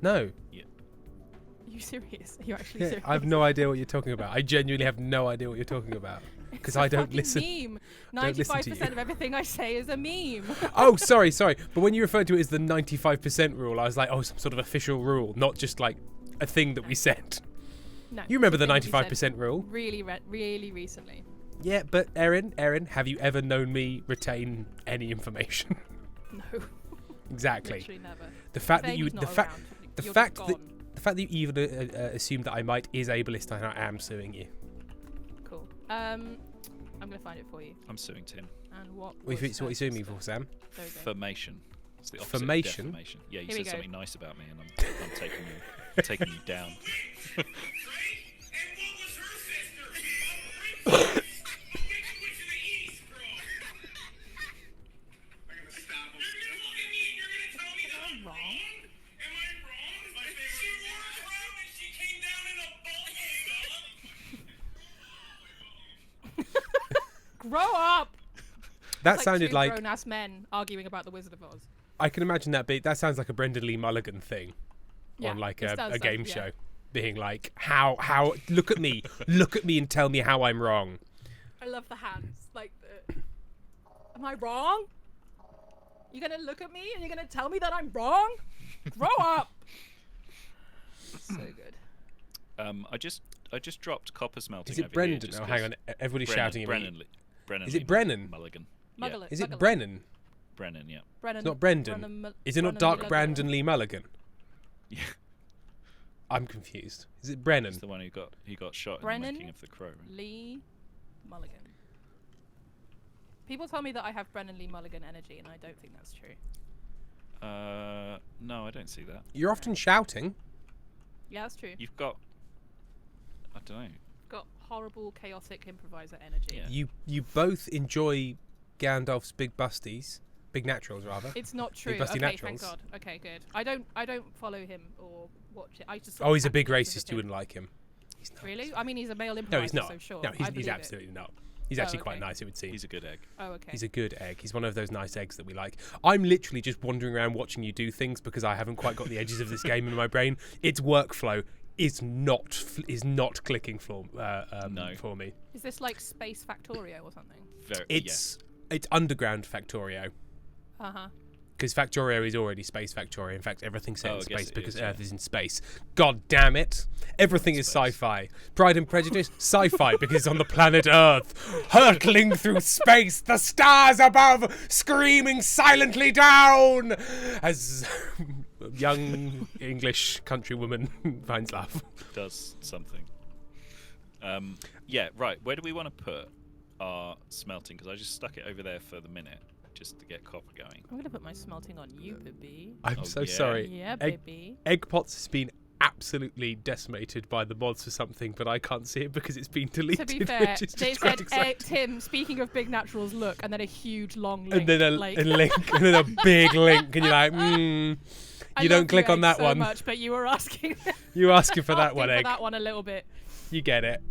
No.
Are you serious? Are you actually
Yeah,
serious?
I have no idea what you're talking about. I genuinely have no idea what you're talking about. Because
It's a
I don't
fucking
listen.
Meme.
don't listen to
95%
you.
of everything I say is a meme.
Oh, sorry. But when you referred to it as the 95% rule, I was like, oh, some sort of official rule, not just like a thing that we said.
No.
You remember the
it's a thing we
95% rule?
said really recently.
Yeah, but Erin, have you ever known me retain any information?
No.
Exactly.
Literally never.
The fact
If
that you,
Amy's
the
not
fact,
around,
the
you're
fact
just
that,
gone.
the fact that you even assumed that I might is ableist, and I am suing you.
Cool. I'm gonna find it for you.
I'm suing Tim.
And what?
What are
was
you
her
suing me
sister?
for, Sam?
There we go.
Formation. It's the opposite of
Formation?
defamation. Yeah, you
Here we
said
go.
something nice about me, and I'm taking you down.
I'm wrong. Grow up.
That
It's
sounded
two
like
grown-ass men arguing about the Wizard of Oz.
I can imagine that. That sounds like a Brendan Lee Mulligan thing
Yeah,
on like
this
a
does
game
sound- yeah.
show. being like, how, look at me and tell me how I'm wrong.
I love the hands. Like, am I wrong? You're gonna look at me and you're gonna tell me that I'm wrong? Grow up. So good.
I just dropped copper smelting.
Is it
over
Brendan?
Here just
Oh,
'cause
hang on. Everybody's shouting at me.
Brennan.
Is it Brennan?
Mulligan.
Muggle
Yeah.
it,
Is
muggle
it
it.
Brennan?
Brennan, yeah.
Brennan.
It's not Brendan. Is it not Dark Brandon Lee Mulligan?
Yeah.
I'm confused. Is it Brennan?
He's the one who got shot
Brennan
in the making of The Crow. Right?
Lee Mulligan. People tell me that I have Brennan Lee Mulligan energy, and I don't think that's true.
No, I don't see that.
You're often shouting.
Yeah, that's true.
You've got, I don't know.
Got horrible, chaotic improviser energy.
Yeah.
You both enjoy Gandalf's big busties. Big naturals, rather.
It's not true.
Big busty
Okay,
naturals.
thank God. Okay, good. I don't follow him or watch it. I just.
Oh, he's a big
accept it as
racist.
thing.
You wouldn't like him. He's not.
Really? I mean, he's a male improviser,
No, he's not.
so sure.
No,
I
he's
believe it.
absolutely not. He's actually quite
okay.
nice, it would seem.
He's a good egg.
Oh, okay.
He's a good egg. He's one of those nice eggs that we like. I'm literally just wandering around watching you do things because I haven't quite got the edges of this game in my brain. Its workflow is not clicking for for me.
Is this like Space Factorio or something?
It's Underground Factorio.
Uh huh.
Because Factorio is already Space Factorio. In fact, everything's set in
I guess
space
it
because
is,
Earth is in space. God damn it. Everything is sci-fi. Pride and Prejudice, sci-fi because it's on the planet Earth. Hurtling through space, the stars above screaming silently down as young English countrywoman finds love.
Does something. Yeah, right. Where do we want to put our smelting? Because I just stuck it over there for the minute. Just to get copper going.
I'm gonna put my smelting on you, baby.
I'm so sorry.
Yeah, baby.
Eggpots has been absolutely decimated by the mods for something, but I can't see it because it's been deleted.
To be fair,
which is
they
just quite
said,
exciting.
Tim, speaking of big naturals, look, and then a huge long link.
And then a
like,
link, and then a big link, and you're like,
I
you don't
love
click
you,
on that
Egg, so
one.
much, but you were asking.
You're asking for that
asking
one,
for
Egg.
that one a little bit.
You get it.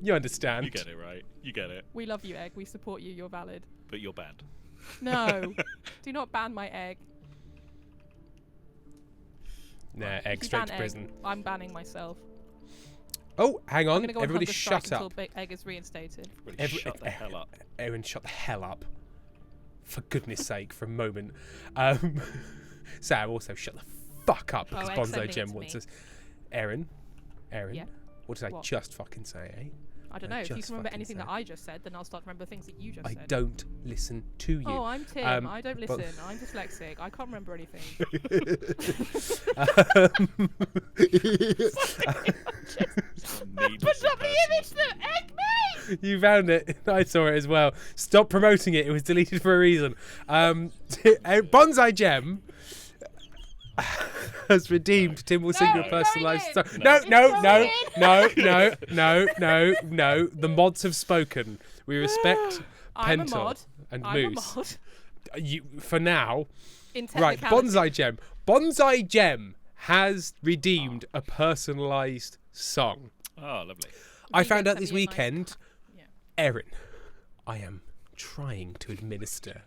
You understand.
You get it, right? You get it.
We love you, Egg. We support you. You're valid.
But you're banned.
No, do not ban my egg.
Nah,
If
Egg
you
straight
ban
to
Egg,
prison.
I'm banning myself.
Oh, hang
I'm
on.
gonna go on
Everybody
hunger strike
shut
until
up.
Big Egg is reinstated.
Everybody shut the hell up.
Aaron, shut the hell up. For goodness sake, for a moment. Sam, also shut the fuck up because
Egg
Bonsai
sending it
Gem
to
wants
me.
us. Aaron,
Yeah.
what did I
What?
just fucking say, eh?
I don't know. If you
just
can remember
fucking
anything
say.
that I just said, then I'll start to remember things that you just
I
said.
don't listen to you.
Oh, I'm Tim. I don't
but-
listen. I'm dyslexic. I can't remember anything.
Needlessly personal.
Egg me!
You found it. I saw it as well. Stop promoting it. It was deleted for a reason. Bonsai Gem has redeemed Tim will sing your personalised song. No. The mods have spoken. We respect
I'm a
Pentor
mod.
and
I'm
Moose.
a mod.
You, for now,
In
right?
technicality.
Bonsai Gem has redeemed a personalised song.
Oh, lovely.
I
You
found
get
out this
to be a nice
weekend,
Yeah.
Erin, I am trying to administer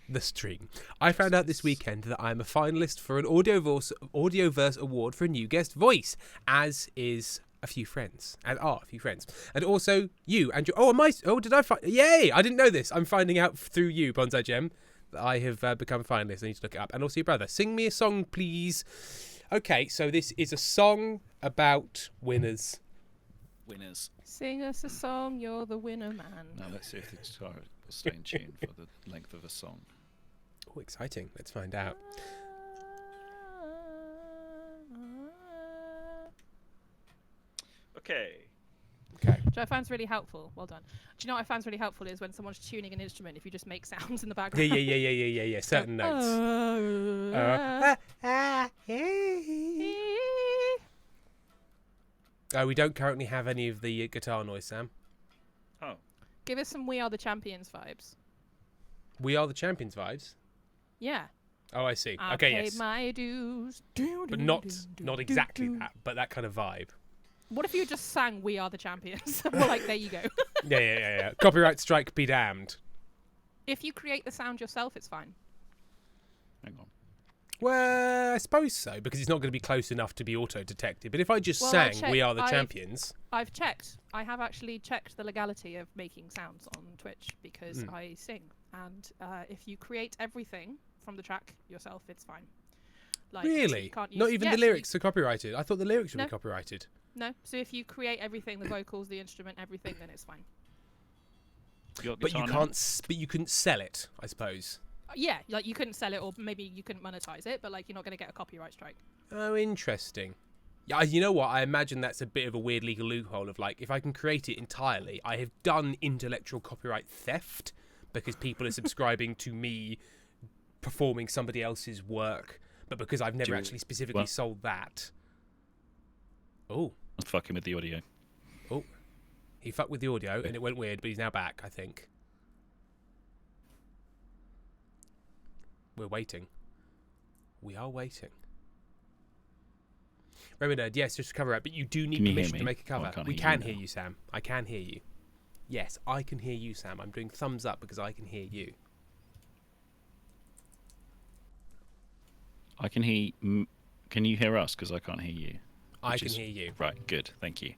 the stream. I found out this weekend that I'm a finalist for an Audioverse award for a new guest voice, as is a few friends, and and also you and your. Did I find? Yay! I didn't know this. I'm finding out through you, Bonsai Gem, that I have become a finalist. I need to look it up. And also your brother. Sing me a song, please. Okay, so this is a song about winners.
Winners.
Sing us a song, you're the winner, man.
Now let's see if the guitar will stay in tune for the length of a song.
Oh, exciting! Let's find out.
Okay.
Okay.
Which I find really helpful. Well done. Do you know what I find really helpful is when someone's tuning an instrument, if you just make sounds in the background.
Yeah. Certain notes. We don't currently have any of the guitar noise, Sam.
Oh.
Give us some We Are the Champions vibes.
We Are the Champions vibes.
Yeah.
Oh, I see.
I
Okay,
paid
yes.
my dues.
But not exactly that, but that kind of vibe.
What if you just sang We Are the Champions? Well, like, there you go.
Yeah. Copyright strike be damned.
If you create the sound yourself, it's fine.
Hang on.
Well, I suppose so, because it's not going to be close enough to be auto-detected. But if I just sang, "We are the champions,"
I've checked. I have actually checked the legality of making sounds on Twitch because I sing, and if you create everything from the track yourself, it's fine. Like,
really?
you can't use,
Not even the lyrics are copyrighted. I thought the lyrics would be copyrighted.
No. So if you create everything, the vocals, the instrument, everything, then it's fine.
But you can't. But you couldn't sell it, I suppose.
Yeah, like you couldn't sell it, or maybe you couldn't monetize it, but like you're not going to get a copyright strike.
Oh, interesting. Yeah, you know what? I imagine that's a bit of a weird legal loophole of like, if I can create it entirely, I have done intellectual copyright theft because people are subscribing to me performing somebody else's work, but because I've never actually specifically sold that. Oh.
I'm fucking with the audio.
Oh. He fucked with the audio and it went weird, but he's now back, I think. We're waiting. We are waiting. Remember, yes, just a cover up, but you do need permission to make a cover. We can hear you, Sam. I can hear you. Yes, I can hear you, Sam. I'm doing thumbs up because I can hear you.
I can hear. Can you hear us? Because I can't hear you.
I can hear you.
Right, good. Thank you.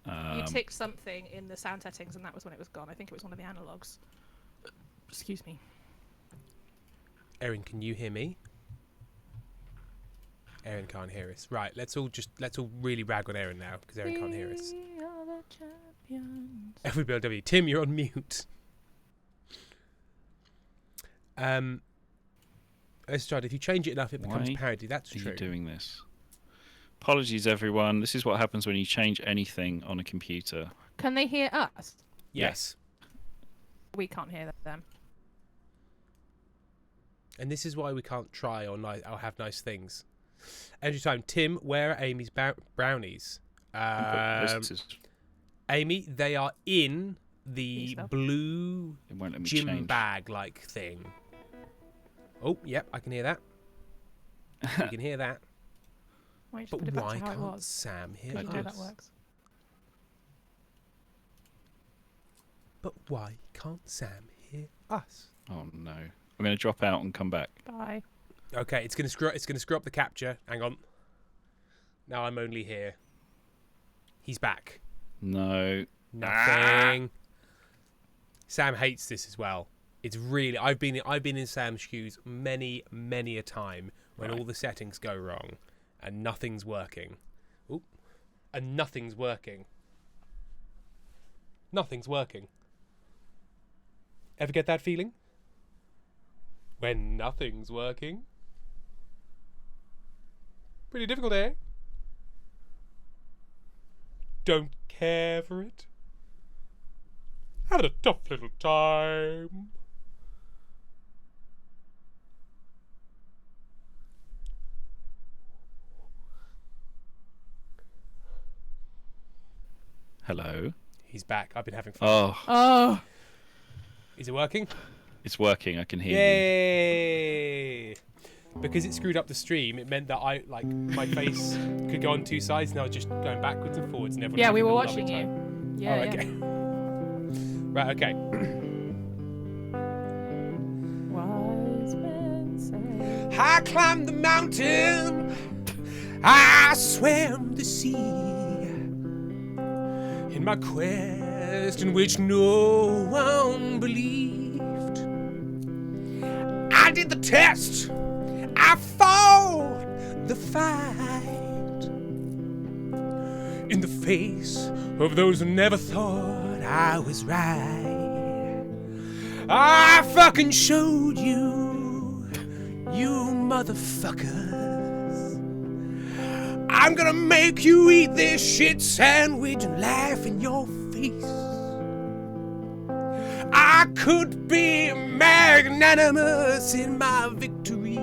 You ticked something in the sound settings, and that was when it was gone. I think it was one of the analogs. Excuse me.
Erin, can you hear me? Erin can't hear us. Right, let's all really rag on Erin now because Erin can't hear us.
We are the champions.
FBLW. Tim, you're on mute. Let's try it. If you change it enough, it becomes parody. That's true.
Why are you doing this? Apologies, everyone. This is what happens when you change anything on a computer.
Can they hear us?
Yes.
We can't hear them.
And this is why we can't try or have nice things. Every time, Tim, where are Amy's brownies? Amy, they are in the blue gym bag-like thing. Oh, yep, I can hear that. You can hear that. But why can't Sam hear us?
How that works.
But why can't Sam hear us?
Oh no! I'm going to drop out and come back.
Bye.
Okay, it's going to screw up the capture. Hang on. Now I'm only here. He's back.
No.
Nothing. Sam hates this as well. It's really I've been in Sam's shoes many a time when all the settings go wrong and nothing's working. Oop. And nothing's working. Nothing's working. Ever get that feeling? When nothing's working? Pretty difficult, eh? Don't care for it? Having a tough little time.
Hello.
He's back. I've been having fun.
Oh.
Is it working?
It's working. I can hear you.
Yay! Because it screwed up the stream, it meant that my face could go on two sides, and I was just going backwards and forwards. And
yeah, we were watching you. Yeah.
Oh, okay. Right. Okay.
Wise men say.
I climbed the mountain. I swam the sea. In my quest in which no one believed. I did the test. I fought the fight. In the face of those who never thought I was right. I fucking showed you, you motherfuckers. I'm gonna make you eat this shit sandwich and laugh in your face. I could be magnanimous in my victory,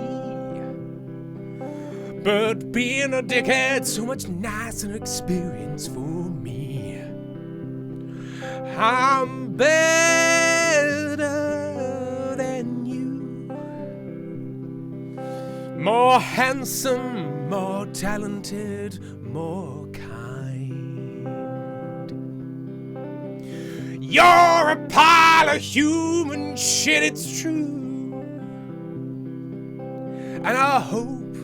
but being a dickhead's so much nicer experience for me. I'm better than you, more handsome, more talented, more kind. You're a pile of human shit, it's true. and I hope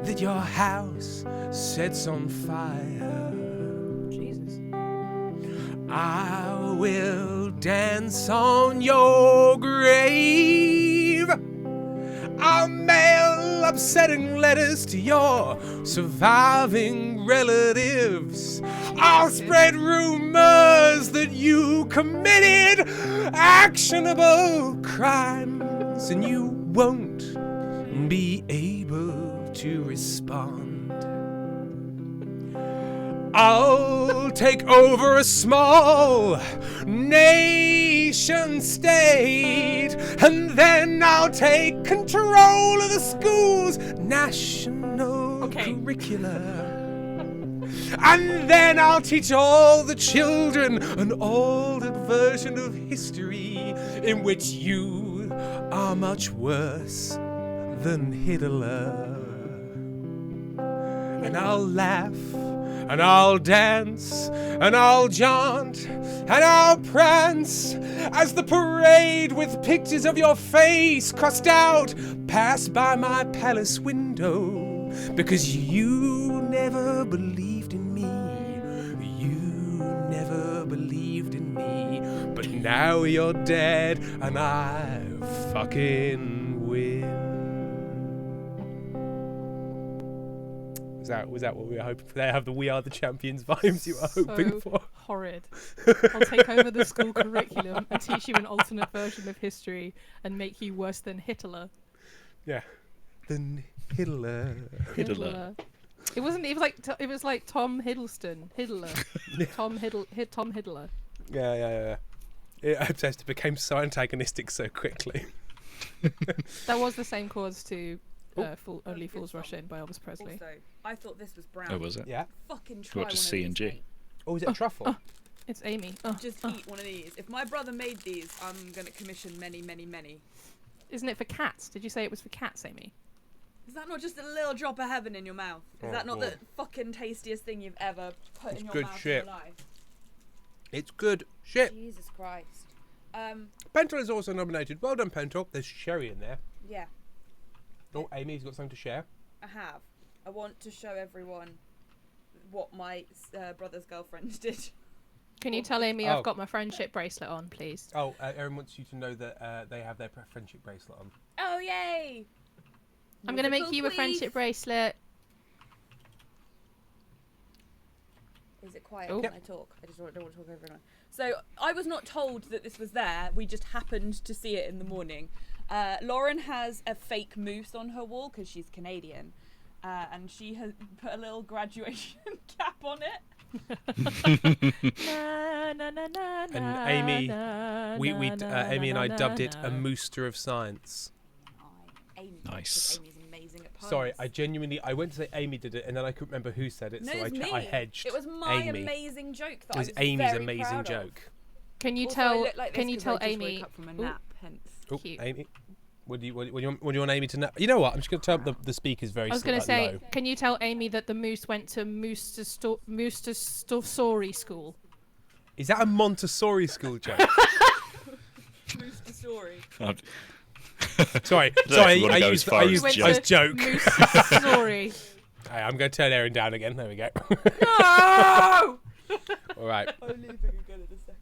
that your house sets on fire.
Jesus.
I will dance on your grave. I'll mail upsetting letters to your surviving relatives. I'll spread rumors that you committed actionable crimes, and you won't be able to respond. I'll take over a small nation state, and then I'll take control of the school's national curricula. And then I'll teach all the children an altered version of history in which you are much worse than Hitler. And I'll laugh, and I'll dance, and I'll jaunt, and I'll prance as the parade with pictures of your face crossed out pass by my palace window, because you never believed in me. You never believed in me, but now you're dead, and I fucking win. Was that what we were hoping for? They have the "We Are the Champions" vibes you were hoping for.
Horrid. I'll take over the school curriculum and teach you an alternate version of history and make you worse than Hitler.
Yeah, than Hitler.
Hitler.
It wasn't. It was like Tom Hiddleston. Hitler. Tom Hiddler.
Yeah. It obsessed. It became so antagonistic so quickly.
That was the same cause to Only Fools Rush In by Elvis Presley.
Also, I thought this was brown.
Oh, was it?
Yeah.
Fucking try
What, just
one
C
of
and
these,
G?
mate.
Oh, is it a truffle?
It's Amy.
Just eat one of these. If my brother made these, I'm going to commission many, many, many.
Isn't it for cats? Did you say it was for cats, Amy?
Is that not just a little drop of heaven in your mouth? Is that not the fucking tastiest thing you've ever put in your
good
mouth
shit.
in your life?
It's good shit.
Jesus Christ.
Pentel is also nominated. Well done, Pentel. There's sherry in there.
Yeah,
Oh, Amy's got something to share.
I have. I want to show everyone what my brother's girlfriend did.
Can you tell Amy
Oh.
I've got my friendship bracelet on, please?
Oh, Erin wants you to know that they have their friendship bracelet on.
Oh, yay!
I'm going to make
Musical,
you a
please.
friendship bracelet.
Is it quiet
Oh.
when I talk? I just don't want to talk over everyone. So I was not told that this was there. We just happened to see it in the morning. Lauren has a fake moose on her wall because she's Canadian, and she has put a little graduation cap on it.
And Amy, Amy and I dubbed it a Mooster of Science.
Amy,
Nice.
Amy's amazing at puns.
Sorry, I went to say Amy did it, and then I couldn't remember who said it,
No,
so
it was me.
I hedged.
It was my
Amy.
amazing joke that
It was
I was
Amy's
very
amazing
proud of.
joke.
Can you
Also, I
tell?
look like this
Can you
'cause
tell
I just
Amy?
woke up from a
Ooh.
nap, hence.
Oh,
Cute.
Amy, what do you want Amy to know? You know what? I'm just going to turn up the speakers very.
I was going to say,
low.
can you tell Amy that the moose went to Montessori school?
Is that a Montessori school joke?
Montessori.
Sorry,
if you wanna
I
go
used
as far
I
as
used
joke.
joke.
Montessori.
Hey, I'm going to turn Erin down again. There we go.
No!
All right.
I'm leaving again in a second.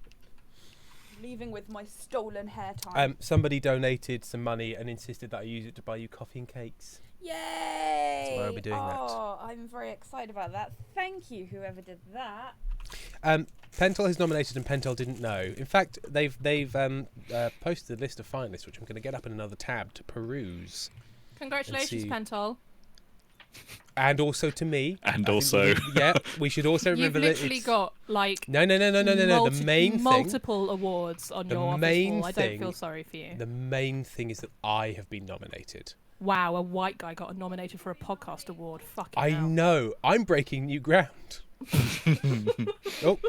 Leaving with my stolen hair tie.
Somebody donated some money and insisted that I use it to buy you coffee and cakes.
Yay!
That's why I'll be doing that.
Oh, I'm very excited about that. Thank you, whoever did that.
Pentel has nominated and Pentel didn't know. In fact, they've posted a list of finalists, which I'm going to get up in another tab to peruse.
Congratulations,
see.
Pentol.
And also to me.
And
I think
also-
we should also
You've
remember that
literally
it's...
got like
No. The main thing.
multiple awards on
The
your office
main
wall. I don't
thing-
feel sorry for you.
The main thing is that I have been nominated.
Wow, a white guy got nominated for a podcast award. Fucking
I
hell.
know. I'm breaking new ground. Oh,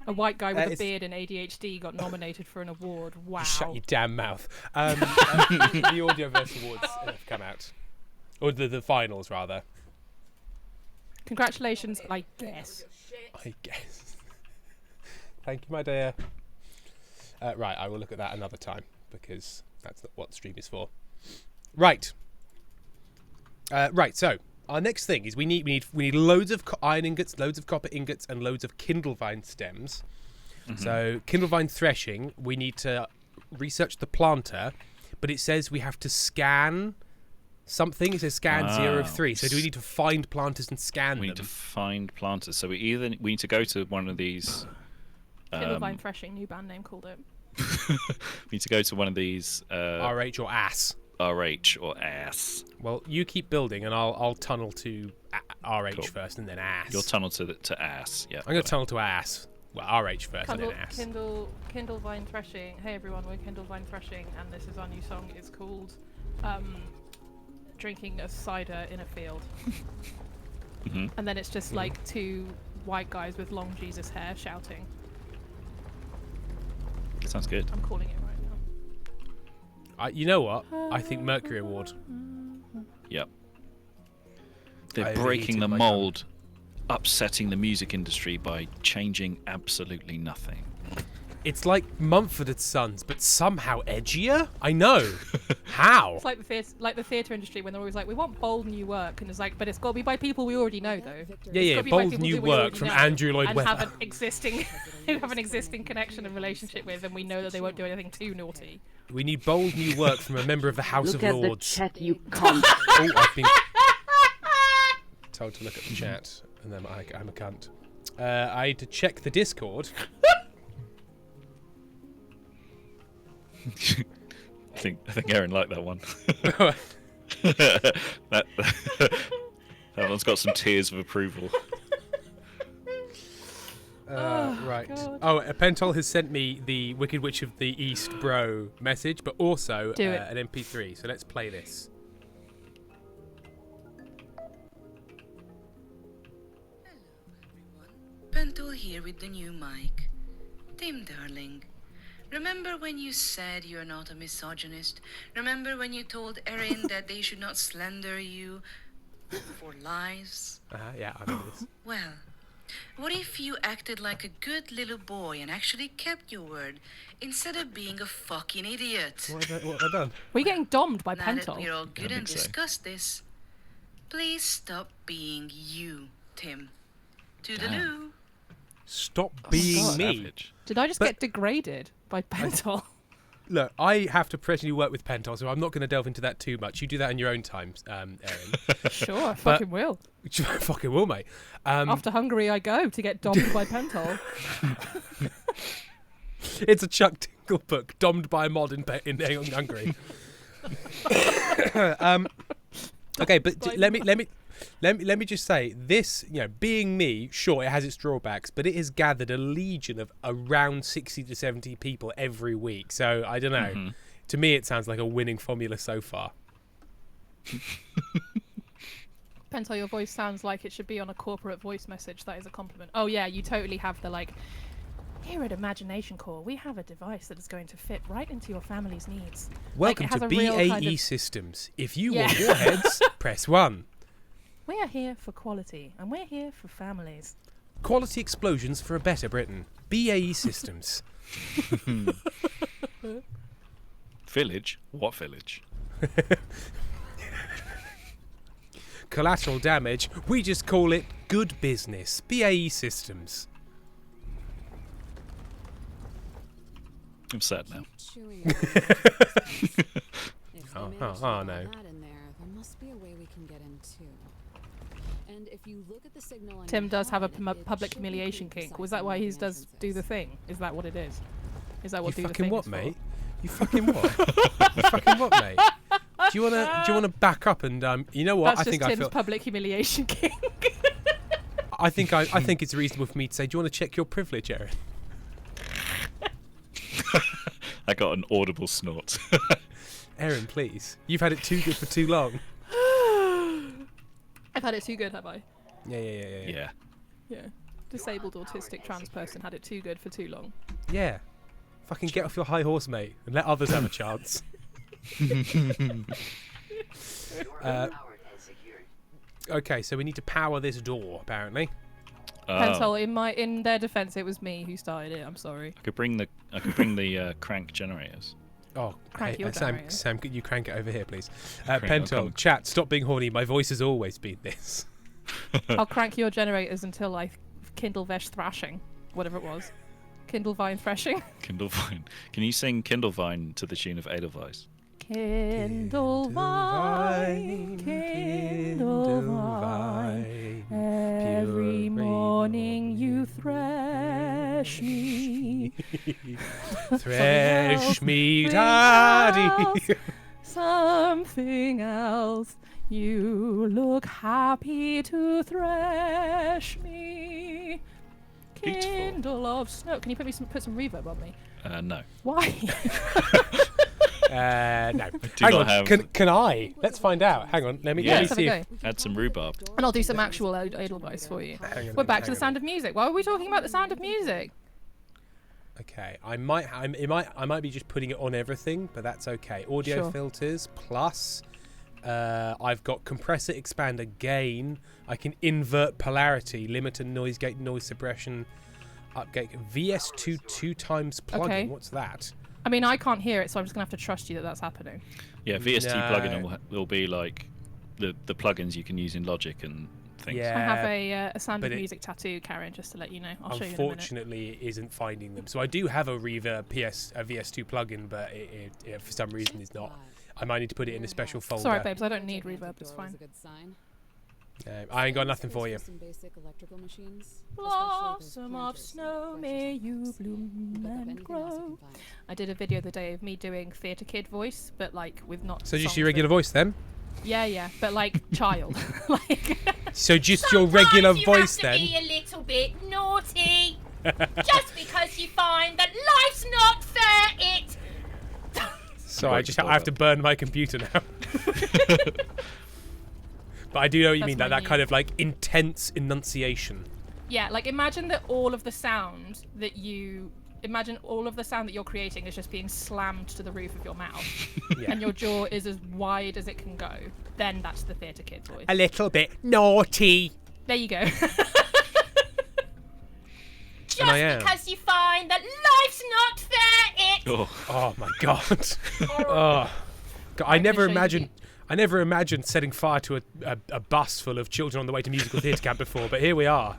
A white guy with a
it's-
beard and ADHD got nominated for an award. Wow.
shut your damn mouth. The Audioverse Awards have come out. Or the finals, rather.
Congratulations, I guess.
I guess. Thank you, my dear. Right, I will look at that another time, because that's what stream is for. Right. Right. So our next thing is we need loads of iron ingots, loads of copper ingots, and loads of kindlevine stems. So kindlevine threshing. We need to research the planter, but it says we have to scan something. It says scan 0 of 3. So do we need to find planters and scan them?
We need to find planters. So we need to go to one of these.
Kindlevine Threshing, new band name called it.
We need to go to one of these.
RH or ass.
RH or ass.
Well, you keep building, and I'll tunnel to RH
Cool.
first, and then ass.
You'll tunnel to ass. Yeah.
I'm going to tunnel to ass. Well, RH first, and then ass.
Kindlevine Threshing. Hey everyone, we're Kindlevine Threshing, and this is our new song. It's called Drinking a Cider in a Field. And then it's just like two white guys with long Jesus hair shouting.
Sounds good.
I'm calling it right now.
You know what? I think Mercury Award.
Yep.
I
They're
overheated
breaking the
my
mold, upsetting the music industry by changing absolutely nothing.
It's like Mumford & Sons, but somehow edgier? I know. How?
It's like the theatre industry when they're always like, we want bold new work, and it's like, but it's got to be by people we already know, though.
Yeah, bold new work from Andrew Lloyd
and
Webber.
have an existing connection and relationship with, and we know that they won't do anything too naughty.
We need bold new work from a member of the House
Look
of
at
Lords.
the chat, you cunt.
Oh, I've been told to look at the chat, and then I'm a cunt. I had to check the Discord.
I think Aaron liked that one. that one's got some tears of approval.
Right.
God.
Oh, Pentol has sent me the Wicked Witch of the East bro message, but also
Do it.
an MP3. So let's play this.
Pentol here with the new mic. Tim, darling. Remember when you said you're not a misogynist? Remember when you told Erin that they should not slander you for lies?
Yeah, I remember this.
Well, what if you acted like a good little boy and actually kept your word instead of being a fucking idiot?
What have I done?
We're getting dommed by
Now that
Pentol.
we're all good
I
and
think so.
discussed this, please stop being you, Tim. Toodaloo.
Stop being
God.
me.
Savage.
Did I just
But-
get degraded by Pentol?
Look, I have to professionally work with Pentol, so I'm not going to delve into that too much. You do that in your own time, Erin.
Sure, I fucking will.
Fucking will, mate.
After Hungary I go to get dommed by Pentol.
It's a Chuck Tingle book, dommed by a mod in Hungary. Okay, but let me just say this. You know, being me, sure, it has its drawbacks, but it has gathered a legion of around 60 to 70 people every week. So I don't know. To me, it sounds like a winning formula so far.
Pentol, your voice sounds like it should be on a corporate voice message. That is a compliment. Oh yeah, you totally have the like. Here at Imagination Core, we have a device that is going to fit right into your family's needs.
Welcome
Like, it has
to
a real
BAE
kind of-
Systems. If you
Yeah.
want warheads, press 1.
We are here for quality, and we're here for families.
Quality explosions for a better Britain. BAE Systems.
Village? What village?
Collateral damage, we just call it good business. BAE Systems.
I'm sad now.
Chewing on it. If they
Oh,
manage
oh,
to get
oh,
all
no.
that in there must be a way we can get in too. And if you look at the signal on
Tim
your
does have a
HUD, it
public
should
humiliation
include
kink. Was that why he does do the thing? Is that what it is? Is that what
You
do the
fucking
thing
what,
is for?
mate? You fucking what? You fucking what, mate? Do you wanna back up and you know what?
That's
I think
just
I
Tim's
feel
public humiliation kink.
I think it's reasonable for me to say, do you want to check your privilege, Erin?
I got an audible snort.
Erin, please. You've had it too good for too long.
I've had it too good, have I?
Yeah.
Yeah.
Yeah. Disabled autistic trans person had it too good for too long.
Yeah. Fucking get off your high horse, mate, and let others have a chance. Okay, so we need to power this door, apparently.
Pentol, in their defense, it was me who started it. I'm sorry.
I could bring the crank generators.
Oh,
Crank
hey,
your
Sam,
generator.
Sam, could you crank it over here, please?
Crank it,
Pentel,
come.
chat, stop being horny. My voice has always been this.
I'll crank your generators until I Kindle Vesh thrashing, whatever it was. Kindle Vine thrashing.
Kindle Vine. Can you sing Kindle Vine to the tune of Edelweiss?
Kindle Vine, Kindle Vine. Every morning you thresh me.
Thresh me,
Something
daddy.
else, something else. You look happy to thresh me.
Beautiful.
Kindle of snow. Can you put some reverb on me?
No.
Why?
No.
do
Hang
not
on.
have-
Can I? Let's find out. Hang on. Let me
Yeah.
Let's have a
see.
go.
Add some rhubarb.
And I'll do some actual Edelweiss for you.
Hang on,
We're back to
hang
the sound of music. Why are we talking about the sound of music?
Okay, I might be just putting it on everything, but that's okay. Audio
Sure.
filters plus, I've got compressor, expander, gain. I can invert polarity, limiter, noise gate, noise suppression, upgate, VS2 2x plugin.
Okay.
What's that?
I mean, I can't hear it, so I'm just gonna have to trust you that that's happening.
Yeah, VST
No.
plugin will be like the plugins you can use in Logic and things.
Yeah.
I have a sound
but
of
it-
music tattoo, Karen, just to let you know. I'll show you in a minute.
Unfortunately, it isn't finding them. So I do have a Reverb a VS2 plugin, but it for some reason is not. I might need to put it in a special folder.
Sorry, babes, I don't need reverb. It's fine.
I ain't got nothing for you.
Some basic electrical machines,
Blossom of snow, may you bloom and grow. I did a video the day of me doing theatre kid voice, but like with not.
So just
songs
your regular
that-
voice then?
Yeah, but like child. Like.
So just your regular voice then?
You have to be a little bit naughty. Just because you find that life's not fair, it.
So I have to burn my computer now. But I do know what you
That's
mean,
my
that
new-
kind of like intense enunciation.
Yeah, like imagine that all of the sound that you imagine all of the sound that you're creating is just being slammed to the roof of your mouth,
Yeah.
and your jaw is as wide as it can go. Then that's the theatre kid voice.
A little bit naughty.
There you go.
Just
And I am.
because you find that life's not fair, it.
Oh my god. Oh. God, I never imagined setting fire to a bus full of children on the way to musical theatre camp before, but here we are.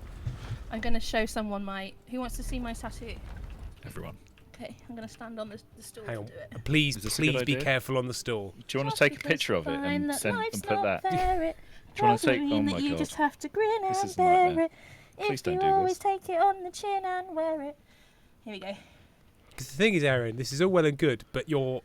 I'm gonna show someone my. Who wants to see my tattoo?
Everyone.
Okay, I'm gonna stand on the stool
Hang
to
on.
do it.
Please
Is this a good
be
idea?
careful on the stool.
Do you want to take a picture of it and put that? Do you want to take? Oh my
You
god.
just have to grin
This
and
is a nightmare.
bear it.
Please
If
don't
you
do
always
this.
take it on the chin and wear it. Here we go.
'Cause the thing is, Erin, this is all well and good, but you're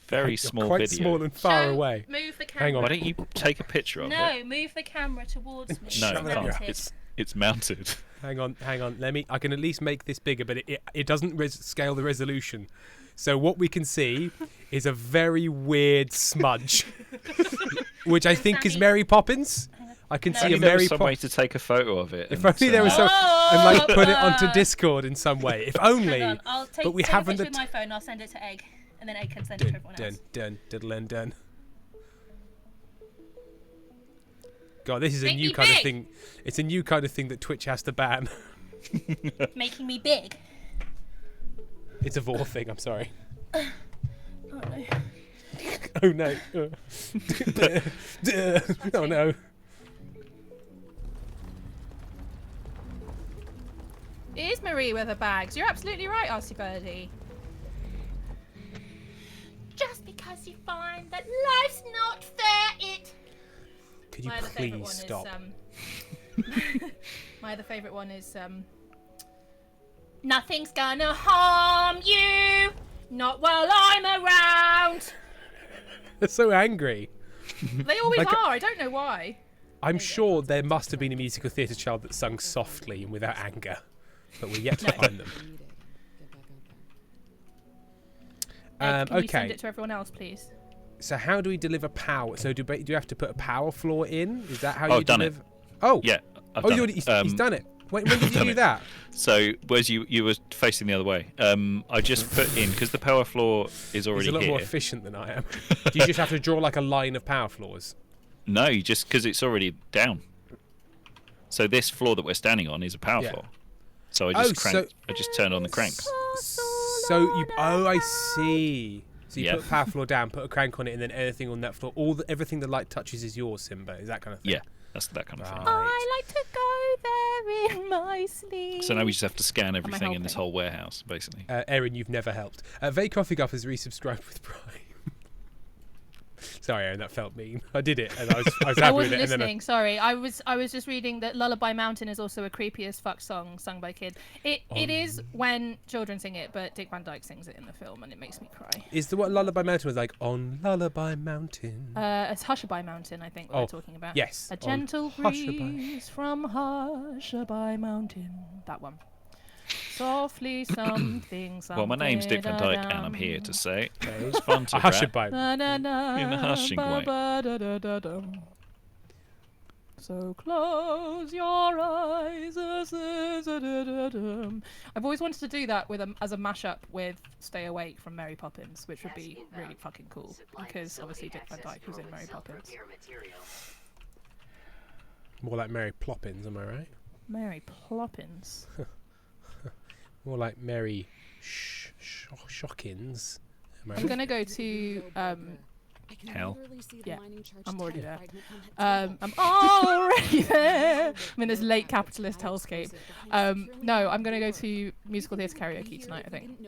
Very
you're
small
quite
video.
small and far
So,
away.
Move the camera.
Hang on.
Why don't you take a picture of it?
No, move the camera towards me.
No,
Shut
you
up,
can't.
Mounted.
It's mounted.
Hang on. I can at least make this bigger, but it doesn't scale the resolution. So what we can see is a very weird smudge, which I think is Mary Poppins. I can see
Only
a
there
Mary
was some way
Poppins.
to take a photo of it.
If
and
only there was
send
some,
it.
and like put it onto Discord in some way. If only.
Hang on, I'll take,
but we
take
haven't.
a picture with my phone. I'll send it to Egg, and then Egg can send it to everyone else.
Dun. God, this is a
Make
new
me
kind of
big.
thing. It's a new kind of thing that Twitch has to ban.
Making me big.
It's a Vor thing. I'm sorry.
Oh no.
Oh no. Oh no.
It is Marie with her bags. You're absolutely right, Arsey Birdie.
Just because you find that life's not fair, it.
Could you
My other favourite
please
one
stop?
is my other favourite one is
Nothing's gonna harm you. Not while I'm around.
They're so angry.
They always
Like-
are. I don't know why.
I'm sure there must have been a musical theatre child that sung softly and without anger, but we're yet to find them.
Ed, can you send
Okay,
it to everyone else, please?
so how do we deliver power? So do you have to put a power floor in? Is that how
Oh,
you
I've done it.
deliver? Oh,
Yeah, I've
oh,
done
you
it.
already, he's done it. When did you
done
do
it.
that?
So, whereas you were facing the other way, I just put in because the power floor is
He's
already
a lot
here.
more efficient than I am. Do you just have to draw like a line of power floors?
No, you just because it's already down. So this floor that we're standing on is a power
Yeah.
floor. So I
Oh,
just cranked. I just turned on the cranks.
So you. Oh, I see. So you put power floor down, put a crank on it, and then anything on that floor, everything the light touches is yours, Simba. Is that kind of thing?
Yeah, that's that kind of thing.
I like to go there in my sleep.
So now we just have to scan everything in this whole warehouse, basically.
Erin, you've never helped. Vay Coffee Guff has resubscribed with Prime. Sorry, Erin, that felt mean. I did it, and I was happy
I
with
wasn't
it.
listening. Sorry, I was just reading that Lullaby Mountain is also a creepy as fuck song sung by kids. It is when children sing it, but Dick Van Dyke sings it in the film, and it makes me cry.
Is the what Lullaby Mountain was like on Lullaby Mountain?
It's Hushabye Mountain, I think. What we're talking about.
Yes.
A gentle breeze from Hushabye Mountain. That one. Softly something.
Well, my name's Dick Van Dyke, and I'm here to say it was fun to
hush
rap
about
in a hushing way.
So close your eyes. I've always wanted to do that with as a mashup with "Stay Awake" from Mary Poppins, which would be really fucking cool because obviously Dick Van Dyke was in Mary Poppins.
More like Mary Ploppins, am I right?
Mary Ploppins.
More like Mary Shockins.
I'm gonna go to
hell.
Yeah, I'm already there. I'm already there. I'm in this late capitalist hellscape. No, I'm gonna go to musical theatre karaoke tonight. I think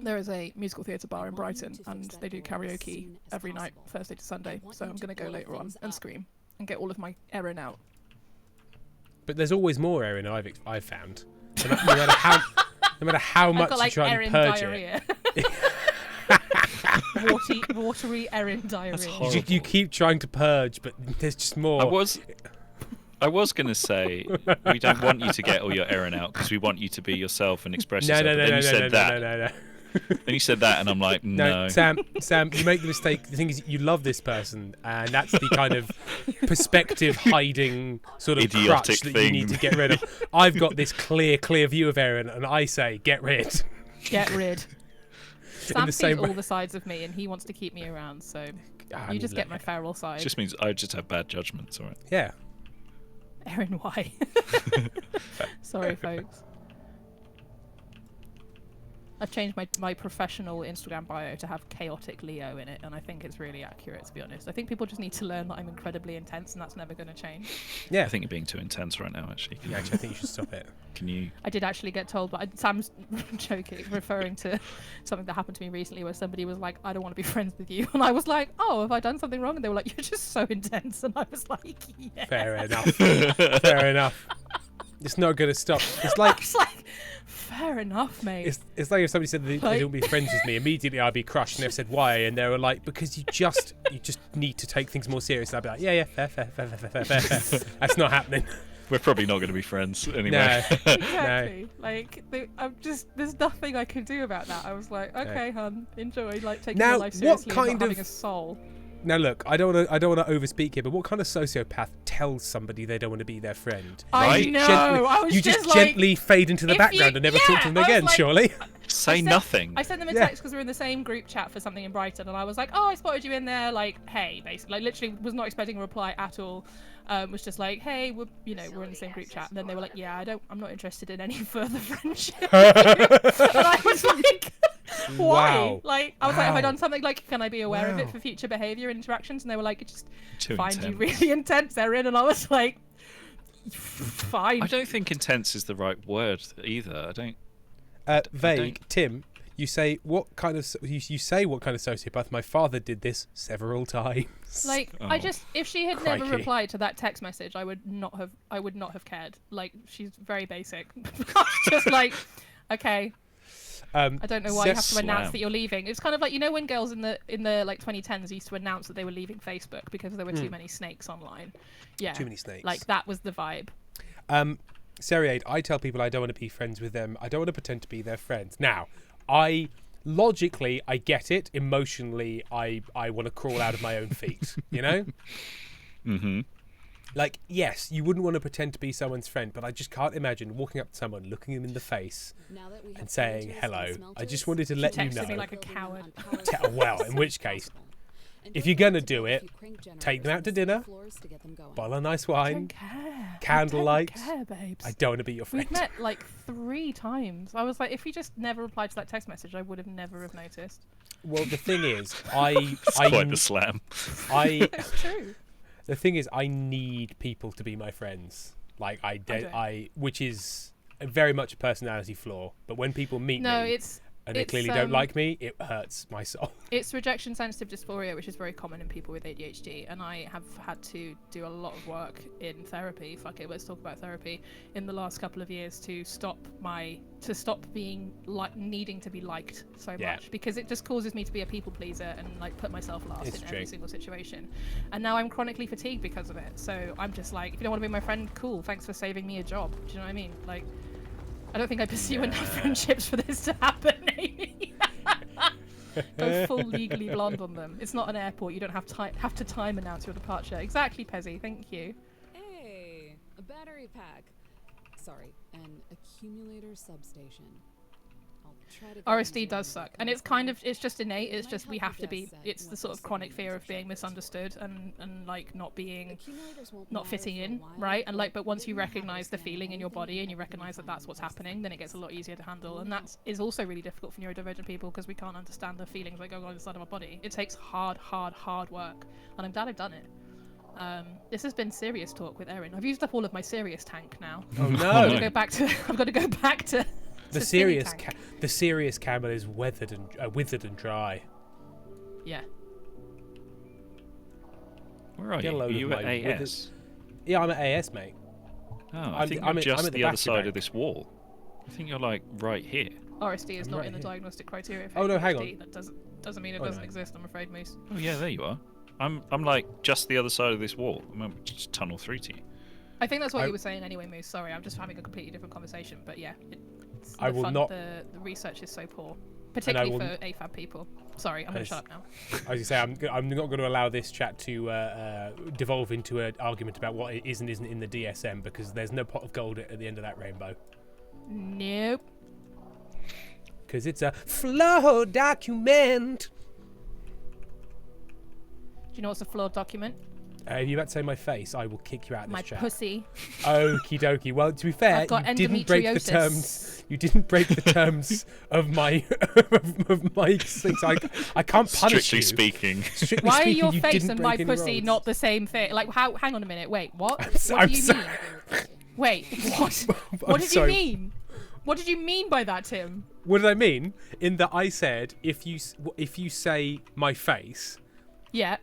there is a musical theatre bar in Brighton, and they do karaoke every night, Thursday to Sunday. So I'm gonna go later on and scream and get all of my Erin out.
But there's always more Erin I've found. No matter how much you try and purge
diarrhea.
it.
watery Erin diarrhea.
You keep trying to purge, but there's just more.
I was going to say, we don't want you to get all your Erin out because we want you to be yourself and express yourself.
No.
Then you said that, and I'm like, no.
Sam, you make the mistake. The thing is, you love this person, and that's the kind of perspective hiding sort of
idiotic
crutch that
thing
you need to get rid of. I've got this clear view of Erin, and I say, get rid.
Get rid. Sam sees all the sides of me, and he wants to keep me around, so you just get my feral side.
It just means I just have bad judgment, it's alright.
Yeah.
Erin, why? Sorry, folks. I've changed my professional Instagram bio to have chaotic Leo in it, and I think it's really accurate, to be honest. I think people just need to learn that I'm incredibly intense, and that's never going to change.
Yeah.
I think you're being too intense right now, actually.
Yeah, actually, I think you should stop it.
Can you?
I did actually get told, but Sam's joking, referring to something that happened to me recently where somebody was like, I don't want to be friends with you. And I was like, oh, have I done something wrong? And they were like, you're just so intense. And I was like, yeah.
Fair enough. Fair enough. It's not going to stop. It's like...
Fair enough, mate.
It's like if somebody said they don't be friends with me, immediately I'd be crushed, and they've said why, and they were like, because you just need to take things more seriously. I'd be like, yeah, fair. That's not happening.
We're probably not going to be friends anyway.
No.
Exactly. Like, there's nothing I could do about that. I was like, okay, hun, enjoy, like taking your life seriously and not having a soul.
Now look, I don't want to overspeak here, but what kind of sociopath tells somebody they don't want to be their friend?
I know.
You just gently fade into the background and never talk to them again, surely.
Say nothing.
I sent them a text because we were in the same group chat for something in Brighton, and I was like, oh, I spotted you in there, like, hey, basically. Like, literally was not expecting a reply at all. Was just like, hey, we're in the same group chat. And then they were like, yeah, I'm not interested in any further friendship. And I was like, why?
Wow.
Like, I was like, have I done something? Like, can I be aware of it for future behaviour and interactions? And they were like, it just find you really intense, Erin. And I was like, fine.
I don't think intense is the right word either. I don't.
Vague, Tim, you say what kind of sociopath? My father did this several times.
Like, if she had never replied to that text message, I would not have cared. Like, she's very basic. Just like, okay. I don't know why you have to announce that you're leaving. It's kind of like, when girls in the like 2010s used to announce that they were leaving Facebook because there were too many snakes online. Yeah.
Too many snakes.
Like, that was the vibe.
Seriade, I tell people I don't want to be friends with them. I don't want to pretend to be their friend. Now, I get it. Emotionally, I want to crawl out of my own feet,
Mm-hmm.
Like, yes, you wouldn't want to pretend to be someone's friend, but I just can't imagine walking up to someone, looking them in the face, and saying, hello, I just wanted to let you know.
Me like a coward.
Well, in which case,
And
if
don't
you're going to
forget
do
get a
it,
few crank
take them
generators
out to
on the
dinner,
floors to get them going.
bottle of nice
I
wine,
don't care.
candlelight.
I don't care, babes.
I don't want to be your friend.
We've met like 3 times. I was like, if you just never replied to that text message, I would have never have noticed.
Well, the thing is,
It's quite the slam.
It's true.
The thing is, I need people to be my friends. Like which is very much a personality flaw. But when people meet me and they clearly don't like me, it hurts my soul.
It's rejection sensitive dysphoria, which is very common in people with ADHD, and I have had to do a lot of work in therapy. Fuck it, let's talk about therapy. In the last couple of years, to stop being needing to be liked so much, because it just causes me to be a people pleaser and like put myself last in every single situation. And now I'm chronically fatigued because of it. So I'm just like, if you don't want to be my friend, cool. Thanks for saving me a job. Do you know what I mean? Like, I don't think I pursue enough friendships for this to happen, Amy. Go full legally blonde on them. It's not an airport. You don't have to time announce your departure. Exactly, Pezzy. Thank you.
Hey, a battery pack. Sorry, an accumulator substation. I'll try to get
RSD
into
does
it
suck,
if
and
I
it's
can.
kind of, it's just innate. It's
Might
just we
help
have
you
to be.
guess at
It's the
what
sort
this
of chronic
thing
fear
is
of being
for
misunderstood and like not being.
Accumulators won't
Not
matter
fitting
for a
in,
while,
right? And like, but once you
you don't have to
recognize the
scan
feeling in your
anything
body and you
that
recognize that
can
that's what's
find
happening, then it gets a lot easier to handle. And that is also really difficult for neurodivergent people because we can't understand the feelings that go on inside of our body. It takes hard work, and I'm glad I've done it. This has been serious talk with Erin. I've used up all of my serious tank now.
Oh no!
I've got to go back to
the serious the serious camel is withered and dry.
Yeah.
Where are
Get a
you?
load
Are
of
you at
my
AS?
withered- Yeah, I'm at AS, mate.
Oh, I
I'm-
think
I'm
you're
at-
just
I'm at the
the other
battery
side
bank.
of this wall. I think you're like right here.
RSD is
I'm
not
right
in the
here.
diagnostic criteria for
Oh, no, hang
ADHD.
on.
That doesn't mean it
Oh,
doesn't
no.
exist, I'm afraid, Moose.
Oh yeah, there you are. I'm like just the other side of this wall. I'm able to just tunnel through to you.
I think that's what
I-
you were saying anyway, Moose. Sorry, I'm just having a completely different conversation. But yeah,
I will not-
The research is so poor, particularly
will
for AFAB people. Sorry, I'm going to shut up now.
As you say, I'm not going to allow this chat to devolve into an argument about what is and isn't in the DSM, because there's no pot of gold at the end of that rainbow.
Nope.
Because it's a flow document.
Do you know what's a flawed document?
If you're about to say my face, I will kick you out of this
My
chat.
pussy.
Okie dokie. Well, to be fair,
I've got
you didn't break the
endometriosis.
terms. You didn't break the terms of my of my things. I can't punish
Strictly
you.
speaking.
Strictly
Why are
speaking,
your
you
face
didn't
and
break
my
any
pussy
rules.
not the same thing? Like, how? Hang on a minute. Wait, what?
I'm
What do you
sorry.
mean? Wait, what?
I'm
What did
sorry.
you mean? What did you mean by that, Tim?
What did I mean? In that I said if you say my face
Yeah.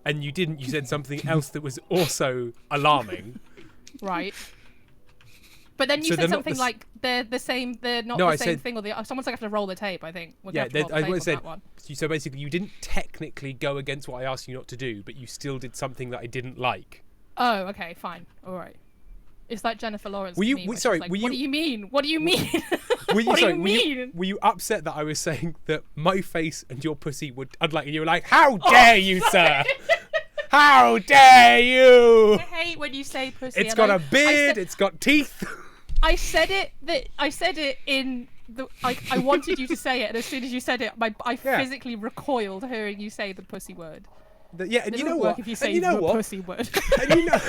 and you didn't, you said something else that was also alarming.
Right. But then you
So they're
said
not
something
the
like they're the same. They're not
No,
the
I
same
said-
thing, or the someone's like have to roll the tape. I think. We're
Yeah,
gonna have to roll the tape
I
on
said.
that one.
So basically, you didn't technically go against what I asked you not to do, but you still did something that I didn't like.
Oh, okay, fine, all right. It's like Jennifer Lawrence.
Were you-
meme where she's
sorry,
like,
were
What
you-
do you mean? What do you mean?
Were you,
What do
sorry,
you
were
mean?
Were you upset that I was saying that my face and your pussy would unlike? And you were like, "How dare you, sir? How dare you?
I hate when you say pussy.
It's
and
got
I-
a beard.
I
It's got teeth."
I said it in the. I wanted you to say it, and as soon as you said it, I
Yeah.
physically recoiled hearing you say the pussy word.
Yeah, and
It
you know
doesn't
what?
work if you say
and you know
the
what?
pussy word.
And you know.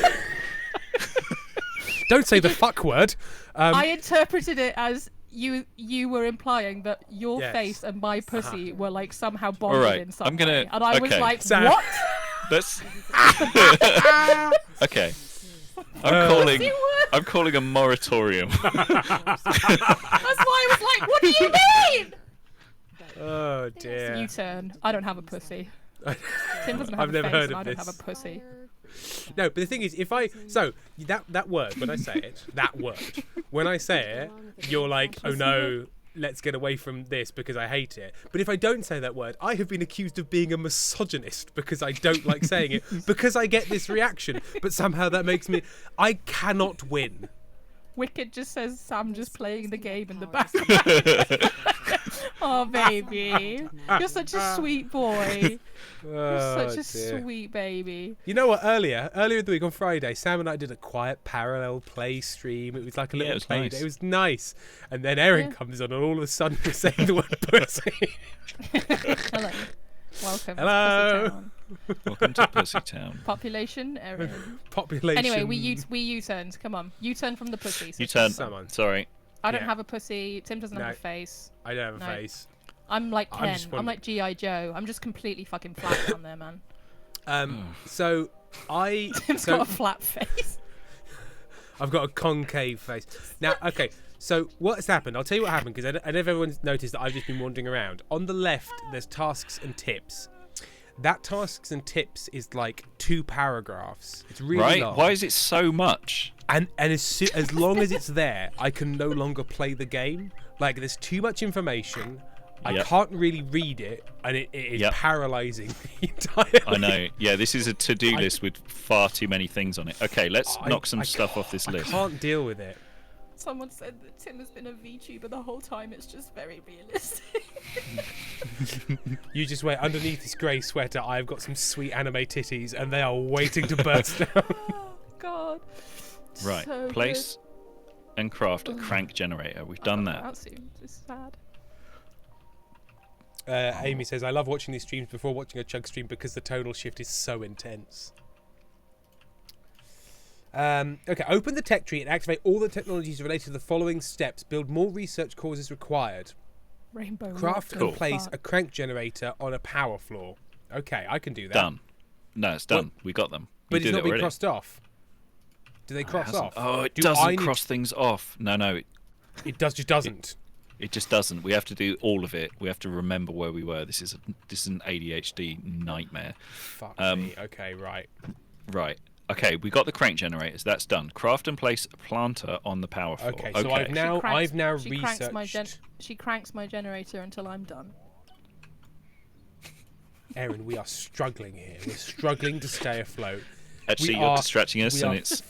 Don't say the fuck word.
I interpreted it as you were implying that your
Yes.
face and my pussy were like somehow bonded
Alright,
in some
I'm gonna-
way, and I was
okay.
like,
Sam.
what?
Let's. Okay.
Pussy word?
I'm calling a moratorium.
That's why I was like, what do you mean?
Oh dear.
U-turn. I don't have a pussy. Tim doesn't have
I've
a
never
face,
heard
and
of
I don't
this.
have a pussy.
No, but the thing is, if I that word when I say it, that word when I say it, you're like, oh no, let's get away from this because I hate it. But if I don't say that word, I have been accused of being a misogynist because I don't like saying it because I get this reaction. But somehow that makes me, I cannot win.
Wicked just says Sam just playing the game in the background. Oh, baby. You're such a sweet boy. You're such a sweet baby.
You know what? Earlier in the week on Friday, Sam and I did a quiet parallel play stream. It was like a little
it was
play.
nice.
It was nice. And then Erin
Yeah.
comes on, and all of a sudden we're saying the word pussy.
Hello. Welcome.
Hello.
To Pussy Town.
Welcome to Pussy Town.
Population, Erin.
Population.
Anyway, we U-turns. Come on, U-turn from the pussy. So
U-turn.
Someone.
Sorry.
I don't
Yeah.
have a pussy. Tim doesn't
No.
have a face.
I don't have a
No.
face.
I'm like
I'm
Ken.
just
I'm like G.I. Joe. I'm just completely fucking flat down there, man.
So I.
Tim's
so
got a flat face.
I've got a concave face. Now, okay. So what's happened? I'll tell you what happened because I don't know if everyone's noticed that I've just been wandering around. On the left, there's tasks and tips. That tasks and tips is like 2 paragraphs. It's really
Right?
long.
Why is it so much?
And as long as it's there, I can no longer play the game. Like, there's too much information. I
Yep.
can't really read it, and it is
Yep.
paralysing entirely.
I know. Yeah, this is a to-do list with far too many things on it. Okay, let's knock some stuff off this list.
I can't deal with it.
Someone said that Tim has been a VTuber the whole time. It's just very realistic.
You just wait. Underneath this grey sweater, I've got some sweet anime titties, and they are waiting to burst out.
Oh, God.
Right,
So
place and craft a crank generator. We've done that.
That seems sad.
Amy says, I love watching these streams before watching a chug stream because the tonal shift is so intense. Okay, open the tech tree and activate all the technologies related to the following steps. Build more research cores required.
Rainbow.
Craft
rock
and
and
place
fuck.
a crank generator on a power floor. Okay, I can do that.
Done. No, it's done. We got them.
But
We
it's
did
not
it
been
already.
crossed off. Do they cross
Hasn't-
off?
Oh, it
Do I
doesn't
need-
cross things off. No,
It just doesn't.
it just doesn't. We have to do all of it. We have to remember where we were. This is an ADHD nightmare.
Fuck
Um,
me. Okay, right.
Right. Okay, we got the crank generators. That's done. Craft and place a planter on the power floor.
Okay, so I've now
She cranks
researched.
she cranks my generator until I'm done.
Erin, we are struggling here. We're struggling to stay afloat.
Actually,
we
you're
are-
distracting us,
we
and
are-
it's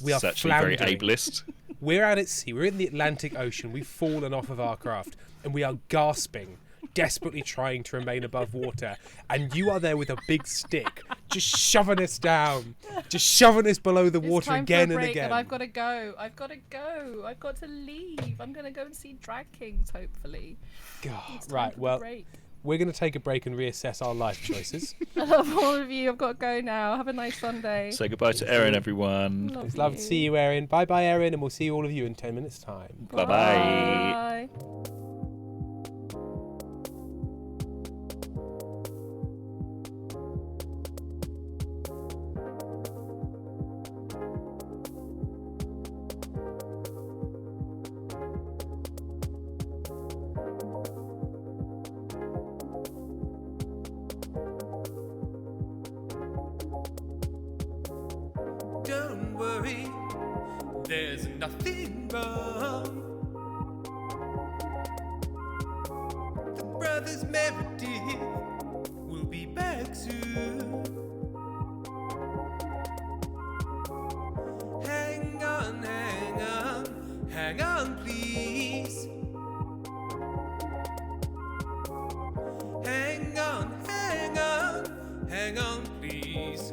we are
actually very
floundering.
ableist.
We're out at sea. We're in the Atlantic Ocean. We've fallen off of our craft, and we are gasping, desperately trying to remain above water. And you are there with a big stick, just shoving us down, just shoving us below the
It's
water
time
again
for a
and
break,
again.
and I've got to go. I've got to go. I've got to leave. I'm gonna go and see Drag Kings, hopefully.
God,
It's time
right.
for a
Well,
break.
we're going to take a break and reassess our life choices.
I love all of you. I've got to go now. Have a nice Sunday.
Say goodbye to Erin, everyone.
Love
It's lovely to see you, Erin. Bye bye, Erin, and we'll see all of you in 10 minutes' time.
Bye-bye.
Bye.
Don't worry, there's nothing wrong. The brothers Meredith will be back soon. Hang on, hang on, hang on, please. Hang on, hang on, hang on, please.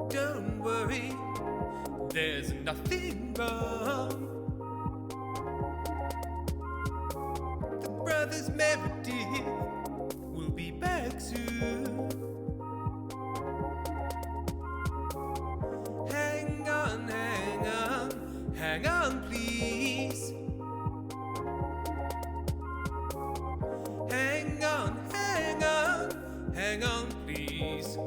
Don't worry, there's nothing wrong. The brothers Meredith will be back soon. Hang on, hang on, hang on, please. Hang on, hang on, hang on, please.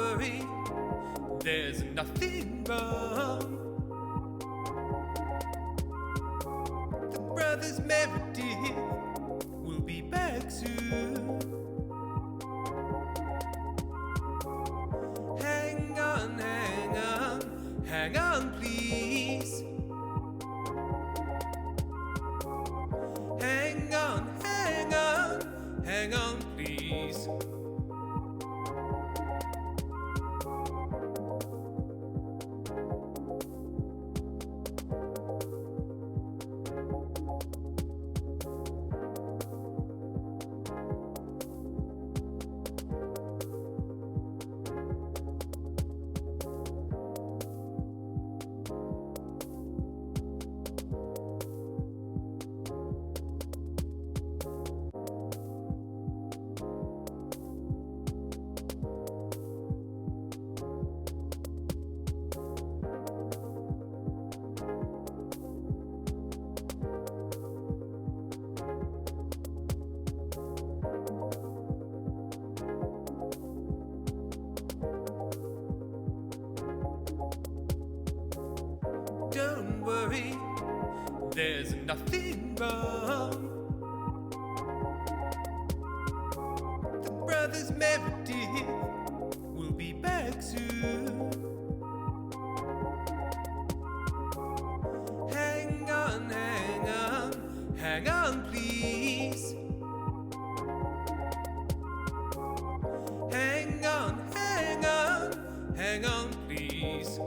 worry, there's nothing wrong. The brothers Meredith will be back soon. Hang on, hang on, hang on, please. Hang on, hang on, hang on, please. Don't worry, there's nothing wrong. The brothers Meredith will be back soon. Hang on, hang on, hang on, please. Hang on, hang on, hang on, please.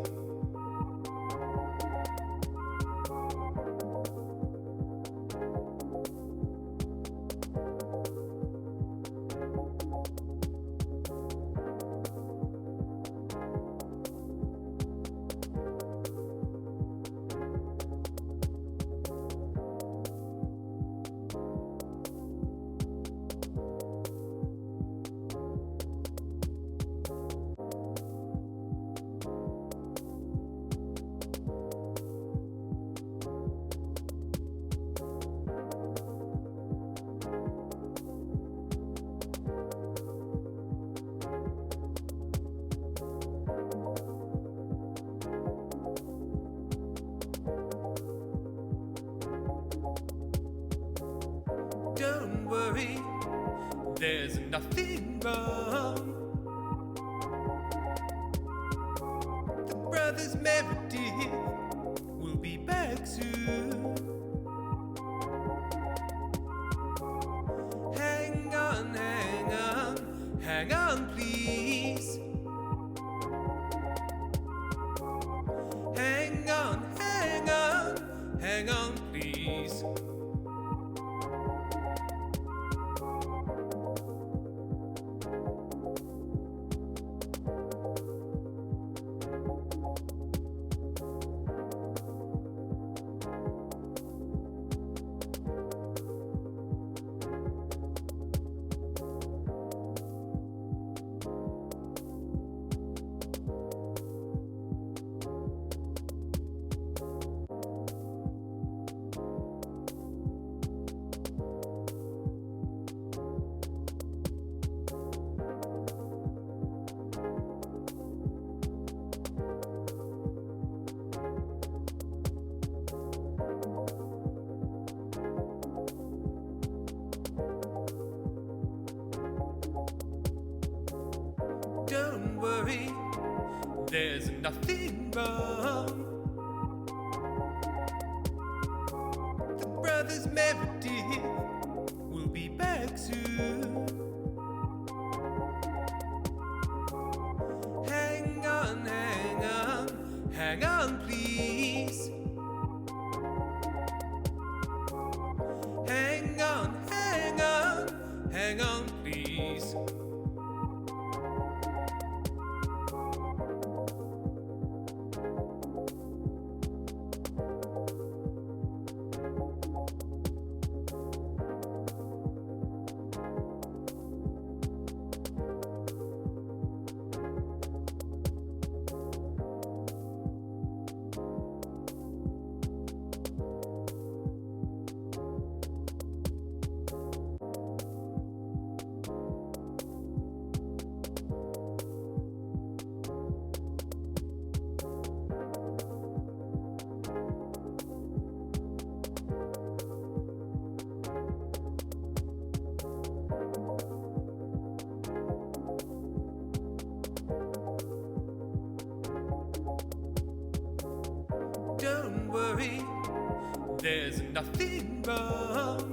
Don't worry, there's nothing wrong. The brothers Meredith will be back soon. Hang on, hang on, hang on, please. Hang on, hang on, hang on, please. Don't worry, there's nothing wrong. The brothers Meredith will be back soon. Hang on, hang on, hang on, please. Hang on, hang on, hang on, please. There's nothing wrong.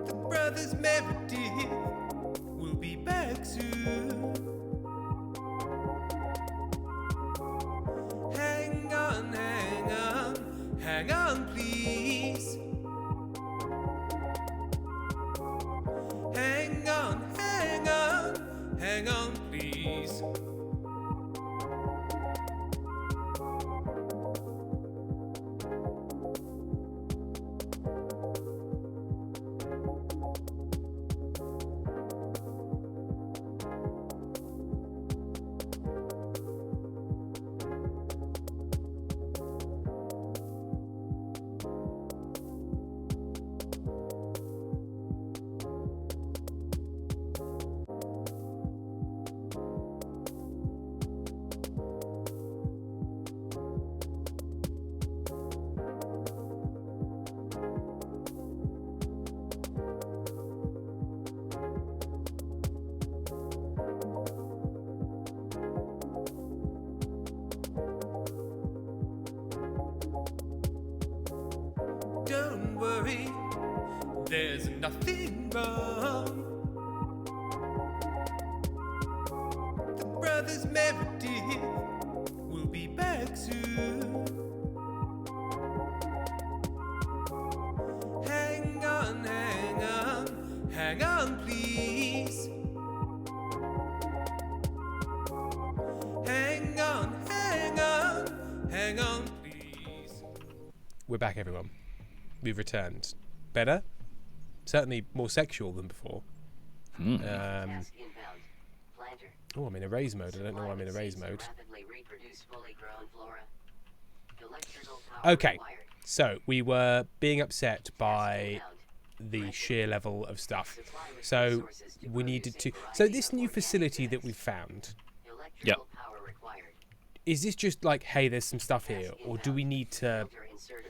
The brothers Meredith will be back soon. Hang on, hang on, hang on, please. Hang on, hang on, hang on, please. Don't worry, there's nothing wrong. The brothers Meredith will be back soon. Hang on, hang on, hang on, please. Hang on, hang on, hang on, please. We're back, everyone. We've returned. Better? Certainly more sexual than before.
Task inbound. Planter.
Oh, I'm in erase mode. I don't know why I'm in erase mode.
Rapidly reproduce fully grown flora. Electrical power
Okay,
required.
so we were being upset by the sheer level of stuff. So we needed to... So this new facility that we found,
Electrical power required.
is this just like, hey, there's some stuff here? Or do we need to
Filter inserters.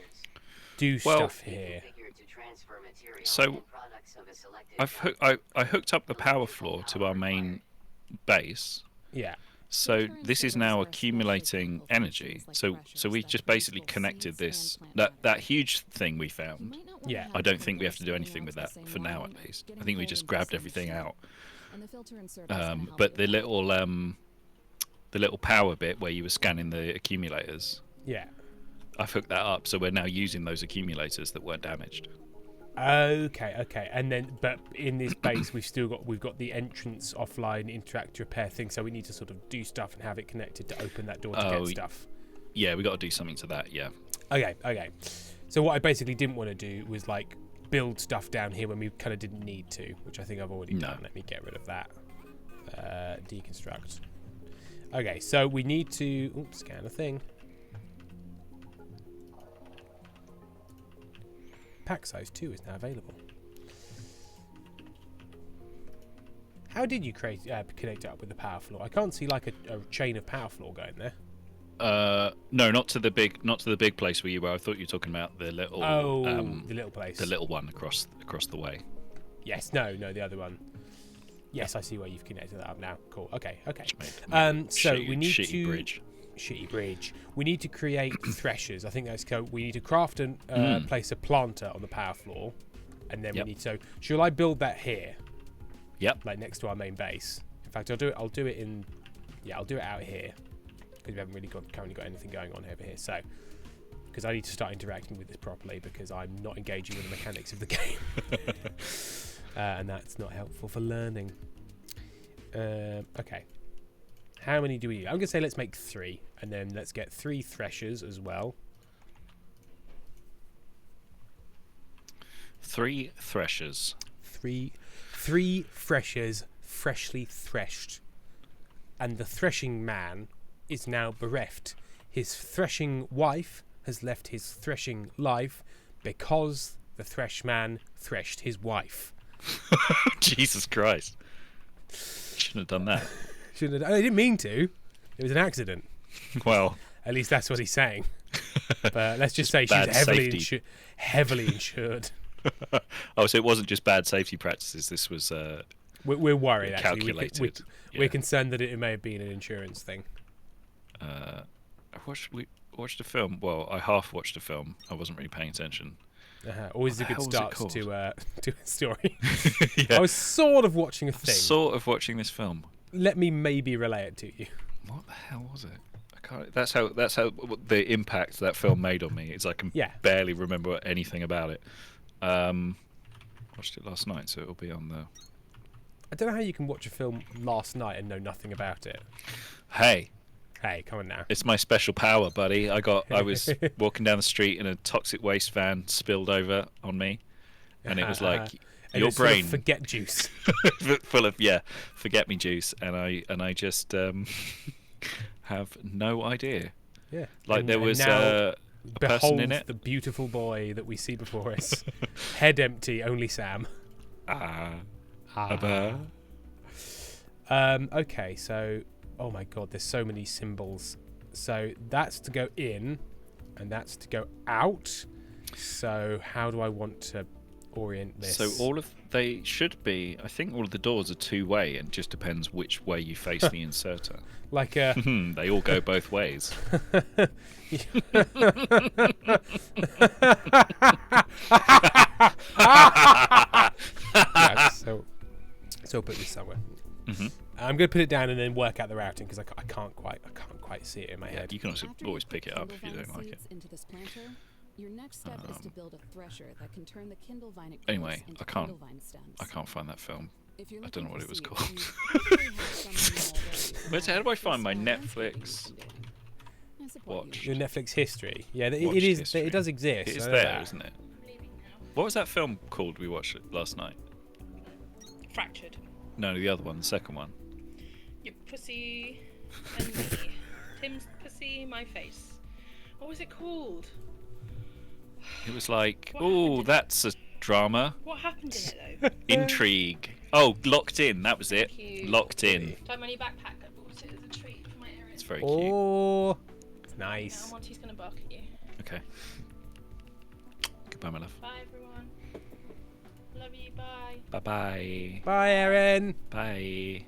do
Well-
stuff here?
Configured to transfer material
So,
and products of a selected
I hooked up the power floor to our main base.
Yeah.
So this is now accumulating energy. So we just basically connected this that huge thing we found.
Yeah.
I don't think we have to do anything with that for now, at least. I think we just grabbed everything out. But the little power bit where you were scanning the accumulators,
Yeah.
I've hooked that up. So we're now using those accumulators that weren't damaged.
Okay. And then, but in this base, we've got the entrance offline interact repair thing. So we need to sort of do stuff and have it connected to open that door to
Oh,
get stuff.
Yeah, we got to do something to that. Yeah.
Okay. So what I basically didn't want to do was like build stuff down here when we kind of didn't need to, which I think I've already done. Let me get rid of that. Deconstruct. Okay, so we need to scan a thing. Pack size 2 is now available. How did you connect it up with the power floor? I can't see like a chain of power floor going there.
No, not to the big place where you were. I thought you were talking about the little.
The little place.
The little one across the way.
Yes. No, the other one. Yes, I see where you've connected that up now. Cool. Okay. So we need
shitty bridge.
Shitty bridge. We need to create threshers. I think that's code. We need to craft and place a planter on the power floor, and then we need to. Shall I build that here?
Yep.
Like next to our main base. In fact, I'll do it in. Yeah, I'll do it out here because we haven't really currently got anything going on over here. So, because I need to start interacting with this properly because I'm not engaging with the mechanics of the game, and that's not helpful for learning. Okay. How many do we need? I'm going to say let's make 3, and then let's get 3 threshers as well.
3 threshers.
3 threshers freshly threshed. And the threshing man is now bereft. His threshing wife has left his threshing life because the thresh man threshed his wife.
Jesus Christ. Shouldn't have done that.
I didn't mean to. It was an accident.
Well,
at least that's what he's saying. But let's just say she's heavily insured.
Oh, so it wasn't just bad safety practices. This was
we're worried. Actually,
calculated.
we're concerned that it may have been an insurance thing.
watched a film. Well, I half watched a film. I wasn't really paying attention.
Always a
What the
good
hell was it
start
called?
to a story.
Yeah.
I was sort of watching a thing.
Sort of watching this film.
Let me maybe relay it to you.
What the hell was it? I can't. That's how the impact that film made on me is. I can barely remember anything about it. Watched it last night, so it'll be on the.
I don't know how you can watch a film last night and know nothing about it.
Hey,
come on now.
it's my special power, buddy. I was walking down the street and a toxic waste van spilled over on me, and it was like
And
your
it's sort of
brain
forget juice.
full of forget me juice, and I just have no idea.
Yeah.
Like there was
now
a person in
behold
it.
the beautiful boy that we see before us. Head empty, only Sam. Okay, so oh my god, there's so many symbols. So that's to go in, and that's to go out. So how do I want to orient this?
So they should be. I think all of the doors are two-way, and just depends which way you face the inserter.
Like a.
They all go both ways.
Yeah, so I'll put this somewhere. I'm going to put it down and then work out the routing because I can't quite see it in my head.
You can also always pick it up if you don't like it.
Into this planter, your next step is to build a thresher that can turn the Kindlevine
Anyway,
into
I can't
Kindlevine stems.
I can't find that film.
If you're
I don't know what
looking
it was
for
called.
seeds, you probably have someone already.
How do I find my
Small landscaping
Netflix
you can do. I support
watch?
you.
Your Netflix history. Yeah,
Watched
it is.
history.
It does exist.
It is
I know
there,
that.
isn't it? What was that film called we watched last night?
Fractured.
No, the other one, the second one.
Your pussy and me. Tim's pussy, my face. What was it called?
It was like,
What
oh,
happened?
that's a drama.
What happened in it though?
Intrigue. Oh, Locked In. That was it.
Thank you.
Locked In.
Like my new backpack, I bought it as a treat for my Erin.
It's very cute.
Oh, it's
Now
nice.
Monty's gonna bark at you.
Okay. Goodbye, my love.
Bye everyone. Love you. Bye.
Bye bye.
Bye, Erin.
Bye.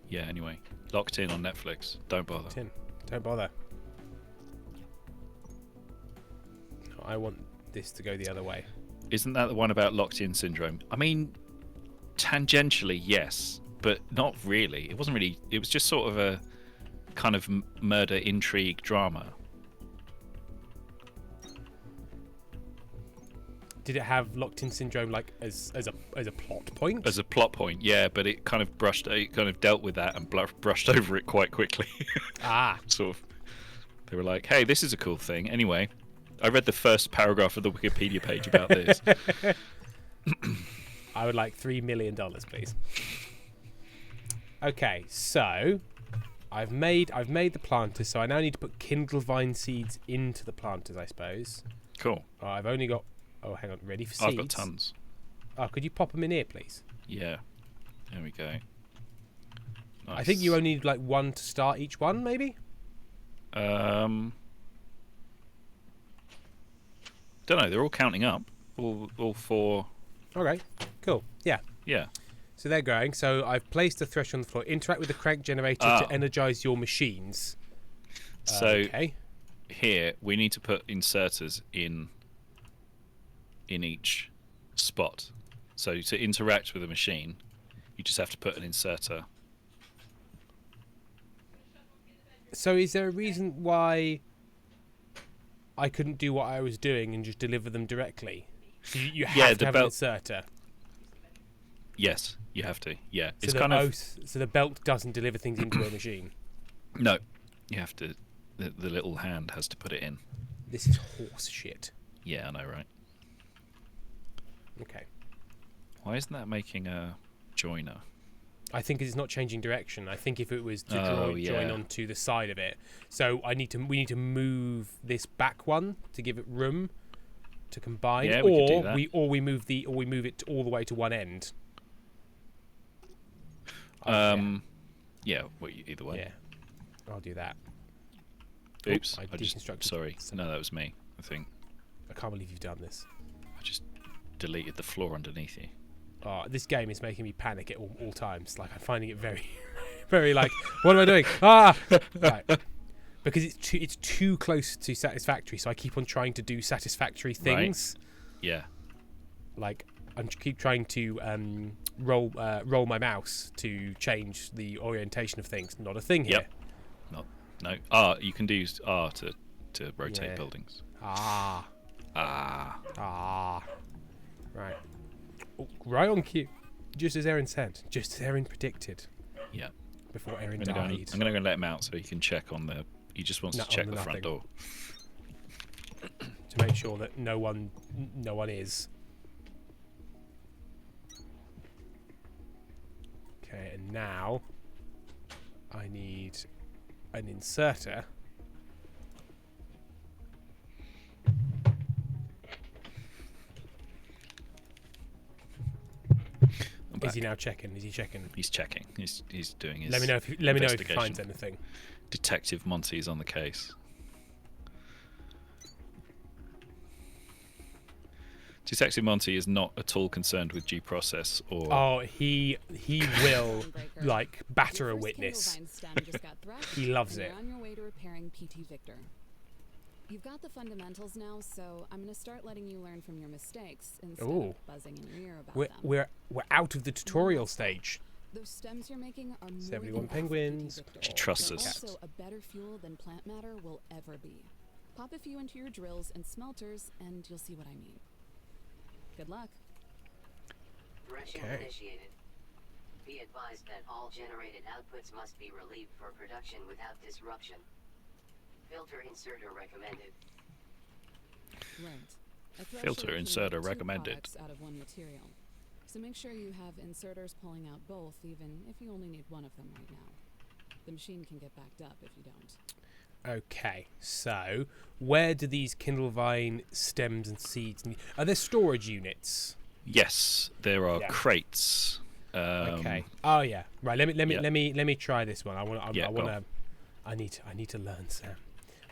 Yeah. Anyway, Locked In on Netflix. Don't bother.
Tim, don't bother. No, I want this to go the other way.
Isn't that the one about locked in syndrome? I mean, tangentially, yes, but not really. It wasn't really. It was just sort of a kind of murder intrigue drama.
Did it have locked-in syndrome like as a plot point?
As a plot point, yeah, but it kind of dealt with that and brushed over it quite quickly. Sort of. They were like, "Hey, this is a cool thing." Anyway, I read the first paragraph of the Wikipedia page about this.
I would like $3 million, please. Okay, so I've made the planters, so I now need to put Kindlevine seeds into the planters, I suppose.
Cool.
Oh, I've only got. Oh, hang on, ready for seeds?
I've got tons.
Oh, could you pop them in here, please?
Yeah. There we go. Nice.
I think you only need like one to start each one, maybe.
Don't know. They're all counting up. All four.
Okay, cool. Yeah.
Yeah.
So they're going. So I've placed the thresher on the floor. Interact with the crank generator to energize your machines.
So
okay.
Here we need to put inserters in each spot. So to interact with a machine, you just have to put an inserter.
So is there a reason why I couldn't do what I was doing and just deliver them directly? So you have to have an inserter.
Yes, you have to. Yeah,
So
it's kind of
so the belt doesn't deliver things into a machine.
no. You have to. The little hand has to put it in.
This is horse shit.
Yeah, I know, right?
Okay.
Why isn't that making a joiner?
I think it's not changing direction. I think if it was to join onto the side of it, so we need to move this back one to give it room to combine,
Yeah, we could do that.
we move it all the way to one end.
Yeah, well, either way.
Yeah, I'll do that.
Oops,
I
I just
deconstructed
sorry.
some-
No, that was me. I think
I can't believe you've done this.
I just deleted the floor underneath you.
Oh, this game is making me panic at all times. Like I'm finding it very, very like, what am I doing? Ah, right. Because it's too close to satisfactory, so I keep on trying to do satisfactory things.
Right. Yeah.
Like I keep trying to roll my mouse to change the orientation of things. Not a thing here.
Yep. No. R. You can do R to rotate buildings.
Right. Oh, right on cue. Just as Erin said. Just as Erin predicted.
Yeah.
Before Erin died.
I'm going to go let him out so he can check on the... He just wants to check the front door.
To make sure that no one is. Okay, and now I need an inserter. Is he now checking? Is he checking?
He's checking. He's doing his.
Let me know if he finds anything.
Detective Monty is on the case. Detective Monty is not at all concerned with due process or.
Oh, he will like batter a witness. He loves it.
You're on your way to repairing PT Victor. You've got the fundamentals now, so I'm going to start letting you learn from your mistakes instead of buzzing in your ear about them.
We're out of the tutorial stage.
Those stems you're making are more
71 penguins.
She trusts us.
Also a better fuel than plant matter will ever be. Pop a few into your drills and smelters, and you'll see what I mean. Good luck.
Threshing initiated. Be advised that all generated outputs must be relieved for production without disruption. Filter inserter recommended.
Right.
Filter inserter recommended.
Out of one material. So make sure you have inserters pulling out both, even if you only need one of them right now. The machine can get backed up if you don't.
Okay, so where do these Kindlevine stems and seeds are there storage units?
Yes, there are crates.
Okay. Oh yeah. Right. Let me try this one. I need to learn, Sam.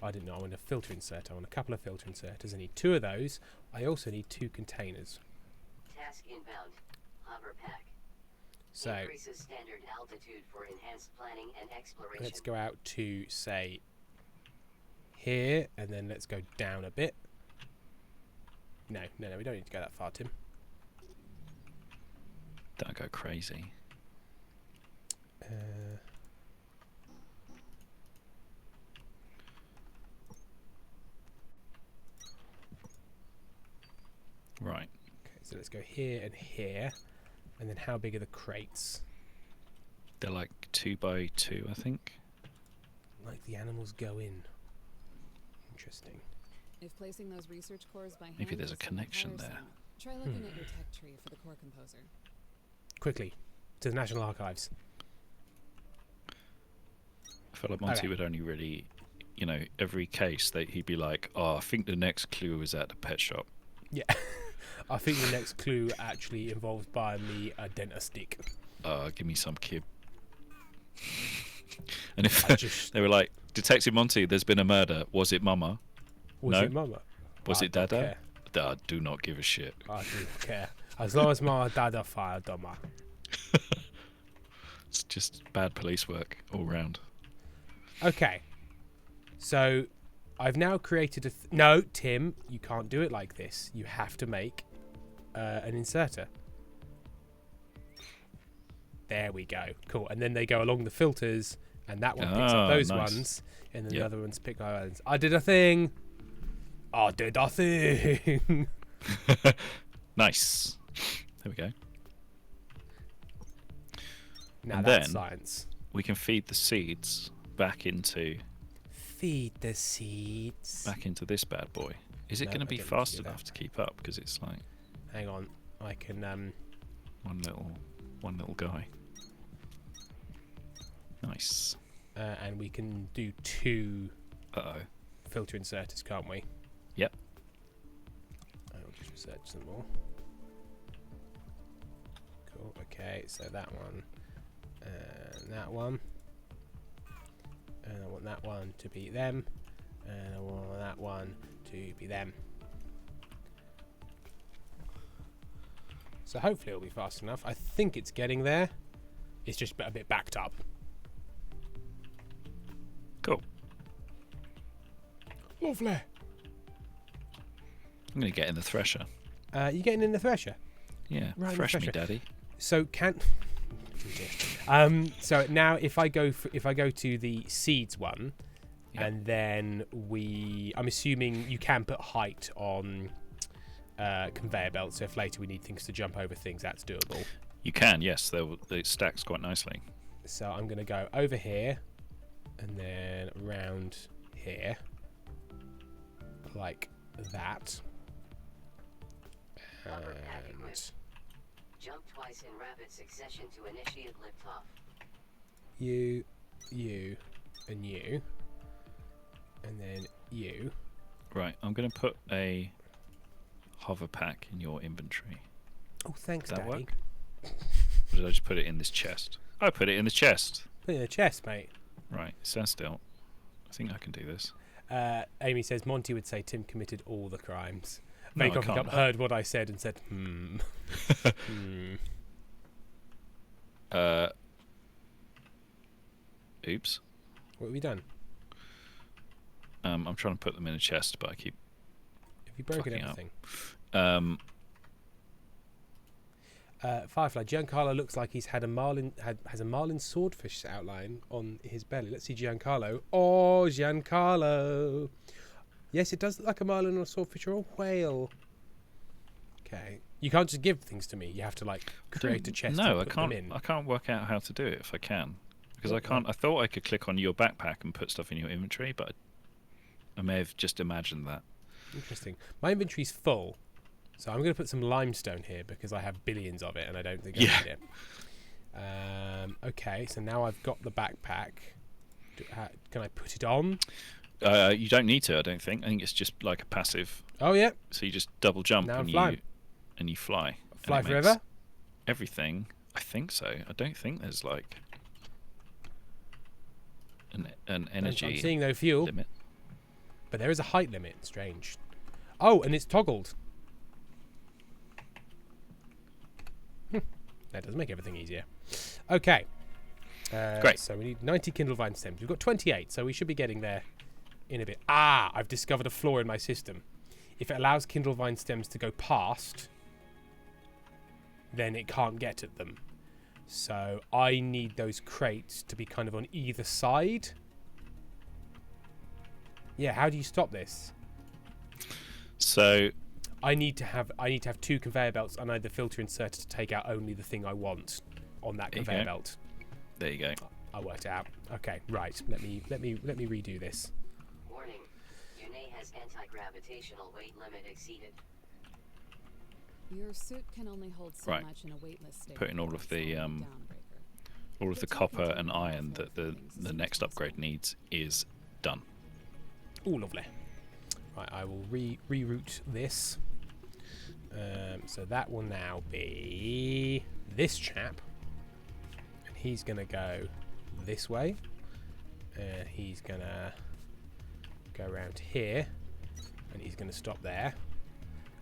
I didn't know. I want a filter insert. I want a couple of filter inserters. I need 2 of those. I also need 2 containers.
Task inbound. Hover pack.
So
increases standard altitude for enhanced planning and exploration.
Let's go out to say here, and then let's go down a bit. No, we don't need to go that far, Tim.
Don't go crazy. Right.
Okay, so let's go here and here, and then how big are the crates?
They're like 2 by 2, I think.
Like the animals go in. Interesting.
If placing those research cores by hand,
maybe there's a connection there.
Try looking at your tech tree for the core composer.
Quickly, to the National Archives.
I feel like Monty would only really, every case he'd be like, "Oh, I think the next clue is at the pet shop."
Yeah, I think the next clue actually involves buying me a dentist stick.
Give me some kid. And if they were like, "Detective Monty, there's been a murder. Was it Mama?"
Was it Mama?
Was it Dada? I do not give a shit.
I do not care. As long as my Dada fired Doma.
It's just bad police work all round.
Okay. So, I've now created no, Tim, you can't do it like this. You have to make an inserter. There we go. Cool. And then they go along the filters, and that one picks up those ones, and then the other ones pick up ones. I did a thing.
Nice. There we go.
Now
and
that's
then
science.
We can feed the seeds back into...
Feed the seeds.
Back into this bad boy. Is it going to be fast enough to keep up? Because it's like...
Hang on. I can...
One little guy. Nice.
And we can do 2
Uh-oh.
filter inserters, can't we?
Yep.
I'll just research some more. Cool. Okay, so that one and that one. And I want that one to be them. And I want that one to be them. So hopefully it'll be fast enough. I think it's getting there. It's just a bit backed up.
Cool.
Lovely.
I'm going to get in the thresher.
You getting in the thresher?
Yeah,
Right,
thresh me,
thresher.
daddy.
So so now if I go to the seeds one,
Yep.
and then I'm assuming you can put height on conveyor belts. So if later we need things to jump over things, that's doable.
You can, yes. It stacks quite nicely.
So I'm going to go over here, and then around here, like that. And
Jump twice in rapid succession to initiate liftoff.
you, and you, and then you.
Right, I'm going to put a hover pack in your inventory.
Oh, thanks,
Does that
Daddy.
work? Or did I just put it in this chest? I put it in the chest.
Put it in the chest, mate.
Right, stand still. I think I can do this.
Amy says Monty would say Tim committed all the crimes.
No, I
Fake
can't.
heard what I said and said,
Oops.
What have you done?
I'm trying to put them in a chest, but I keep
Have you broken
fucking up.
everything? Firefly, Giancarlo looks like he's has a marlin swordfish outline on his belly. Let's see Giancarlo. Oh, Giancarlo. Yes, it does look like a marlin or a swordfish or a whale. Okay. You can't just give things to me. You have to like create a chest
No,
and
I
put
can't.
them in.
I can't work out how to do it if I can, because I
What?
can't. I thought I could click on your backpack and put stuff in your inventory, but I may have just imagined that.
Interesting. My inventory's full, so I'm going to put some limestone here because I have billions of it and I don't think I
Yeah.
need it. Okay, so now I've got the backpack. Can I put it on?
You don't need to. I don't think. I think it's just like a passive.
Oh yeah,
So you just double jump
Now I'm
and
flying.
you fly.
fly
And it makes
forever.
Everything. I think so. I don't think there's like an
I'm
energy
seeing no fuel,
limit.
but there is a height limit. Strange. Oh, and it's toggled. That does make everything easier. Okay.
Great.
So we need 90 Kindlevine stems. We've got 28, so we should be getting there in a bit. Ah, I've discovered a flaw in my system. If it allows Kindlevine stems to go past, then it can't get at them. So I need those crates to be kind of on either side. Yeah, how do you stop this?
So
I need to have two conveyor belts and I the filter inserter to take out only the thing I want on that
There you
conveyor
go.
belt.
there you go.
I worked it out. Okay, right. Let me redo this.
Warning. Yune has anti-gravitational weight limit exceeded.
Your suit can only hold so
Right.
much in a weightless state.
Putting all of
before
the,
slowing down, Breaker.
All of the copper and iron that the next upgrade needs is done.
Oh, lovely. Right, I will reroute this. So that will now be this chap, and he's gonna go this way, and he's gonna go around here, and he's gonna stop there.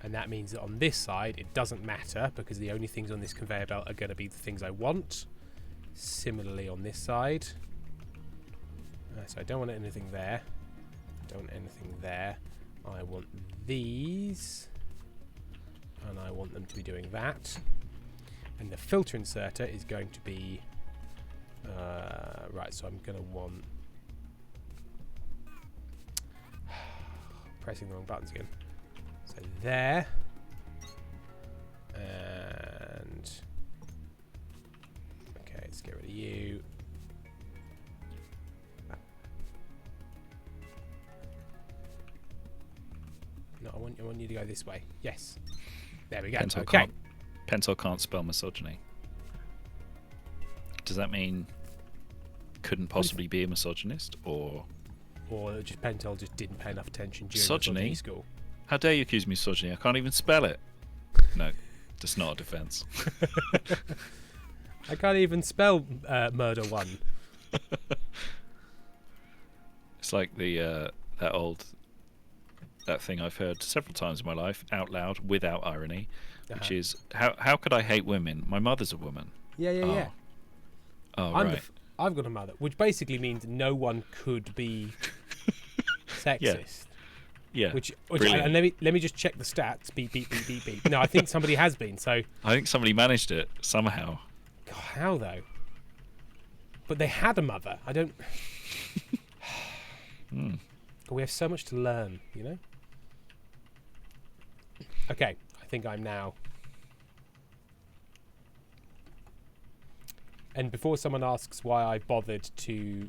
And that means that on this side it doesn't matter because the only things on this conveyor belt are going to be the things I want. Similarly on this side. So I don't want anything there. Don't want anything there. I want these. And I want them to be doing that. And the filter inserter is going to be... right, so I'm going to want... pressing the wrong buttons again. So there, and okay, let's get rid of you. No, I want you to go this way. Yes, there we go. Okay,
Pencil can't spell misogyny. Does that mean couldn't possibly be a misogynist, or
just Pentel just didn't pay enough attention during
Misogyny?
misogyny school.
how dare you accuse me of misogyny? I can't even spell it. No, that's not a defence.
I can't even spell murder one.
It's like the that thing I've heard several times in my life out loud without irony. which is how could I hate women? My mother's a woman.
Yeah.
Oh,
I'm
right.
I've got a mother, which basically means no one could be sexist.
Yeah.
Which
brilliant.
and let me just check the stats. Beep beep beep beep beep. No, I think somebody has been. So
I think somebody managed it somehow.
God, how though? But they had a mother. I don't. We have so much to learn, you know. Okay, I think I'm now. And before someone asks why I bothered to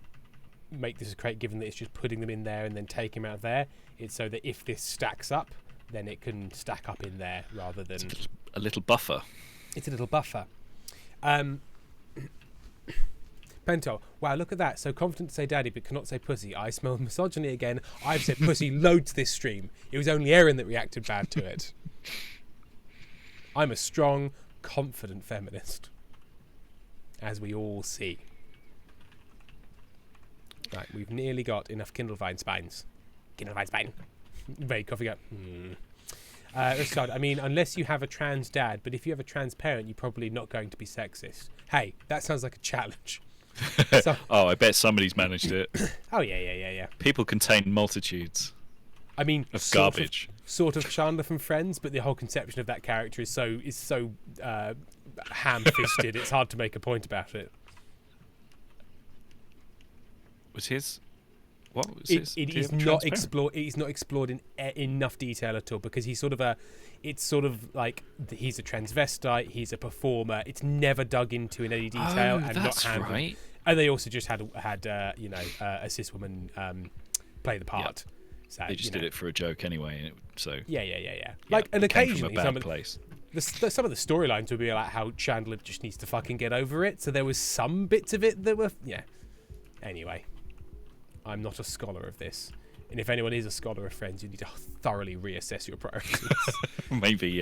make this a crate, given that it's just putting them in there and then taking them out of there, it's so that if this stacks up, then it can stack up in there rather than...
It's a little buffer.
It's a little buffer. Pento, wow, look at that. So confident to say daddy, but cannot say pussy. I smell misogyny again. I've said pussy loads this stream. It was only Erin that reacted bad to it. I'm a strong, confident feminist. As we all see. Right, we've nearly got enough Kindlevine-spines. Kindlevine-spine. Very coffee go. Let's start. I mean, unless you have a trans dad, but if you have a trans parent, you're probably not going to be sexist. Hey, that sounds like a challenge. So,
oh, I bet somebody's managed it.
Oh, yeah.
People contain multitudes.
I mean,
of garbage.
Sort of Chandler from Friends, but the whole conception of that character is so ham-fisted. It's hard to make a point about it.
Was his? What was
his? It is not explored. It is not explored in enough detail at all because he's sort of a. It's sort of like he's a transvestite. He's a performer. It's never dug into in any detail and
that's
not handled.
Right.
And they also just had a cis woman play the part.
Yep.
So,
they just did it for a joke anyway. So
yeah. Like, and occasionally some of the storylines would be like how Chandler just needs to fucking get over it. So there was some bits of it that were Anyway, I'm not a scholar of this. And if anyone is a scholar of Friends, you need to thoroughly reassess your priorities.
Maybe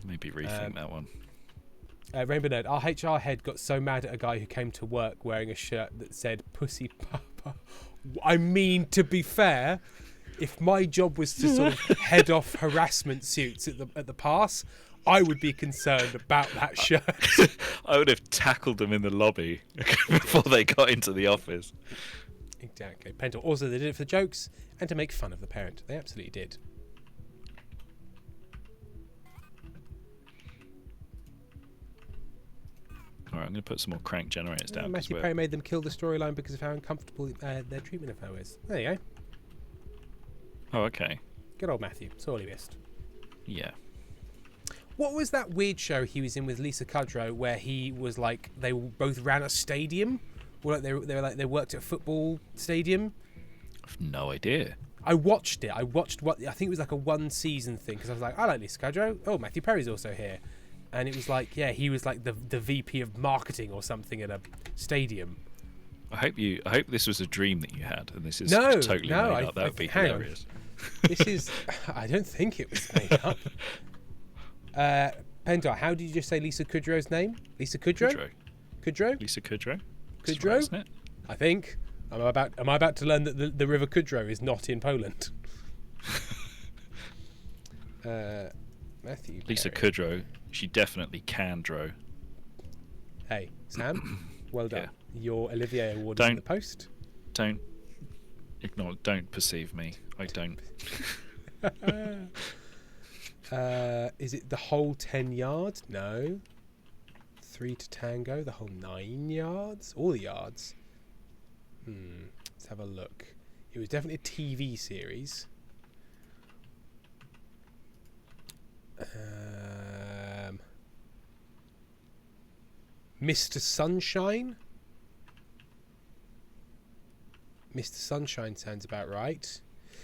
rethink that one.
Rainbow Nerd, our HR head got so mad at a guy who came to work wearing a shirt that said "Pussy Papa." I mean, to be fair, if my job was to sort of head off harassment suits at the pass, I would be concerned about that shirt.
I would have tackled them in the lobby before they got into the office.
Exactly. Pento. Also, they did it for the jokes and to make fun of the parent. They absolutely did.
All right, I'm going to put some more crank generators down.
Matthew Perry made them kill the storyline because of how uncomfortable their treatment of her is. There you go.
Oh, okay.
Good old Matthew. Sorely missed.
Yeah.
What was that weird show he was in with Lisa Kudrow where he was like they both ran a stadium? Or like they worked at a football stadium?
I've no idea.
I watched it. I think it was like a one season thing because I was like, I like Lisa Kudrow. Oh, Matthew Perry's also here. And it was like, yeah, he was like the VP of marketing or something at a stadium.
I hope this was a dream that you had, and this is totally made up. That would be hilarious.
This is. I don't think it was made up. Pendar, how did you just say Lisa Kudrow's name? Lisa Kudrow? Kudrow?
Lisa Kudrow.
Kudrow?
Right, isn't it?
I think. Am I about to learn that the River Kudrow is not in Poland? Matthew.
Lisa Kudrow. She definitely can draw.
Hey, Sam. Well done.
Yeah.
Your Olivier Award is in the post.
Don't perceive me. I don't.
Is it the whole 10 yards? No. 3 to tango. The whole 9 yards. All the yards. Let's have a look. It was definitely a TV series. Mr. Sunshine? Mr. Sunshine sounds about right.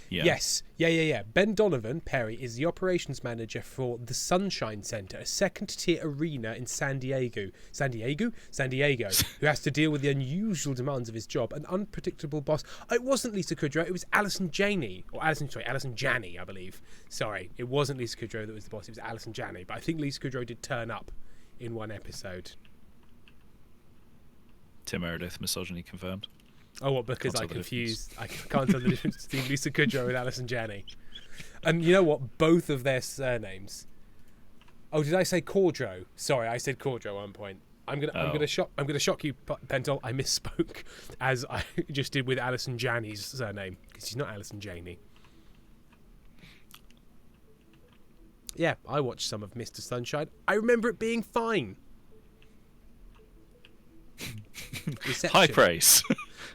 Yeah.
Yes. Yeah. Ben Donovan, Perry, is the operations manager for the Sunshine Center, a second-tier arena in San Diego, who has to deal with the unusual demands of his job. An unpredictable boss. It wasn't Lisa Kudrow, it was Alison Janney, I believe. Sorry, it wasn't Lisa Kudrow that was the boss, it was Alison Janney. But I think Lisa Kudrow did turn up in one episode.
Tim Meredith, misogyny confirmed.
Oh, what? Because I confused. I can't tell the difference between Lisa Kudrow and Alison Janney. And you know what? Both of their surnames Oh, did I say Cordro? Sorry, I said Cordro at one point. I'm gonna shock you, Pentol. I misspoke, as I just did with Alison Janney's surname, because she's not Alison Janey. Yeah, I watched some of Mr. Sunshine. I remember it being fine.
High praise.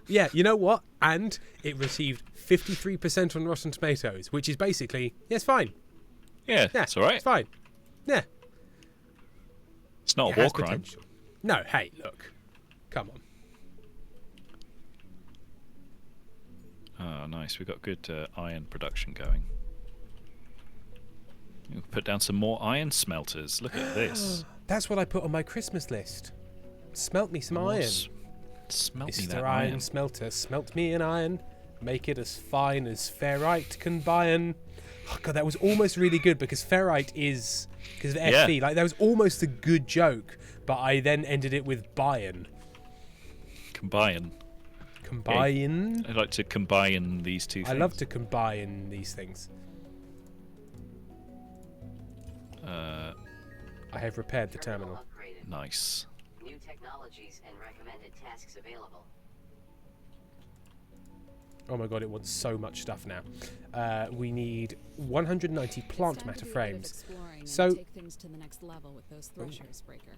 Yeah, you know what? And it received 53% on Rotten Tomatoes, which is basically, yeah, it's fine.
Yeah, it's all right.
It's fine. Yeah.
It's not a war crime.
Potential. No, hey, look. Come on.
Oh, nice. We've got good iron production going. We'll put down some more iron smelters. Look at this.
That's what I put on my Christmas list. Smelt me some iron.
Smelt me
Mr.
that
Iron
iron.
Smelter, smelt me an iron. Make it as fine as ferrite can buy. Oh god, that was almost really good because ferrite is because of FE. Like that was almost a good joke, but I then ended it with buy-in.
Combine.
Combine.
I like to combine these two things.
I love to combine these things. I have repaired the terminal.
Upgraded.
Nice.
New technologies and recommended tasks available.
Oh my god, it wants so much stuff now. We need 190 plant matter frames. So
take things to the next level with those threshers, Breaker.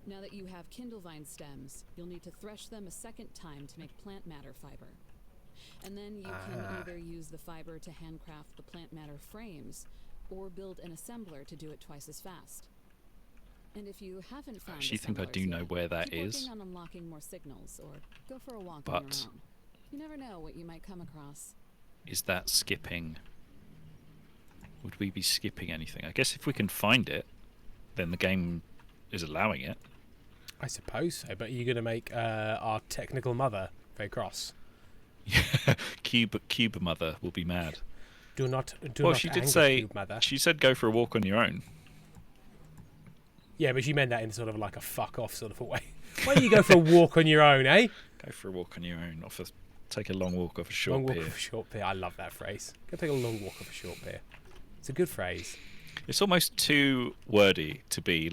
Now that you have Kindlevine stems, you'll need to thresh them a second time to make plant matter fiber. And then you can either use the fiber to handcraft the plant matter frames, or build an assembler to do it twice as fast. And if you haven't found
actually think I
assemblers
do know
yet,
where that
keep
is.
working on unlocking more signals, or go for a walk on
But
your own. You never know what you might come across.
is that skipping? Would we be skipping anything? I guess if we can find it, then the game is allowing it.
I suppose so, but you're going to make our technical mother very cross.
Yeah, Cube Mother will be mad.
Do not
Well, she did
anger
say,
Cube Mother.
she said go for a walk on your own.
Yeah, but she meant that in sort of like a fuck off sort of a way. Why don't you go for a walk on your own, eh?
Go for a walk on your own. Take a long walk off a short
Long walk
pier.
off a short pier. I love that phrase. Go take a long walk off a short pier. It's a good phrase.
It's almost too wordy to be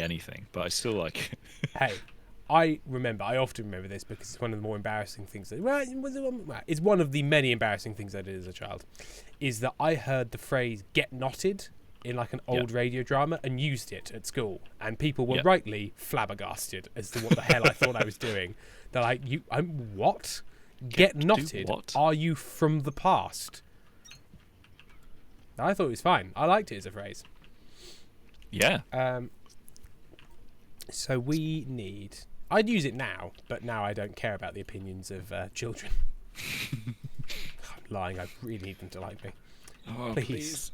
anything, but I still like it.
Hey, I often remember this because it's one of the more embarrassing things. It's one of the many embarrassing things I did as a child. Is that I heard the phrase "get knotted" in like an old radio drama and used it at school, and people were rightly flabbergasted as to what the hell I thought I was doing. They're like, I'm what? Get knotted?
What?
Are you from the past? I thought it was fine. I liked it as a phrase.
Yeah.
So we need... I'd use it now, but now I don't care about the opinions of children. I'm lying. I really need them to like me.
Oh,
Please.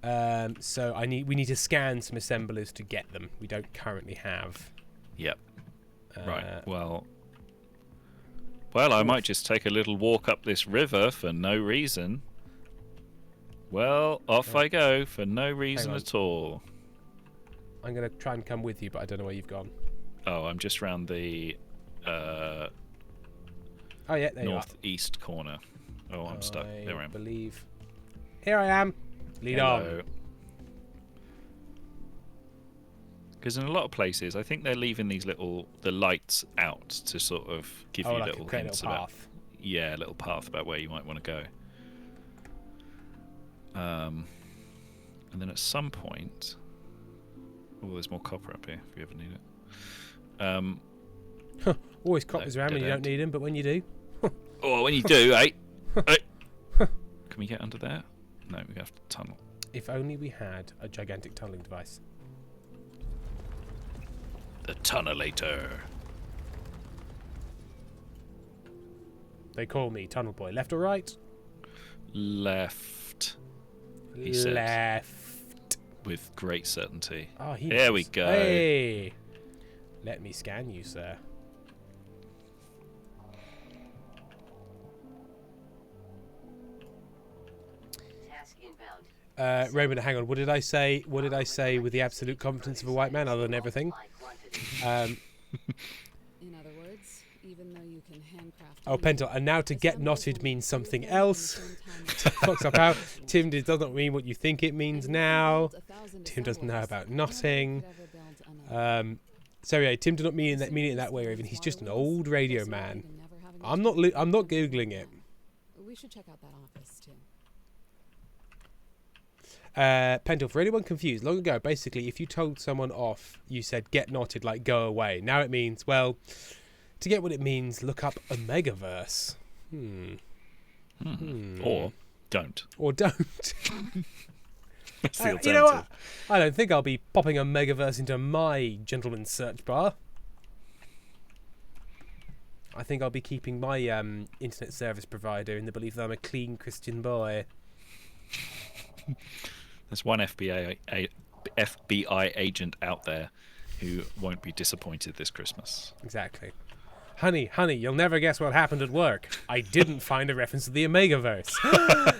So we need to scan some assemblers to get them. We don't currently have.
Yep. Right. Well, I might just take a little walk up this river for no reason. Well, off I go for no reason at all.
I'm going to try and come with you, but I don't know where you've gone.
Oh, I'm just round the
oh, yeah, there
northeast corner. Oh, I'm stuck. There I am.
Believe. Here I am. Lead on.
Because in a lot of places, I think they're leaving the lights out to sort of give you
like
little
a
hints
little
about,
path.
a little path about where you might want to go. And then at some point, there's more copper up here if you ever need it.
Always coppers around when you don't need them, but when you do.
When you do, eh? Can we get under there? No, we have to tunnel.
If only we had a gigantic tunneling device.
The tunnellator.
They call me Tunnel Boy. Left or right?
Left. He
Left.
said with great certainty.
Oh,
there we go.
Hey. Let me scan you, sir.
Task inbound.
Raymond, hang on. What did I say? What did I say with the absolute confidence of a white man, other than everything?
In other words, Even though you can handcraft.
Oh, Pentel, and now to get knotted means something else. Fucks up how Tim does not mean what you think it means now. Tim doesn't know about knotting. So yeah, Tim did not mean it in that way, Raven. He's just an old radio man. I'm not googling it.
We should check out that office too.
Pentel, for anyone confused, long ago, basically, if you told someone off, you said get knotted, like go away. Now it means, well, to get what it means, look up Omegaverse.
Or don't.
Or don't.
That's the alternative.
You know what? I don't think I'll be popping Omegaverse into my gentleman's search bar. I think I'll be keeping my internet service provider in the belief that I'm a clean Christian boy.
There's one FBI agent out there who won't be disappointed this Christmas.
Exactly. Honey, you'll never guess what happened at work. I didn't find a reference to the Omegaverse.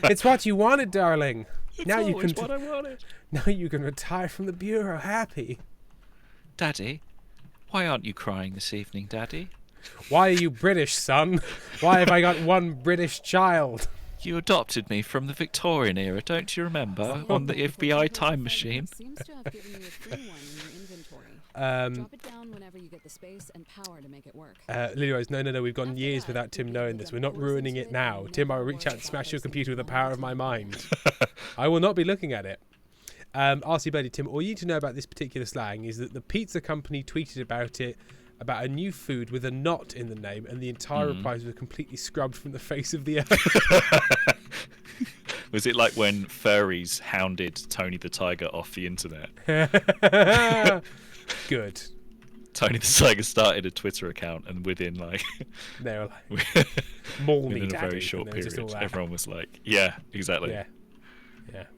It's what you wanted, darling.
It's always what I wanted.
Now you can retire from the bureau happy.
Daddy, why aren't you crying this evening, Daddy?
Why are you British, son? Why have I got one British child?
You adopted me from the Victorian era, don't you remember? On the FBI time machine.
Seems to have given you a free one in your inventory. Drop it down whenever you get the space and power to make it work.
Lily, no, we've gone years without Tim knowing this. We're not ruining it now. Tim, I will reach out and smash your computer with the power of my mind. I will not be looking at it. RC Buddy, Tim, all you need to know about this particular slang is that the pizza company tweeted about it, about a new food with a knot in the name, and the entire replies were completely scrubbed from the face of the earth.
Was it like when furries hounded Tony the Tiger off the internet?
Good.
Tony the Tiger started a Twitter account, and within
they were like maul me,
within a
daddy,
very short
period,
everyone was like, yeah, exactly.
Yeah.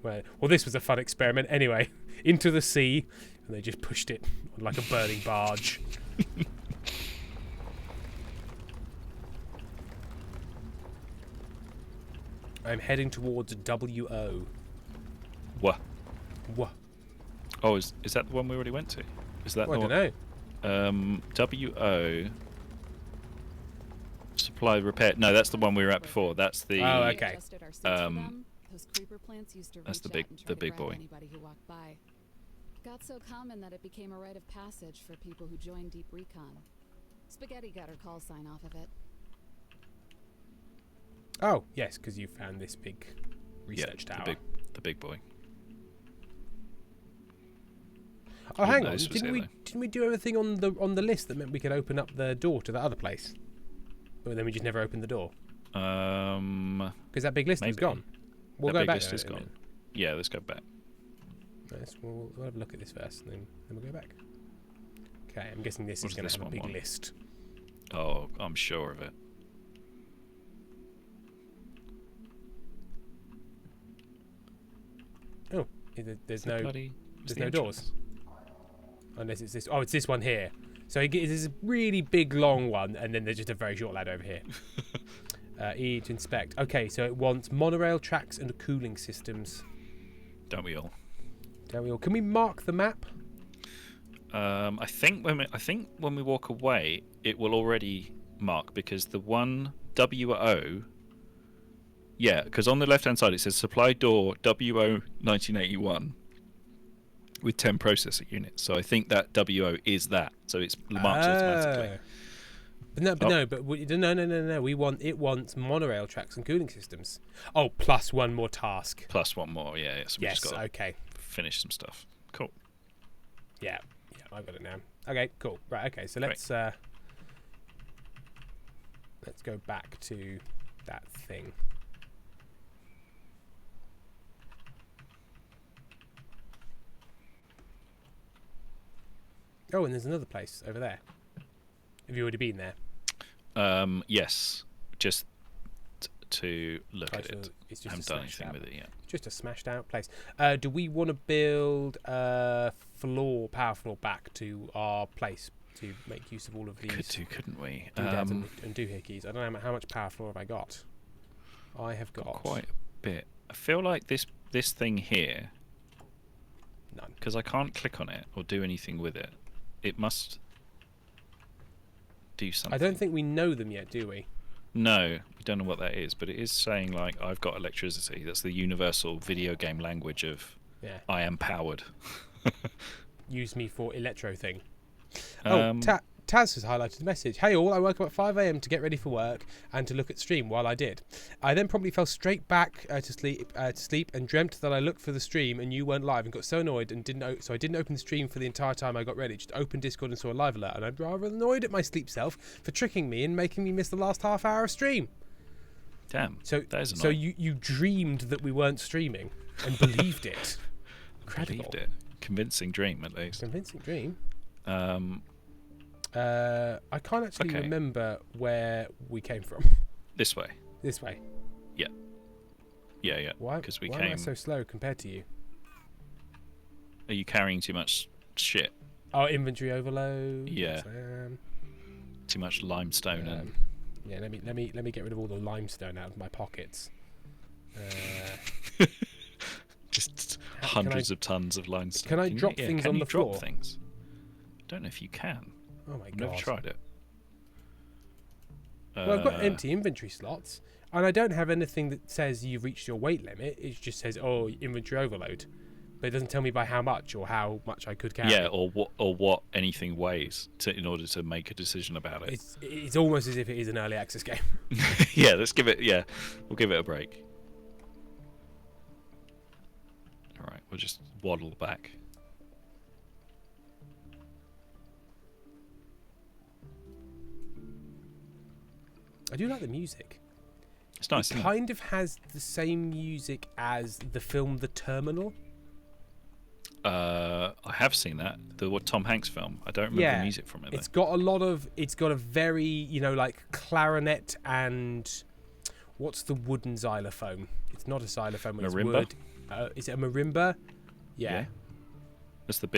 Well, this was a fun experiment. Anyway, into the sea, and they just pushed it on like a burning barge. I'm heading towards WO.
What?
Oh,
is that the one we already went to? Is that
I don't know.
WO supply repair. No, that's the one we were at before. That's the
okay.
That's the big boy.
Got so common that it became a rite of passage for people who joined Deep Recon. Spaghetti got her call sign off of it.
Oh, yes, because you found this big research tower.
The big boy.
Oh, hang on! Didn't we do everything on the list that meant we could open up the door to that other place? But then we just never opened the door. Because that big list is gone. We'll go back. List is gone.
Yeah, let's go back.
Nice. We'll have a look at this first, and then we'll go back. Okay, I'm guessing this is going to have a big list.
Oh, I'm sure of it.
Oh, there's no doors. Unless it's this. Oh, it's this one here. So it's a really big, long one, and then there's just a very short ladder over here. E to inspect. Okay, so it wants monorail tracks and cooling systems.
Don't we all?
Can we mark the map?
I think when we walk away, it will already mark, because the one WO. Yeah, because on the left-hand side it says supply door WO 1981 with 10 processor units. So I think that WO is that. So it's marked automatically. No. It wants monorail tracks and cooling systems. Oh, plus one more task. Plus one more, yeah. So we
yes,
just got
okay.
Finish some stuff. Cool.
Yeah, I got it now. Okay, cool. Right, okay. So let's go back to that thing. Oh, and there's another place over there. Have you already been there?
Yes. Just to look at it.
It's just
I haven't done anything with it yet.
Just a smashed out place. Do we want to build a power floor back to our place to make use of all of these?
Could do, couldn't we?
Doodads and doohickeys. I don't know how much power floor have I got. I have got
quite a bit. I feel like this thing here.
None.
Because I can't click on it or do anything with it. It must. do something.
I don't think we know them yet, do we?
No, we don't know what that is, but it is saying like I've got electricity. That's the universal video game language of I am powered.
Use me for electro thing. Taz has highlighted the message. Hey all, I woke up at 5 a.m. to get ready for work and to look at stream while I did. I then promptly fell straight back to sleep and dreamt that I looked for the stream and you weren't live and got so annoyed and so I didn't open the stream for the entire time I got ready. Just opened Discord and saw a live alert and I'm rather annoyed at my sleep self for tricking me and making me miss the last half hour of stream.
Damn.
So
that is
so you dreamed that we weren't streaming and believed it. Incredible.
Believed it. Convincing dream, at least.
Convincing dream. I can't actually remember where we came from.
This way.
This way.
Yeah. Yeah.
Why?
Because
Why am I so slow compared to you?
Are you carrying too much shit?
Oh, inventory overload.
Yeah.
Yes, I am.
Too much limestone and.
Yeah. Let me get rid of all the limestone out of my pockets.
Just hundreds of tons of limestone.
Can I drop things on the floor?
Can you drop things? I don't know if you can.
Oh my god.
I've never tried it.
Well, I've got empty inventory slots, and I don't have anything that says you've reached your weight limit. It just says, oh, inventory overload. But it doesn't tell me by how much or how much I could carry.
Yeah, or what anything weighs in order to make a decision about it.
It's almost as if it is an early access game.
Yeah, let's give it. Yeah, we'll give it a break. All right, we'll just waddle back.
I do like the music.
It's nice.
It kind of has the same music as the film The Terminal.
I have seen that. The Tom Hanks film. I don't remember the music from it. Though.
It's got a very, like clarinet and what's the wooden xylophone? It's not a xylophone. It's
Marimba?
wood. Is it a marimba? Yeah.
That's the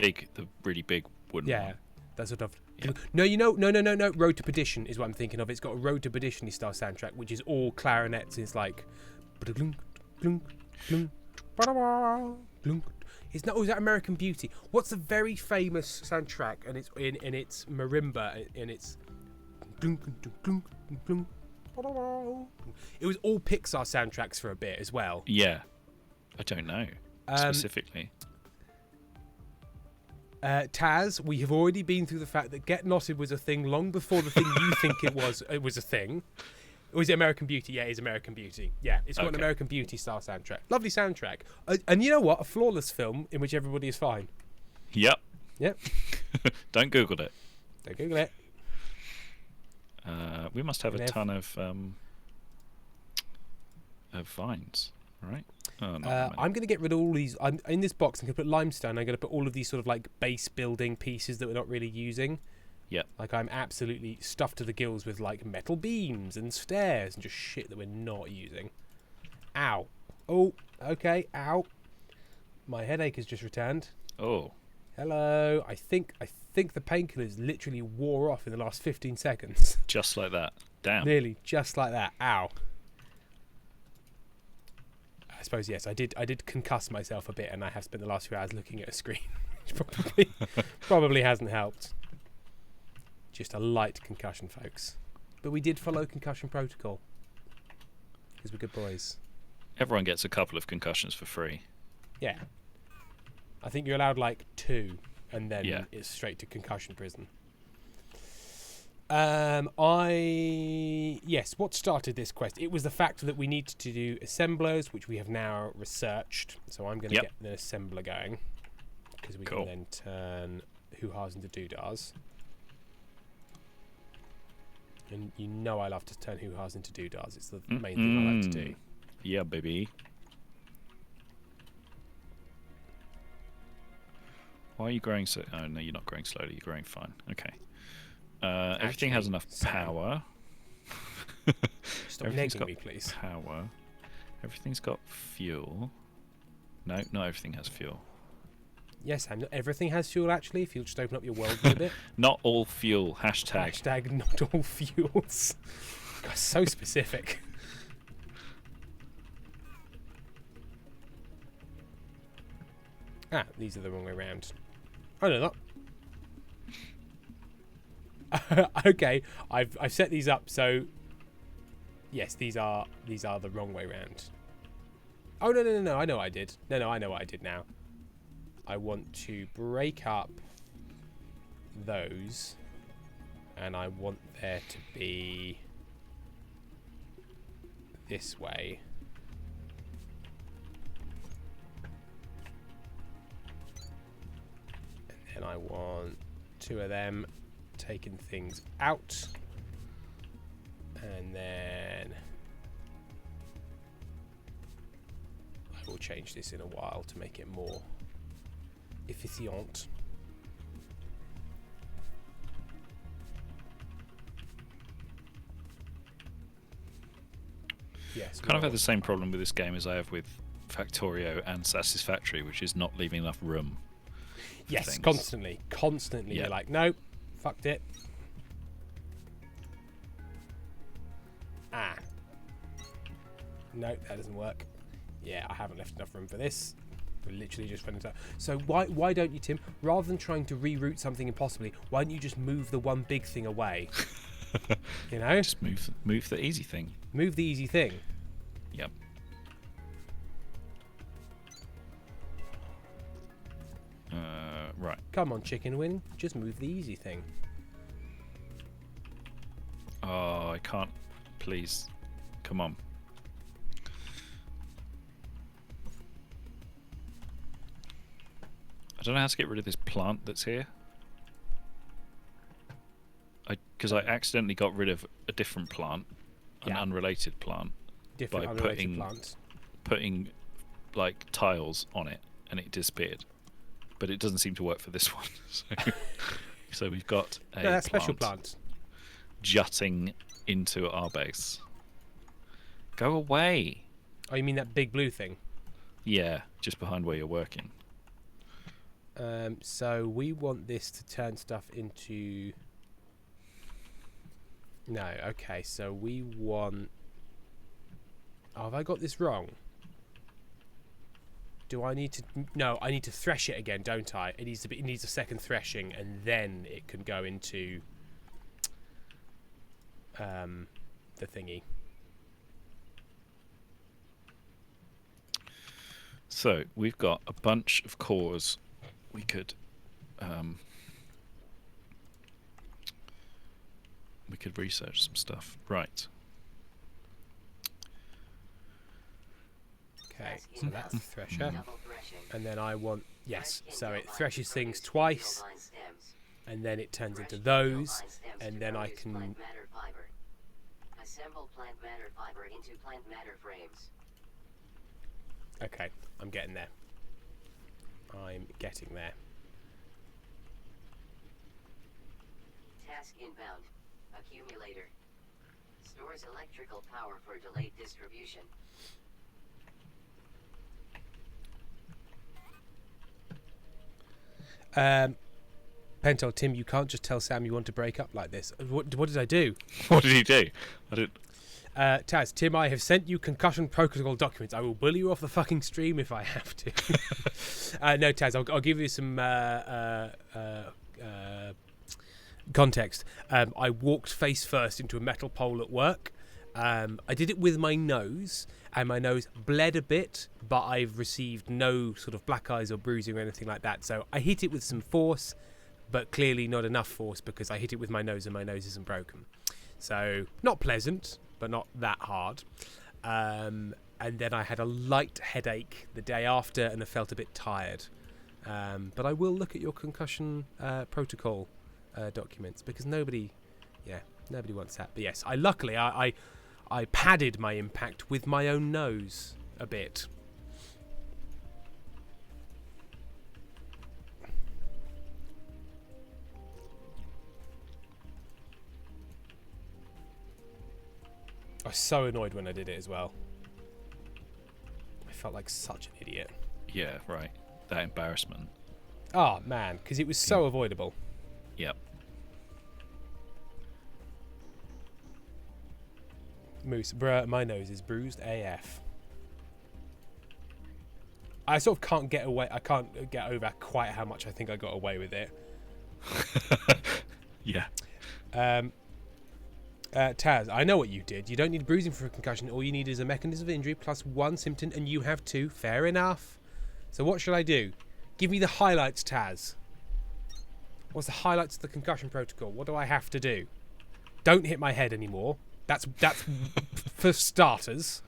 really big wooden one.
That sort of.
Yeah.
No. Road to Perdition is what I'm thinking of. It's got a Road to Perdition style soundtrack, which is all clarinets. It's like. Is that American Beauty? What's the very famous soundtrack? And it's in its marimba and it's. It was all Pixar soundtracks for a bit as well.
Yeah, I don't know specifically.
Taz, we have already been through the fact that Get Knotted was a thing long before the thing you think it was a thing. Or is it American Beauty? Yeah, it is American Beauty. Yeah, it's got an American Beauty style soundtrack. Lovely soundtrack. And you know what? A flawless film in which everybody is fine.
Yep. Don't Google it.
Don't Google it.
We must have a ton of vines, right? Oh,
I'm going to get rid of all these. In this box, I'm going to put limestone. I'm going to put all of these sort of like base building pieces that we're not really using.
Yeah.
Like I'm absolutely stuffed to the gills with like metal beams and stairs and just shit that we're not using. Ow. Oh, okay. Ow. My headache has just returned.
Oh.
Hello. I think the painkillers literally wore off in the last 15 seconds.
Just like that. Damn.
Nearly just like that. Ow. I suppose yes. I did concuss myself a bit, and I have spent the last few hours looking at a screen, which probably hasn't helped. Just a light concussion, folks. But we did follow concussion protocol because we're good boys.
Everyone gets a couple of concussions for free.
Yeah. I think you're allowed like 2, and then it's straight to concussion prison. What started this quest? It was the fact that we needed to do assemblers, which we have now researched. So I'm going to get the assembler going because we can then turn hoo-has into doo-dahs. And you know I love to turn hoo-has into doo-dahs. It's the main thing I like to do.
Yeah, baby. Why are you growing so... Oh, no, you're not growing slowly. You're growing fine. Okay. Everything has enough power.
Stop negging me, please.
Power. Everything's got fuel. No, not everything has fuel.
Yes, Sam, not everything has fuel, actually, if you'll just open up your world a bit.
Not all fuel. Hashtag.
Hashtag not all fuels. God, so specific. These are the wrong way around. I know that. Okay, I've set these up so. Yes, these are the wrong way round. Oh no! I know what I did. No, I know what I did now. I want to break up those, and I want there to be this way. And then I want 2 of them taking things out. And then I will change this in a while to make it more efficient. Yes.
Kind of had the same problem with this game as I have with Factorio and Satisfactory, which is not leaving enough room.
Yes,
things.
constantly.
Yeah.
You're like, nope, fucked it. Ah. No, that doesn't work. Yeah, I haven't left enough room for this. We're literally just running out. So why don't you, Tim, rather than trying to reroute something impossibly, why don't you just move the one big thing away? You know?
Just move the easy thing.
Move the easy thing.
Yep. Right.
Come on, Chicken Wing. Just move the easy thing.
Oh, I can't. Please. Come on. I don't know how to get rid of this plant that's here. Because I accidentally got rid of a different plant, an unrelated plant,
Different
by
unrelated plants.
putting like tiles on it, and it disappeared. But it doesn't seem to work for this one. So we've got a
No, that's special plant.
jutting into our base. Go away.
Oh, you mean that big blue thing?
Yeah, just behind where you're working.
So we want this to turn stuff into... No, okay, so we want... Oh, have I got this wrong? Do I need to... No, I need to thresh it again, don't I? It needs a second threshing, and then it can go into the thingy.
So we've got a bunch of cores we could research some stuff. Right.
Okay, so that's the thresher. And then I want... Yes, so it threshes things twice, and then it turns into those, and then I can...
Assemble plant matter fiber into plant matter frames.
Okay, I'm getting there. I'm getting there.
Task inbound. Accumulator. Stores electrical power for delayed distribution.
Pentel, Tim, you can't just tell Sam you want to break up like this. What did I do?
What did he do? I didn't...
Taz, Tim, I have sent you concussion protocol documents. I will bully you off the fucking stream if I have to. No, Taz, I'll give you some context. I walked face first into a metal pole at work. I did it with my nose, and my nose bled a bit, but I've received no sort of black eyes or bruising or anything like that. So I hit it with some force, but clearly not enough force because I hit it with my nose and my nose isn't broken. So not pleasant, but not that hard. And then I had a light headache the day after, and I felt a bit tired. But I will look at your concussion protocol documents because nobody wants that. But yes, luckily I padded my impact with my own nose a bit. I was so annoyed when I did it as well. I felt like such an idiot.
Yeah, right. That embarrassment.
Oh, man, because it was so avoidable.
Yep.
Moose, bruh, my nose is bruised AF. I sort of can't get away. I can't get over quite how much I think I got away with it.
Yeah.
Taz, I know what you did. You don't need bruising for a concussion. All you need is a mechanism of injury plus 1 symptom, and you have 2. Fair enough. So what should I do? Give me the highlights, Taz. What's the highlights of the concussion protocol? What do I have to do? Don't hit my head anymore. That's for starters.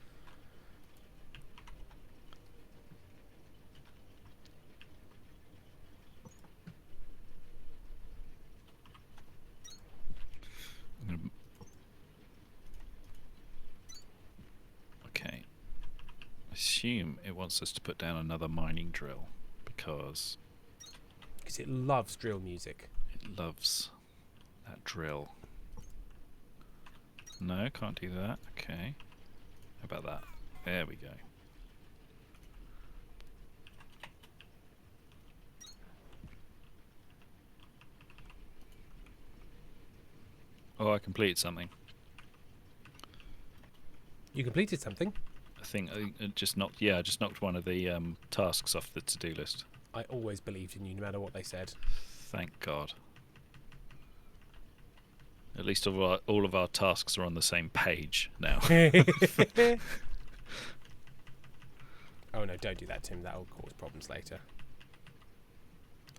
Okay. Assume it wants us to put down another mining drill because
it loves drill music.
It loves that drill. No, can't do that. Okay. How about that? There we go. Oh, I completed something.
You completed something?
I think I just knocked. Yeah, I just knocked one of the tasks off the to-do list.
I always believed in you, no matter what they said.
Thank God. At least all of our tasks are on the same page now.
Oh no, don't do that, Tim. That will cause problems later.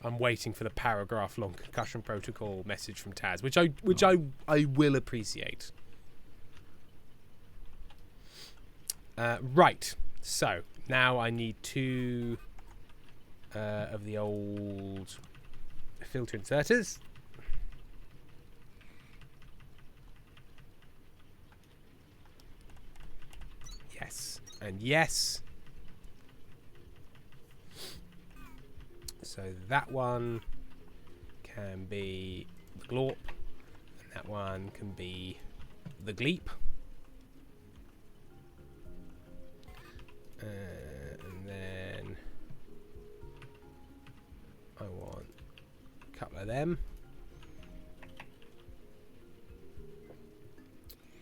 I'm waiting for the paragraph-long concussion protocol message from Taz, which I will appreciate. Right. So now I need 2 of the old filter inserters. Yes. And yes. So that one can be the glorp, and that one can be the gleep. And then I want a couple of them.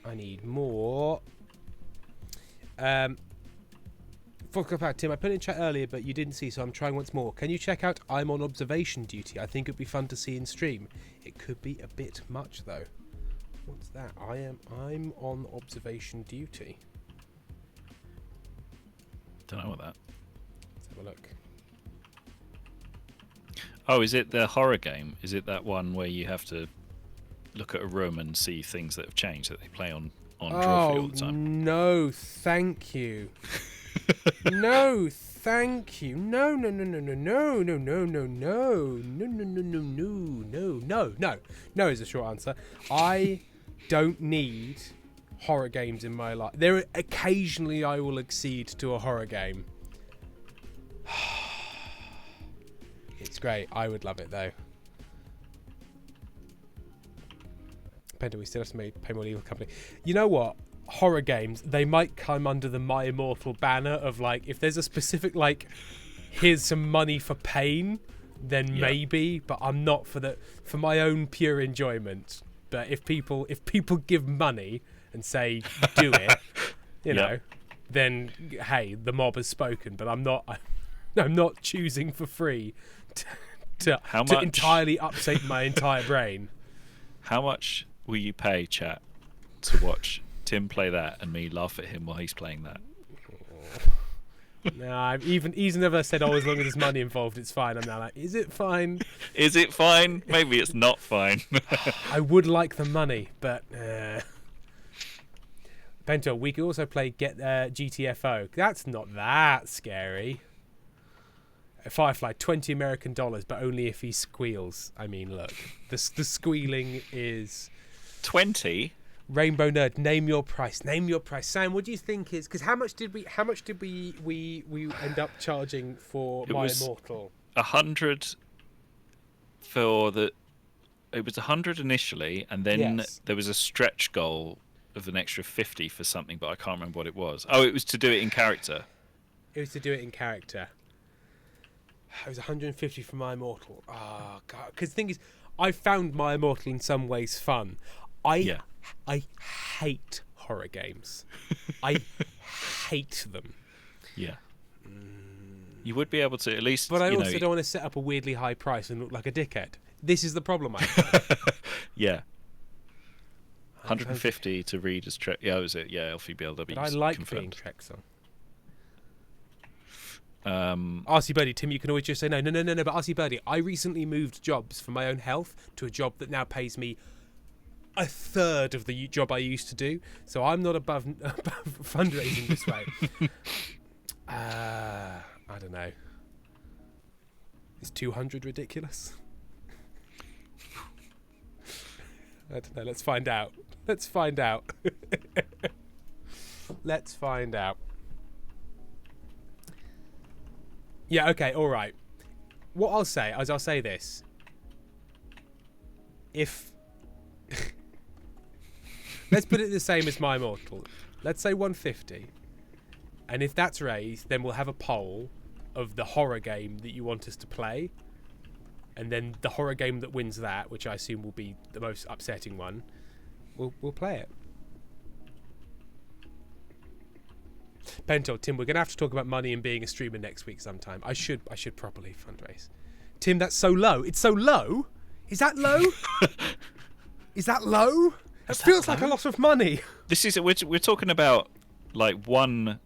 I need more. Fuck up out, Tim. I put it in chat earlier, but you didn't see, so I'm trying once more. Can you check out I'm on observation duty? I think it'd be fun to see in stream. It could be a bit much though. What's that? I'm on observation duty.
Don't know what that.
Let's have a look.
Oh, is it the horror game? Is it that one where you have to look at a room and see things that have changed that they play on Trophy all the time?
No, thank you. No, thank you. No is the short answer. I don't need horror games in my life. There occasionally I will accede to a horror game. It's great. I would love it though. Penta, we still have to pay more legal company. You know what? Horror games, they might come under the My Immortal banner of like, if there's a specific like, here's some money for pain, then maybe. But I'm not for my own pure enjoyment. But if people give money and say do it, you know, then hey, the mob has spoken. But I'm not choosing for free to entirely upset my entire brain.
How much will you pay, chat, to watch Tim play that and me laugh at him while he's playing that?
No, he's never said, oh, as long as there's money involved, it's fine. I'm now like, is it fine?
Is it fine? Maybe it's not fine.
I would like the money, but Bento, we could also play GTFO. That's not that scary. Firefly, $20 American, but only if he squeals. I mean, look, the squealing is
20.
Rainbow Nerd, name your price. Name your price, Sam. What do you think is? Because how much did we end up charging for My Immortal?
100 for the. It was 100 initially, and then there was a stretch goal of an extra 50 for something, but I can't remember what it was. Oh, it was to do it in character.
It was to do it in character. It was 150 for My Immortal. Oh god! Because the thing is, I found My Immortal in some ways fun. I hate horror games. I hate them.
Yeah. You would be able to at least.
But I also don't want to set up a weirdly high price and look like a dickhead. This is the problem I have.
Yeah. 150 to read as Trek. Yeah, was it? Yeah, LFBLW.
But I like
confirmed.
being Trexel. RC Birdie, Tim, you can always just say no. But RC Birdie, I recently moved jobs for my own health to a job that now pays me a third of the job I used to do. So I'm not above fundraising this way. I don't know. Is 200 ridiculous? I don't know. Let's find out. Let's find out. Yeah, okay, all right. What I'll say is I'll say this. If... Let's put it the same as My Immortal. Let's say 150. And if that's raised, then we'll have a poll of the horror game that you want us to play. And then the horror game that wins that, which I assume will be the most upsetting one, we'll play it. Bento, Tim, we're going to have to talk about money and being a streamer next week sometime. I should properly fundraise. Tim, that's so low. It's so low? Is that low? Is that low? It feels like a lot of money.
This is we're talking about like one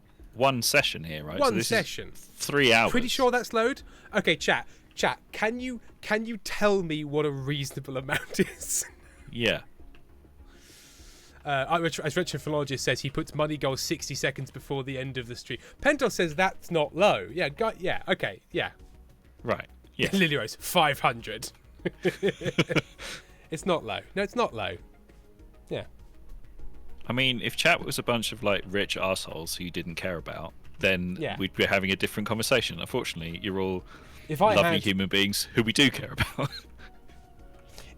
session here, right?
One session.
3 hours.
Pretty sure that's load. Okay, chat. Can you tell me what a reasonable amount is?
Yeah.
As Richard Philologist says, he puts money goals 60 seconds before the end of the stream. Pento says that's not low. Yeah, okay, yeah.
Right. Yeah.
Lily Rose, 500. It's not low. No, it's not low. Yeah.
I mean, if chat was a bunch of like rich assholes who you didn't care about, then we'd be having a different conversation. Unfortunately, you're all lovely human beings who we do care about.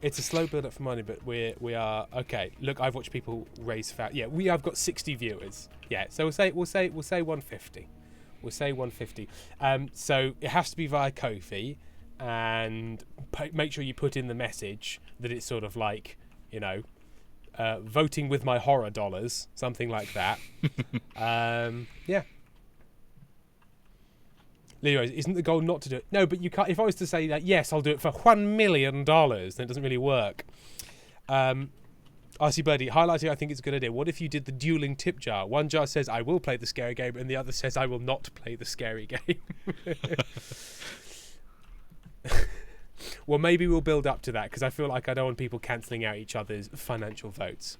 It's a slow build up for money, but we are okay. Look, I've watched people raise fat. Yeah, we have got 60 viewers. Yeah, so we'll say 150. We'll say 150. So it has to be via Ko-fi, and make sure you put in the message that it's sort of like, you know, voting with my horror dollars, something like that. Yeah. Leroy, isn't the goal not to do it? No, but you can't. If I was to say that, yes, I'll do it for $1 million, then it doesn't really work. RC Birdie, highlighting, I think it's a good idea. What if you did the dueling tip jar? One jar says, I will play the scary game, and the other says, I will not play the scary game. Well, maybe we'll build up to that, because I feel like I don't want people cancelling out each other's financial votes.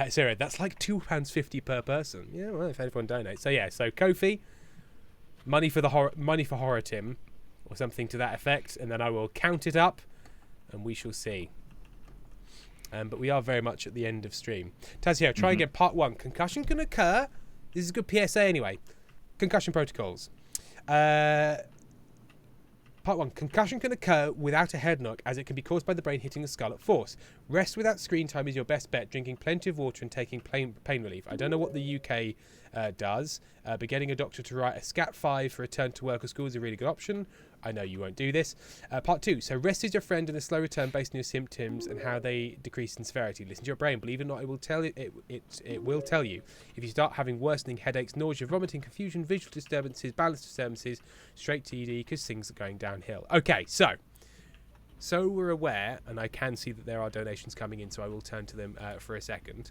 Sarah, that's like £2.50 per person. Yeah, well, if everyone donates. So yeah, so Ko-fi, money for horror Tim, or something to that effect, and then I will count it up, and we shall see. But we are very much at the end of stream. Tazio, try again. Part 1. Concussion can occur. This is a good PSA anyway. Concussion protocols. Part 1. Concussion can occur without a head knock, as it can be caused by the brain hitting the skull at force. Rest without screen time is your best bet. Drinking plenty of water and taking pain relief. I don't know what the UK does, but getting a doctor to write a SCAT-5 for return to work or school is a really good option. I know you won't do this. Part 2. So rest is your friend and a slow return based on your symptoms and how they decrease in severity. Listen to your brain. Believe it or not, it will tell it will tell you. If you start having worsening headaches, nausea, vomiting, confusion, visual disturbances, balance disturbances, straight to ED because things are going downhill. Okay, so we're aware, and I can see that there are donations coming in, so I will turn to them for a second.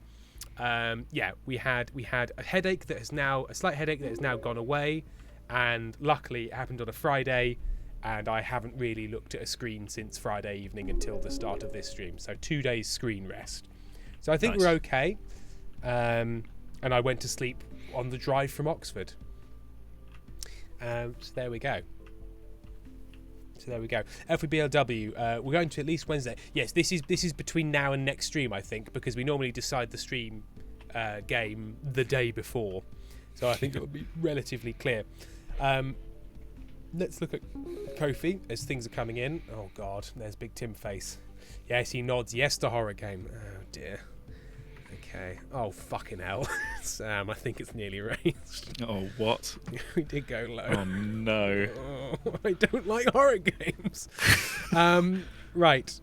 Yeah, we had a headache that has now a slight headache that has now gone away, and luckily it happened on a Friday. And I haven't really looked at a screen since Friday evening until the start of this stream. So 2 days screen rest. So I think we're okay. And I went to sleep on the drive from Oxford. So there we go. FBLW, we're going to at least Wednesday. Yes, this is between now and next stream, I think, because we normally decide the stream game the day before. So I think it will be relatively clear. Let's look at Ko-fi as things are coming in. Oh God, there's Big Tim face. Yes, he nods. Yes, the horror game. Oh dear. Okay. Oh fucking hell, Sam. I think it's nearly raised.
Oh what?
We did go low.
Oh no.
Oh, I don't like horror games. Right.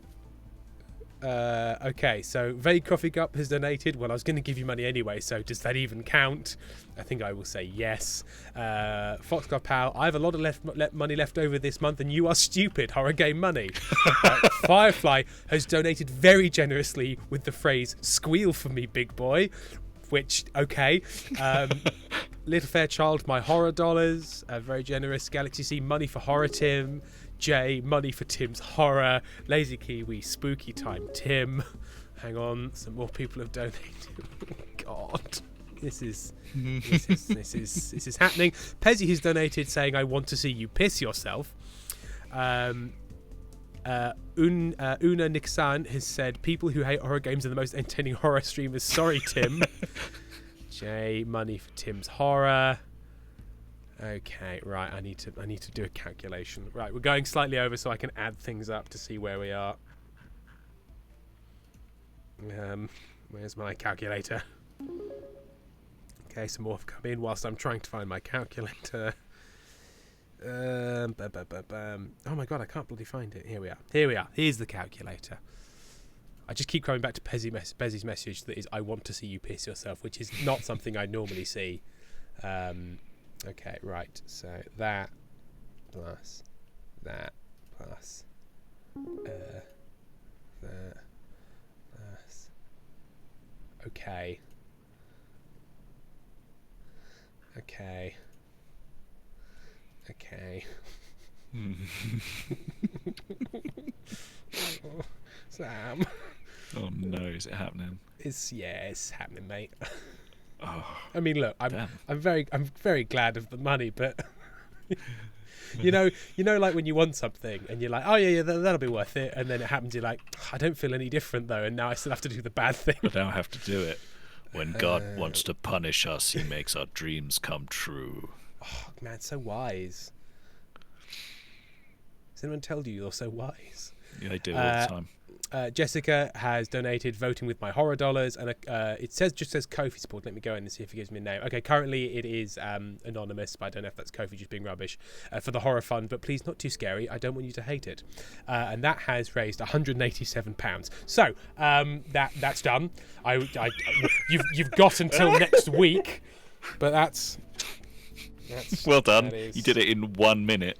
Okay, so Vague Coffee Cup has donated. Well, I was going to give you money anyway, so does that even count? I think I will say yes. Foxglove Pal, I have a lot of money left over this month, and you are stupid. Horror game money. Firefly has donated very generously with the phrase "squeal for me, big boy," which okay. Little Fairchild, my horror dollars, very generous. Galaxy C, money for Horror Tim. Jay, money for Tim's horror. Lazy Kiwi, spooky time Tim. Hang on, some more people have donated. God, this is happening. Pezzy has donated saying, "I want to see you piss yourself." Una Nixan has said, "People who hate horror games are the most entertaining horror streamers. Sorry, Tim." Jay, money for Tim's horror. Okay, right. I need to do a calculation. Right, we're going slightly over so I can add things up to see where we are. Where's my calculator? Okay, some more have come in whilst I'm trying to find my calculator. Oh my god, I can't bloody find it. Here we are. Here's the calculator. I just keep coming back to Pezzy's message that is, "I want to see you piss yourself," which is not something I normally see. Okay, right. So that plus that plus that plus. Okay. Oh, Sam.
Oh no, is it happening?
It's happening, mate.
Oh,
I mean, look, I'm very glad of the money, but you know, like when you want something and you're like, "Oh yeah, that'll be worth it," and then it happens, you're like, "I don't feel any different though," and now I still have to do the bad thing.
I don't have to do it. When God wants to punish us, He makes our dreams come true.
Oh man, so wise. Has anyone told you you're so wise?
Yeah, I do all the time.
Jessica has donated voting with my horror dollars, and it just says Kofi support. Let me go in and see if it gives me a name. Okay, currently it is anonymous, but I don't know if that's Kofi just being rubbish for the horror fund. But please, not too scary. I don't want you to hate it. And that has raised £187. So that's done. You've got until next week, but that's
well done. You did it in 1 minute.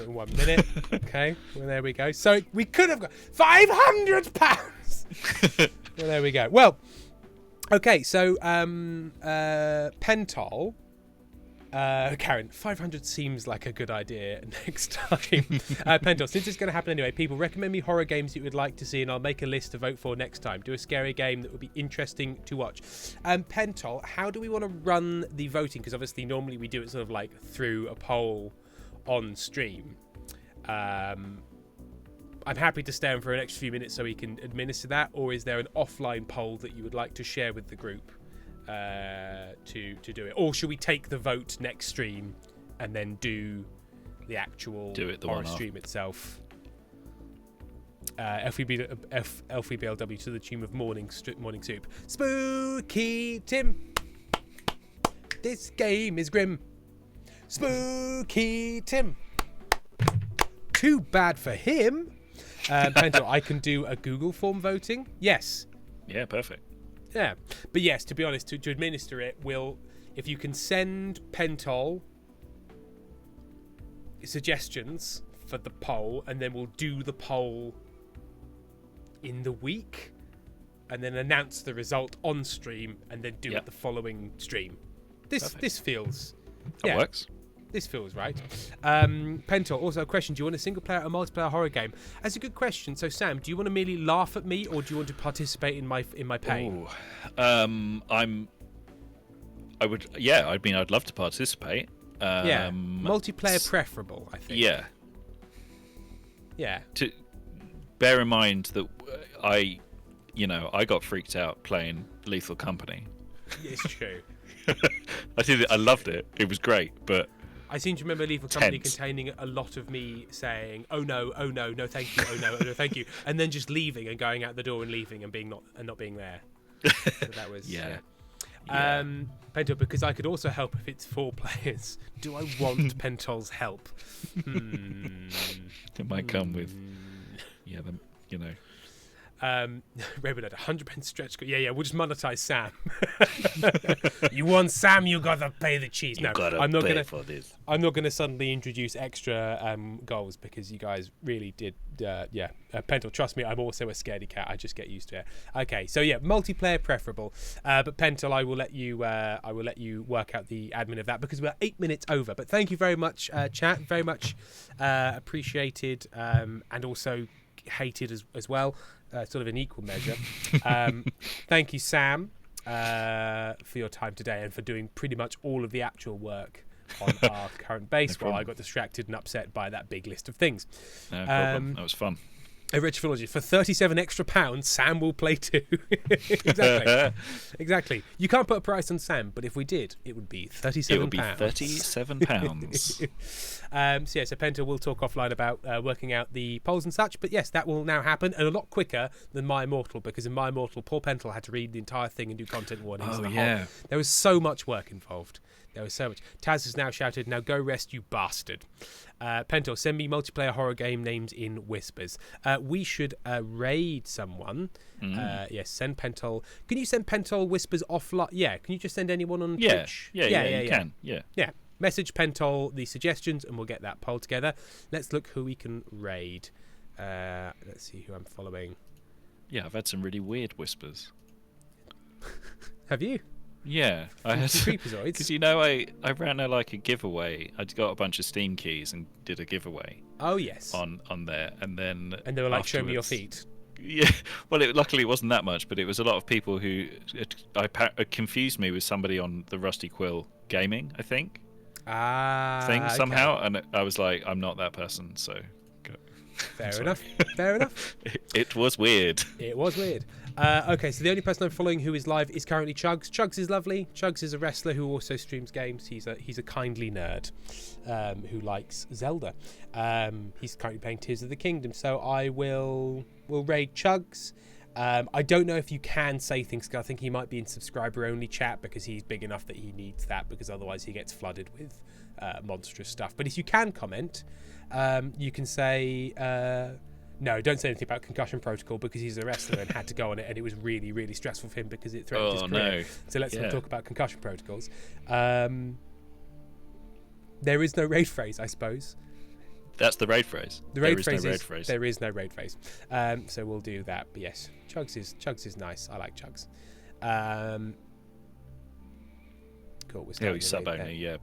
In 1 minute. Okay, well, there we go. So we could have got £500. Well, there we go. Well, okay, so Pentol. Karen, 500 seems like a good idea next time. Pentol, since it's going to happen anyway, people recommend me horror games that you would like to see, and I'll make a list to vote for next time. Do a scary game that would be interesting to watch. Pentol, how do we want to run the voting? Because obviously normally we do it sort of like through a poll on stream. I'm happy to stay on for an extra few minutes so we can administer that, or is there an offline poll that you would like to share with the group to do it, or should we take the vote next stream and then do the actual horror stream itself? LVBLW to the tune of morning soup. Spooky Tim, this game is grim. Spooky Tim, too bad for him. Pentol, I can do a Google form voting. Yes.
Yeah, perfect.
Yeah, but yes, to be honest, to administer it, if you can send Pentol suggestions for the poll, and then we'll do the poll in the week, and then announce the result on stream, and then do it the following stream. This feels
that works.
This feels right. Pentol, also a question. Do you want a single player or multiplayer horror game? That's a good question. So Sam, do you want to merely laugh at me, or do you want to participate in my pain?
I'd love to participate.
Multiplayer preferable, I think. Yeah.
To bear in mind that I got freaked out playing Lethal Company.
It's true.
I loved it. It was great, but
I seem to remember Lethal Company containing a lot of me saying, "Oh no, no thank you, oh no, thank you," and then just leaving and going out the door and leaving and not being there. So that was Pentol, because I could also help if it's 4 players. Do I want Pentol's help?
It might come with
Redwood had 100 stretch goal. Yeah, we'll just monetize Sam. You want Sam, you gotta pay the cheese. No, I'm not gonna
for this.
I'm not gonna suddenly introduce extra goals because you guys really did. Pentel, trust me, I'm also a scaredy cat. I just get used to it. Okay, so yeah, multiplayer preferable. But Pentel, I will let you work out the admin of that because we're 8 minutes over. But thank you very much, chat. Very much appreciated, and also hated as well. Sort of in equal measure. Thank you, Sam, for your time today and for doing pretty much all of the actual work on our current base while I got distracted and upset by that big list of things.
No problem. That was fun.
Rich Philology, for £37 extra, Sam will play too. Exactly. You can't put a price on Sam, but if we did, it would be £37.
It would be £37.
So Penta will talk offline about working out the polls and such. But yes, that will now happen, and a lot quicker than My Immortal, because in My Immortal, Paul Pentel had to read the entire thing and do content warnings. There was so much work involved. There was so much. Taz has now shouted, "Now go rest, you bastard." Pentel, send me multiplayer horror game names in whispers. We should raid someone. Yes, send Pentel. Can you send Pentel whispers offline? Yeah, can you just send anyone on Twitch?
Yeah, you can.
Yeah. Message Pentol the suggestions and we'll get that poll together. Let's look who we can raid. Let's see who I'm following.
Yeah, I've had some really weird whispers.
Have you?
Yeah, I had
Creepazoids.
Because I ran a giveaway. I got a bunch of Steam keys and did a giveaway.
Oh yes.
On there, and they
were like, "Show me your feet."
Yeah, well, luckily it wasn't that much, but it was a lot of people who confused me with somebody on the Rusty Quill Gaming, I think. Thing somehow, and I was like, I'm not that person, so.
Fair enough.
It was weird.
Okay, so the only person I'm following who is live is currently Chugs. Chugs is lovely. Chugs is a wrestler who also streams games. He's a kindly nerd who likes Zelda. He's currently playing Tears of the Kingdom, so I will raid Chugs. I don't know if you can say things, because I think he might be in subscriber only chat because he's big enough that he needs that, because otherwise he gets flooded with monstrous stuff. But if you can comment, you can say no, don't say anything about Concussion Protocol, because he's a wrestler and had to go on it, and it was really, really stressful for him because it threatened his career.
No.
So let's not talk about Concussion Protocols. There is no raid phrase, I suppose.
That's the raid phrase.
There is no raid phrase. So we'll do that. But yes, Chugs is nice. I like Chugs. Cool.
He's sub only. Yeah.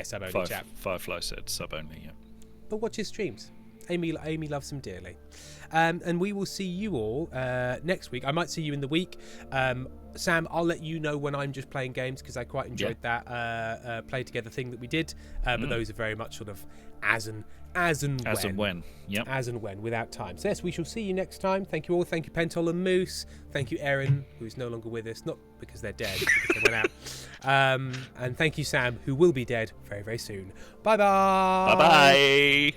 Sub only chap.
Firefly said sub only. Yeah.
But watch his streams. Amy loves him dearly. And we will see you all next week. I might see you in the week. Sam, I'll let you know when I'm just playing games, because I quite enjoyed that play together thing that we did. But those are very much sort of as and when. Yep. As and when, without time. So yes, we shall see you next time. Thank you all. Thank you, Pentol and Moose. Thank you, Erin, who's no longer with us, not because they're dead, because they went out. And thank you, Sam, who will be dead very, very soon. Bye bye.
Bye bye.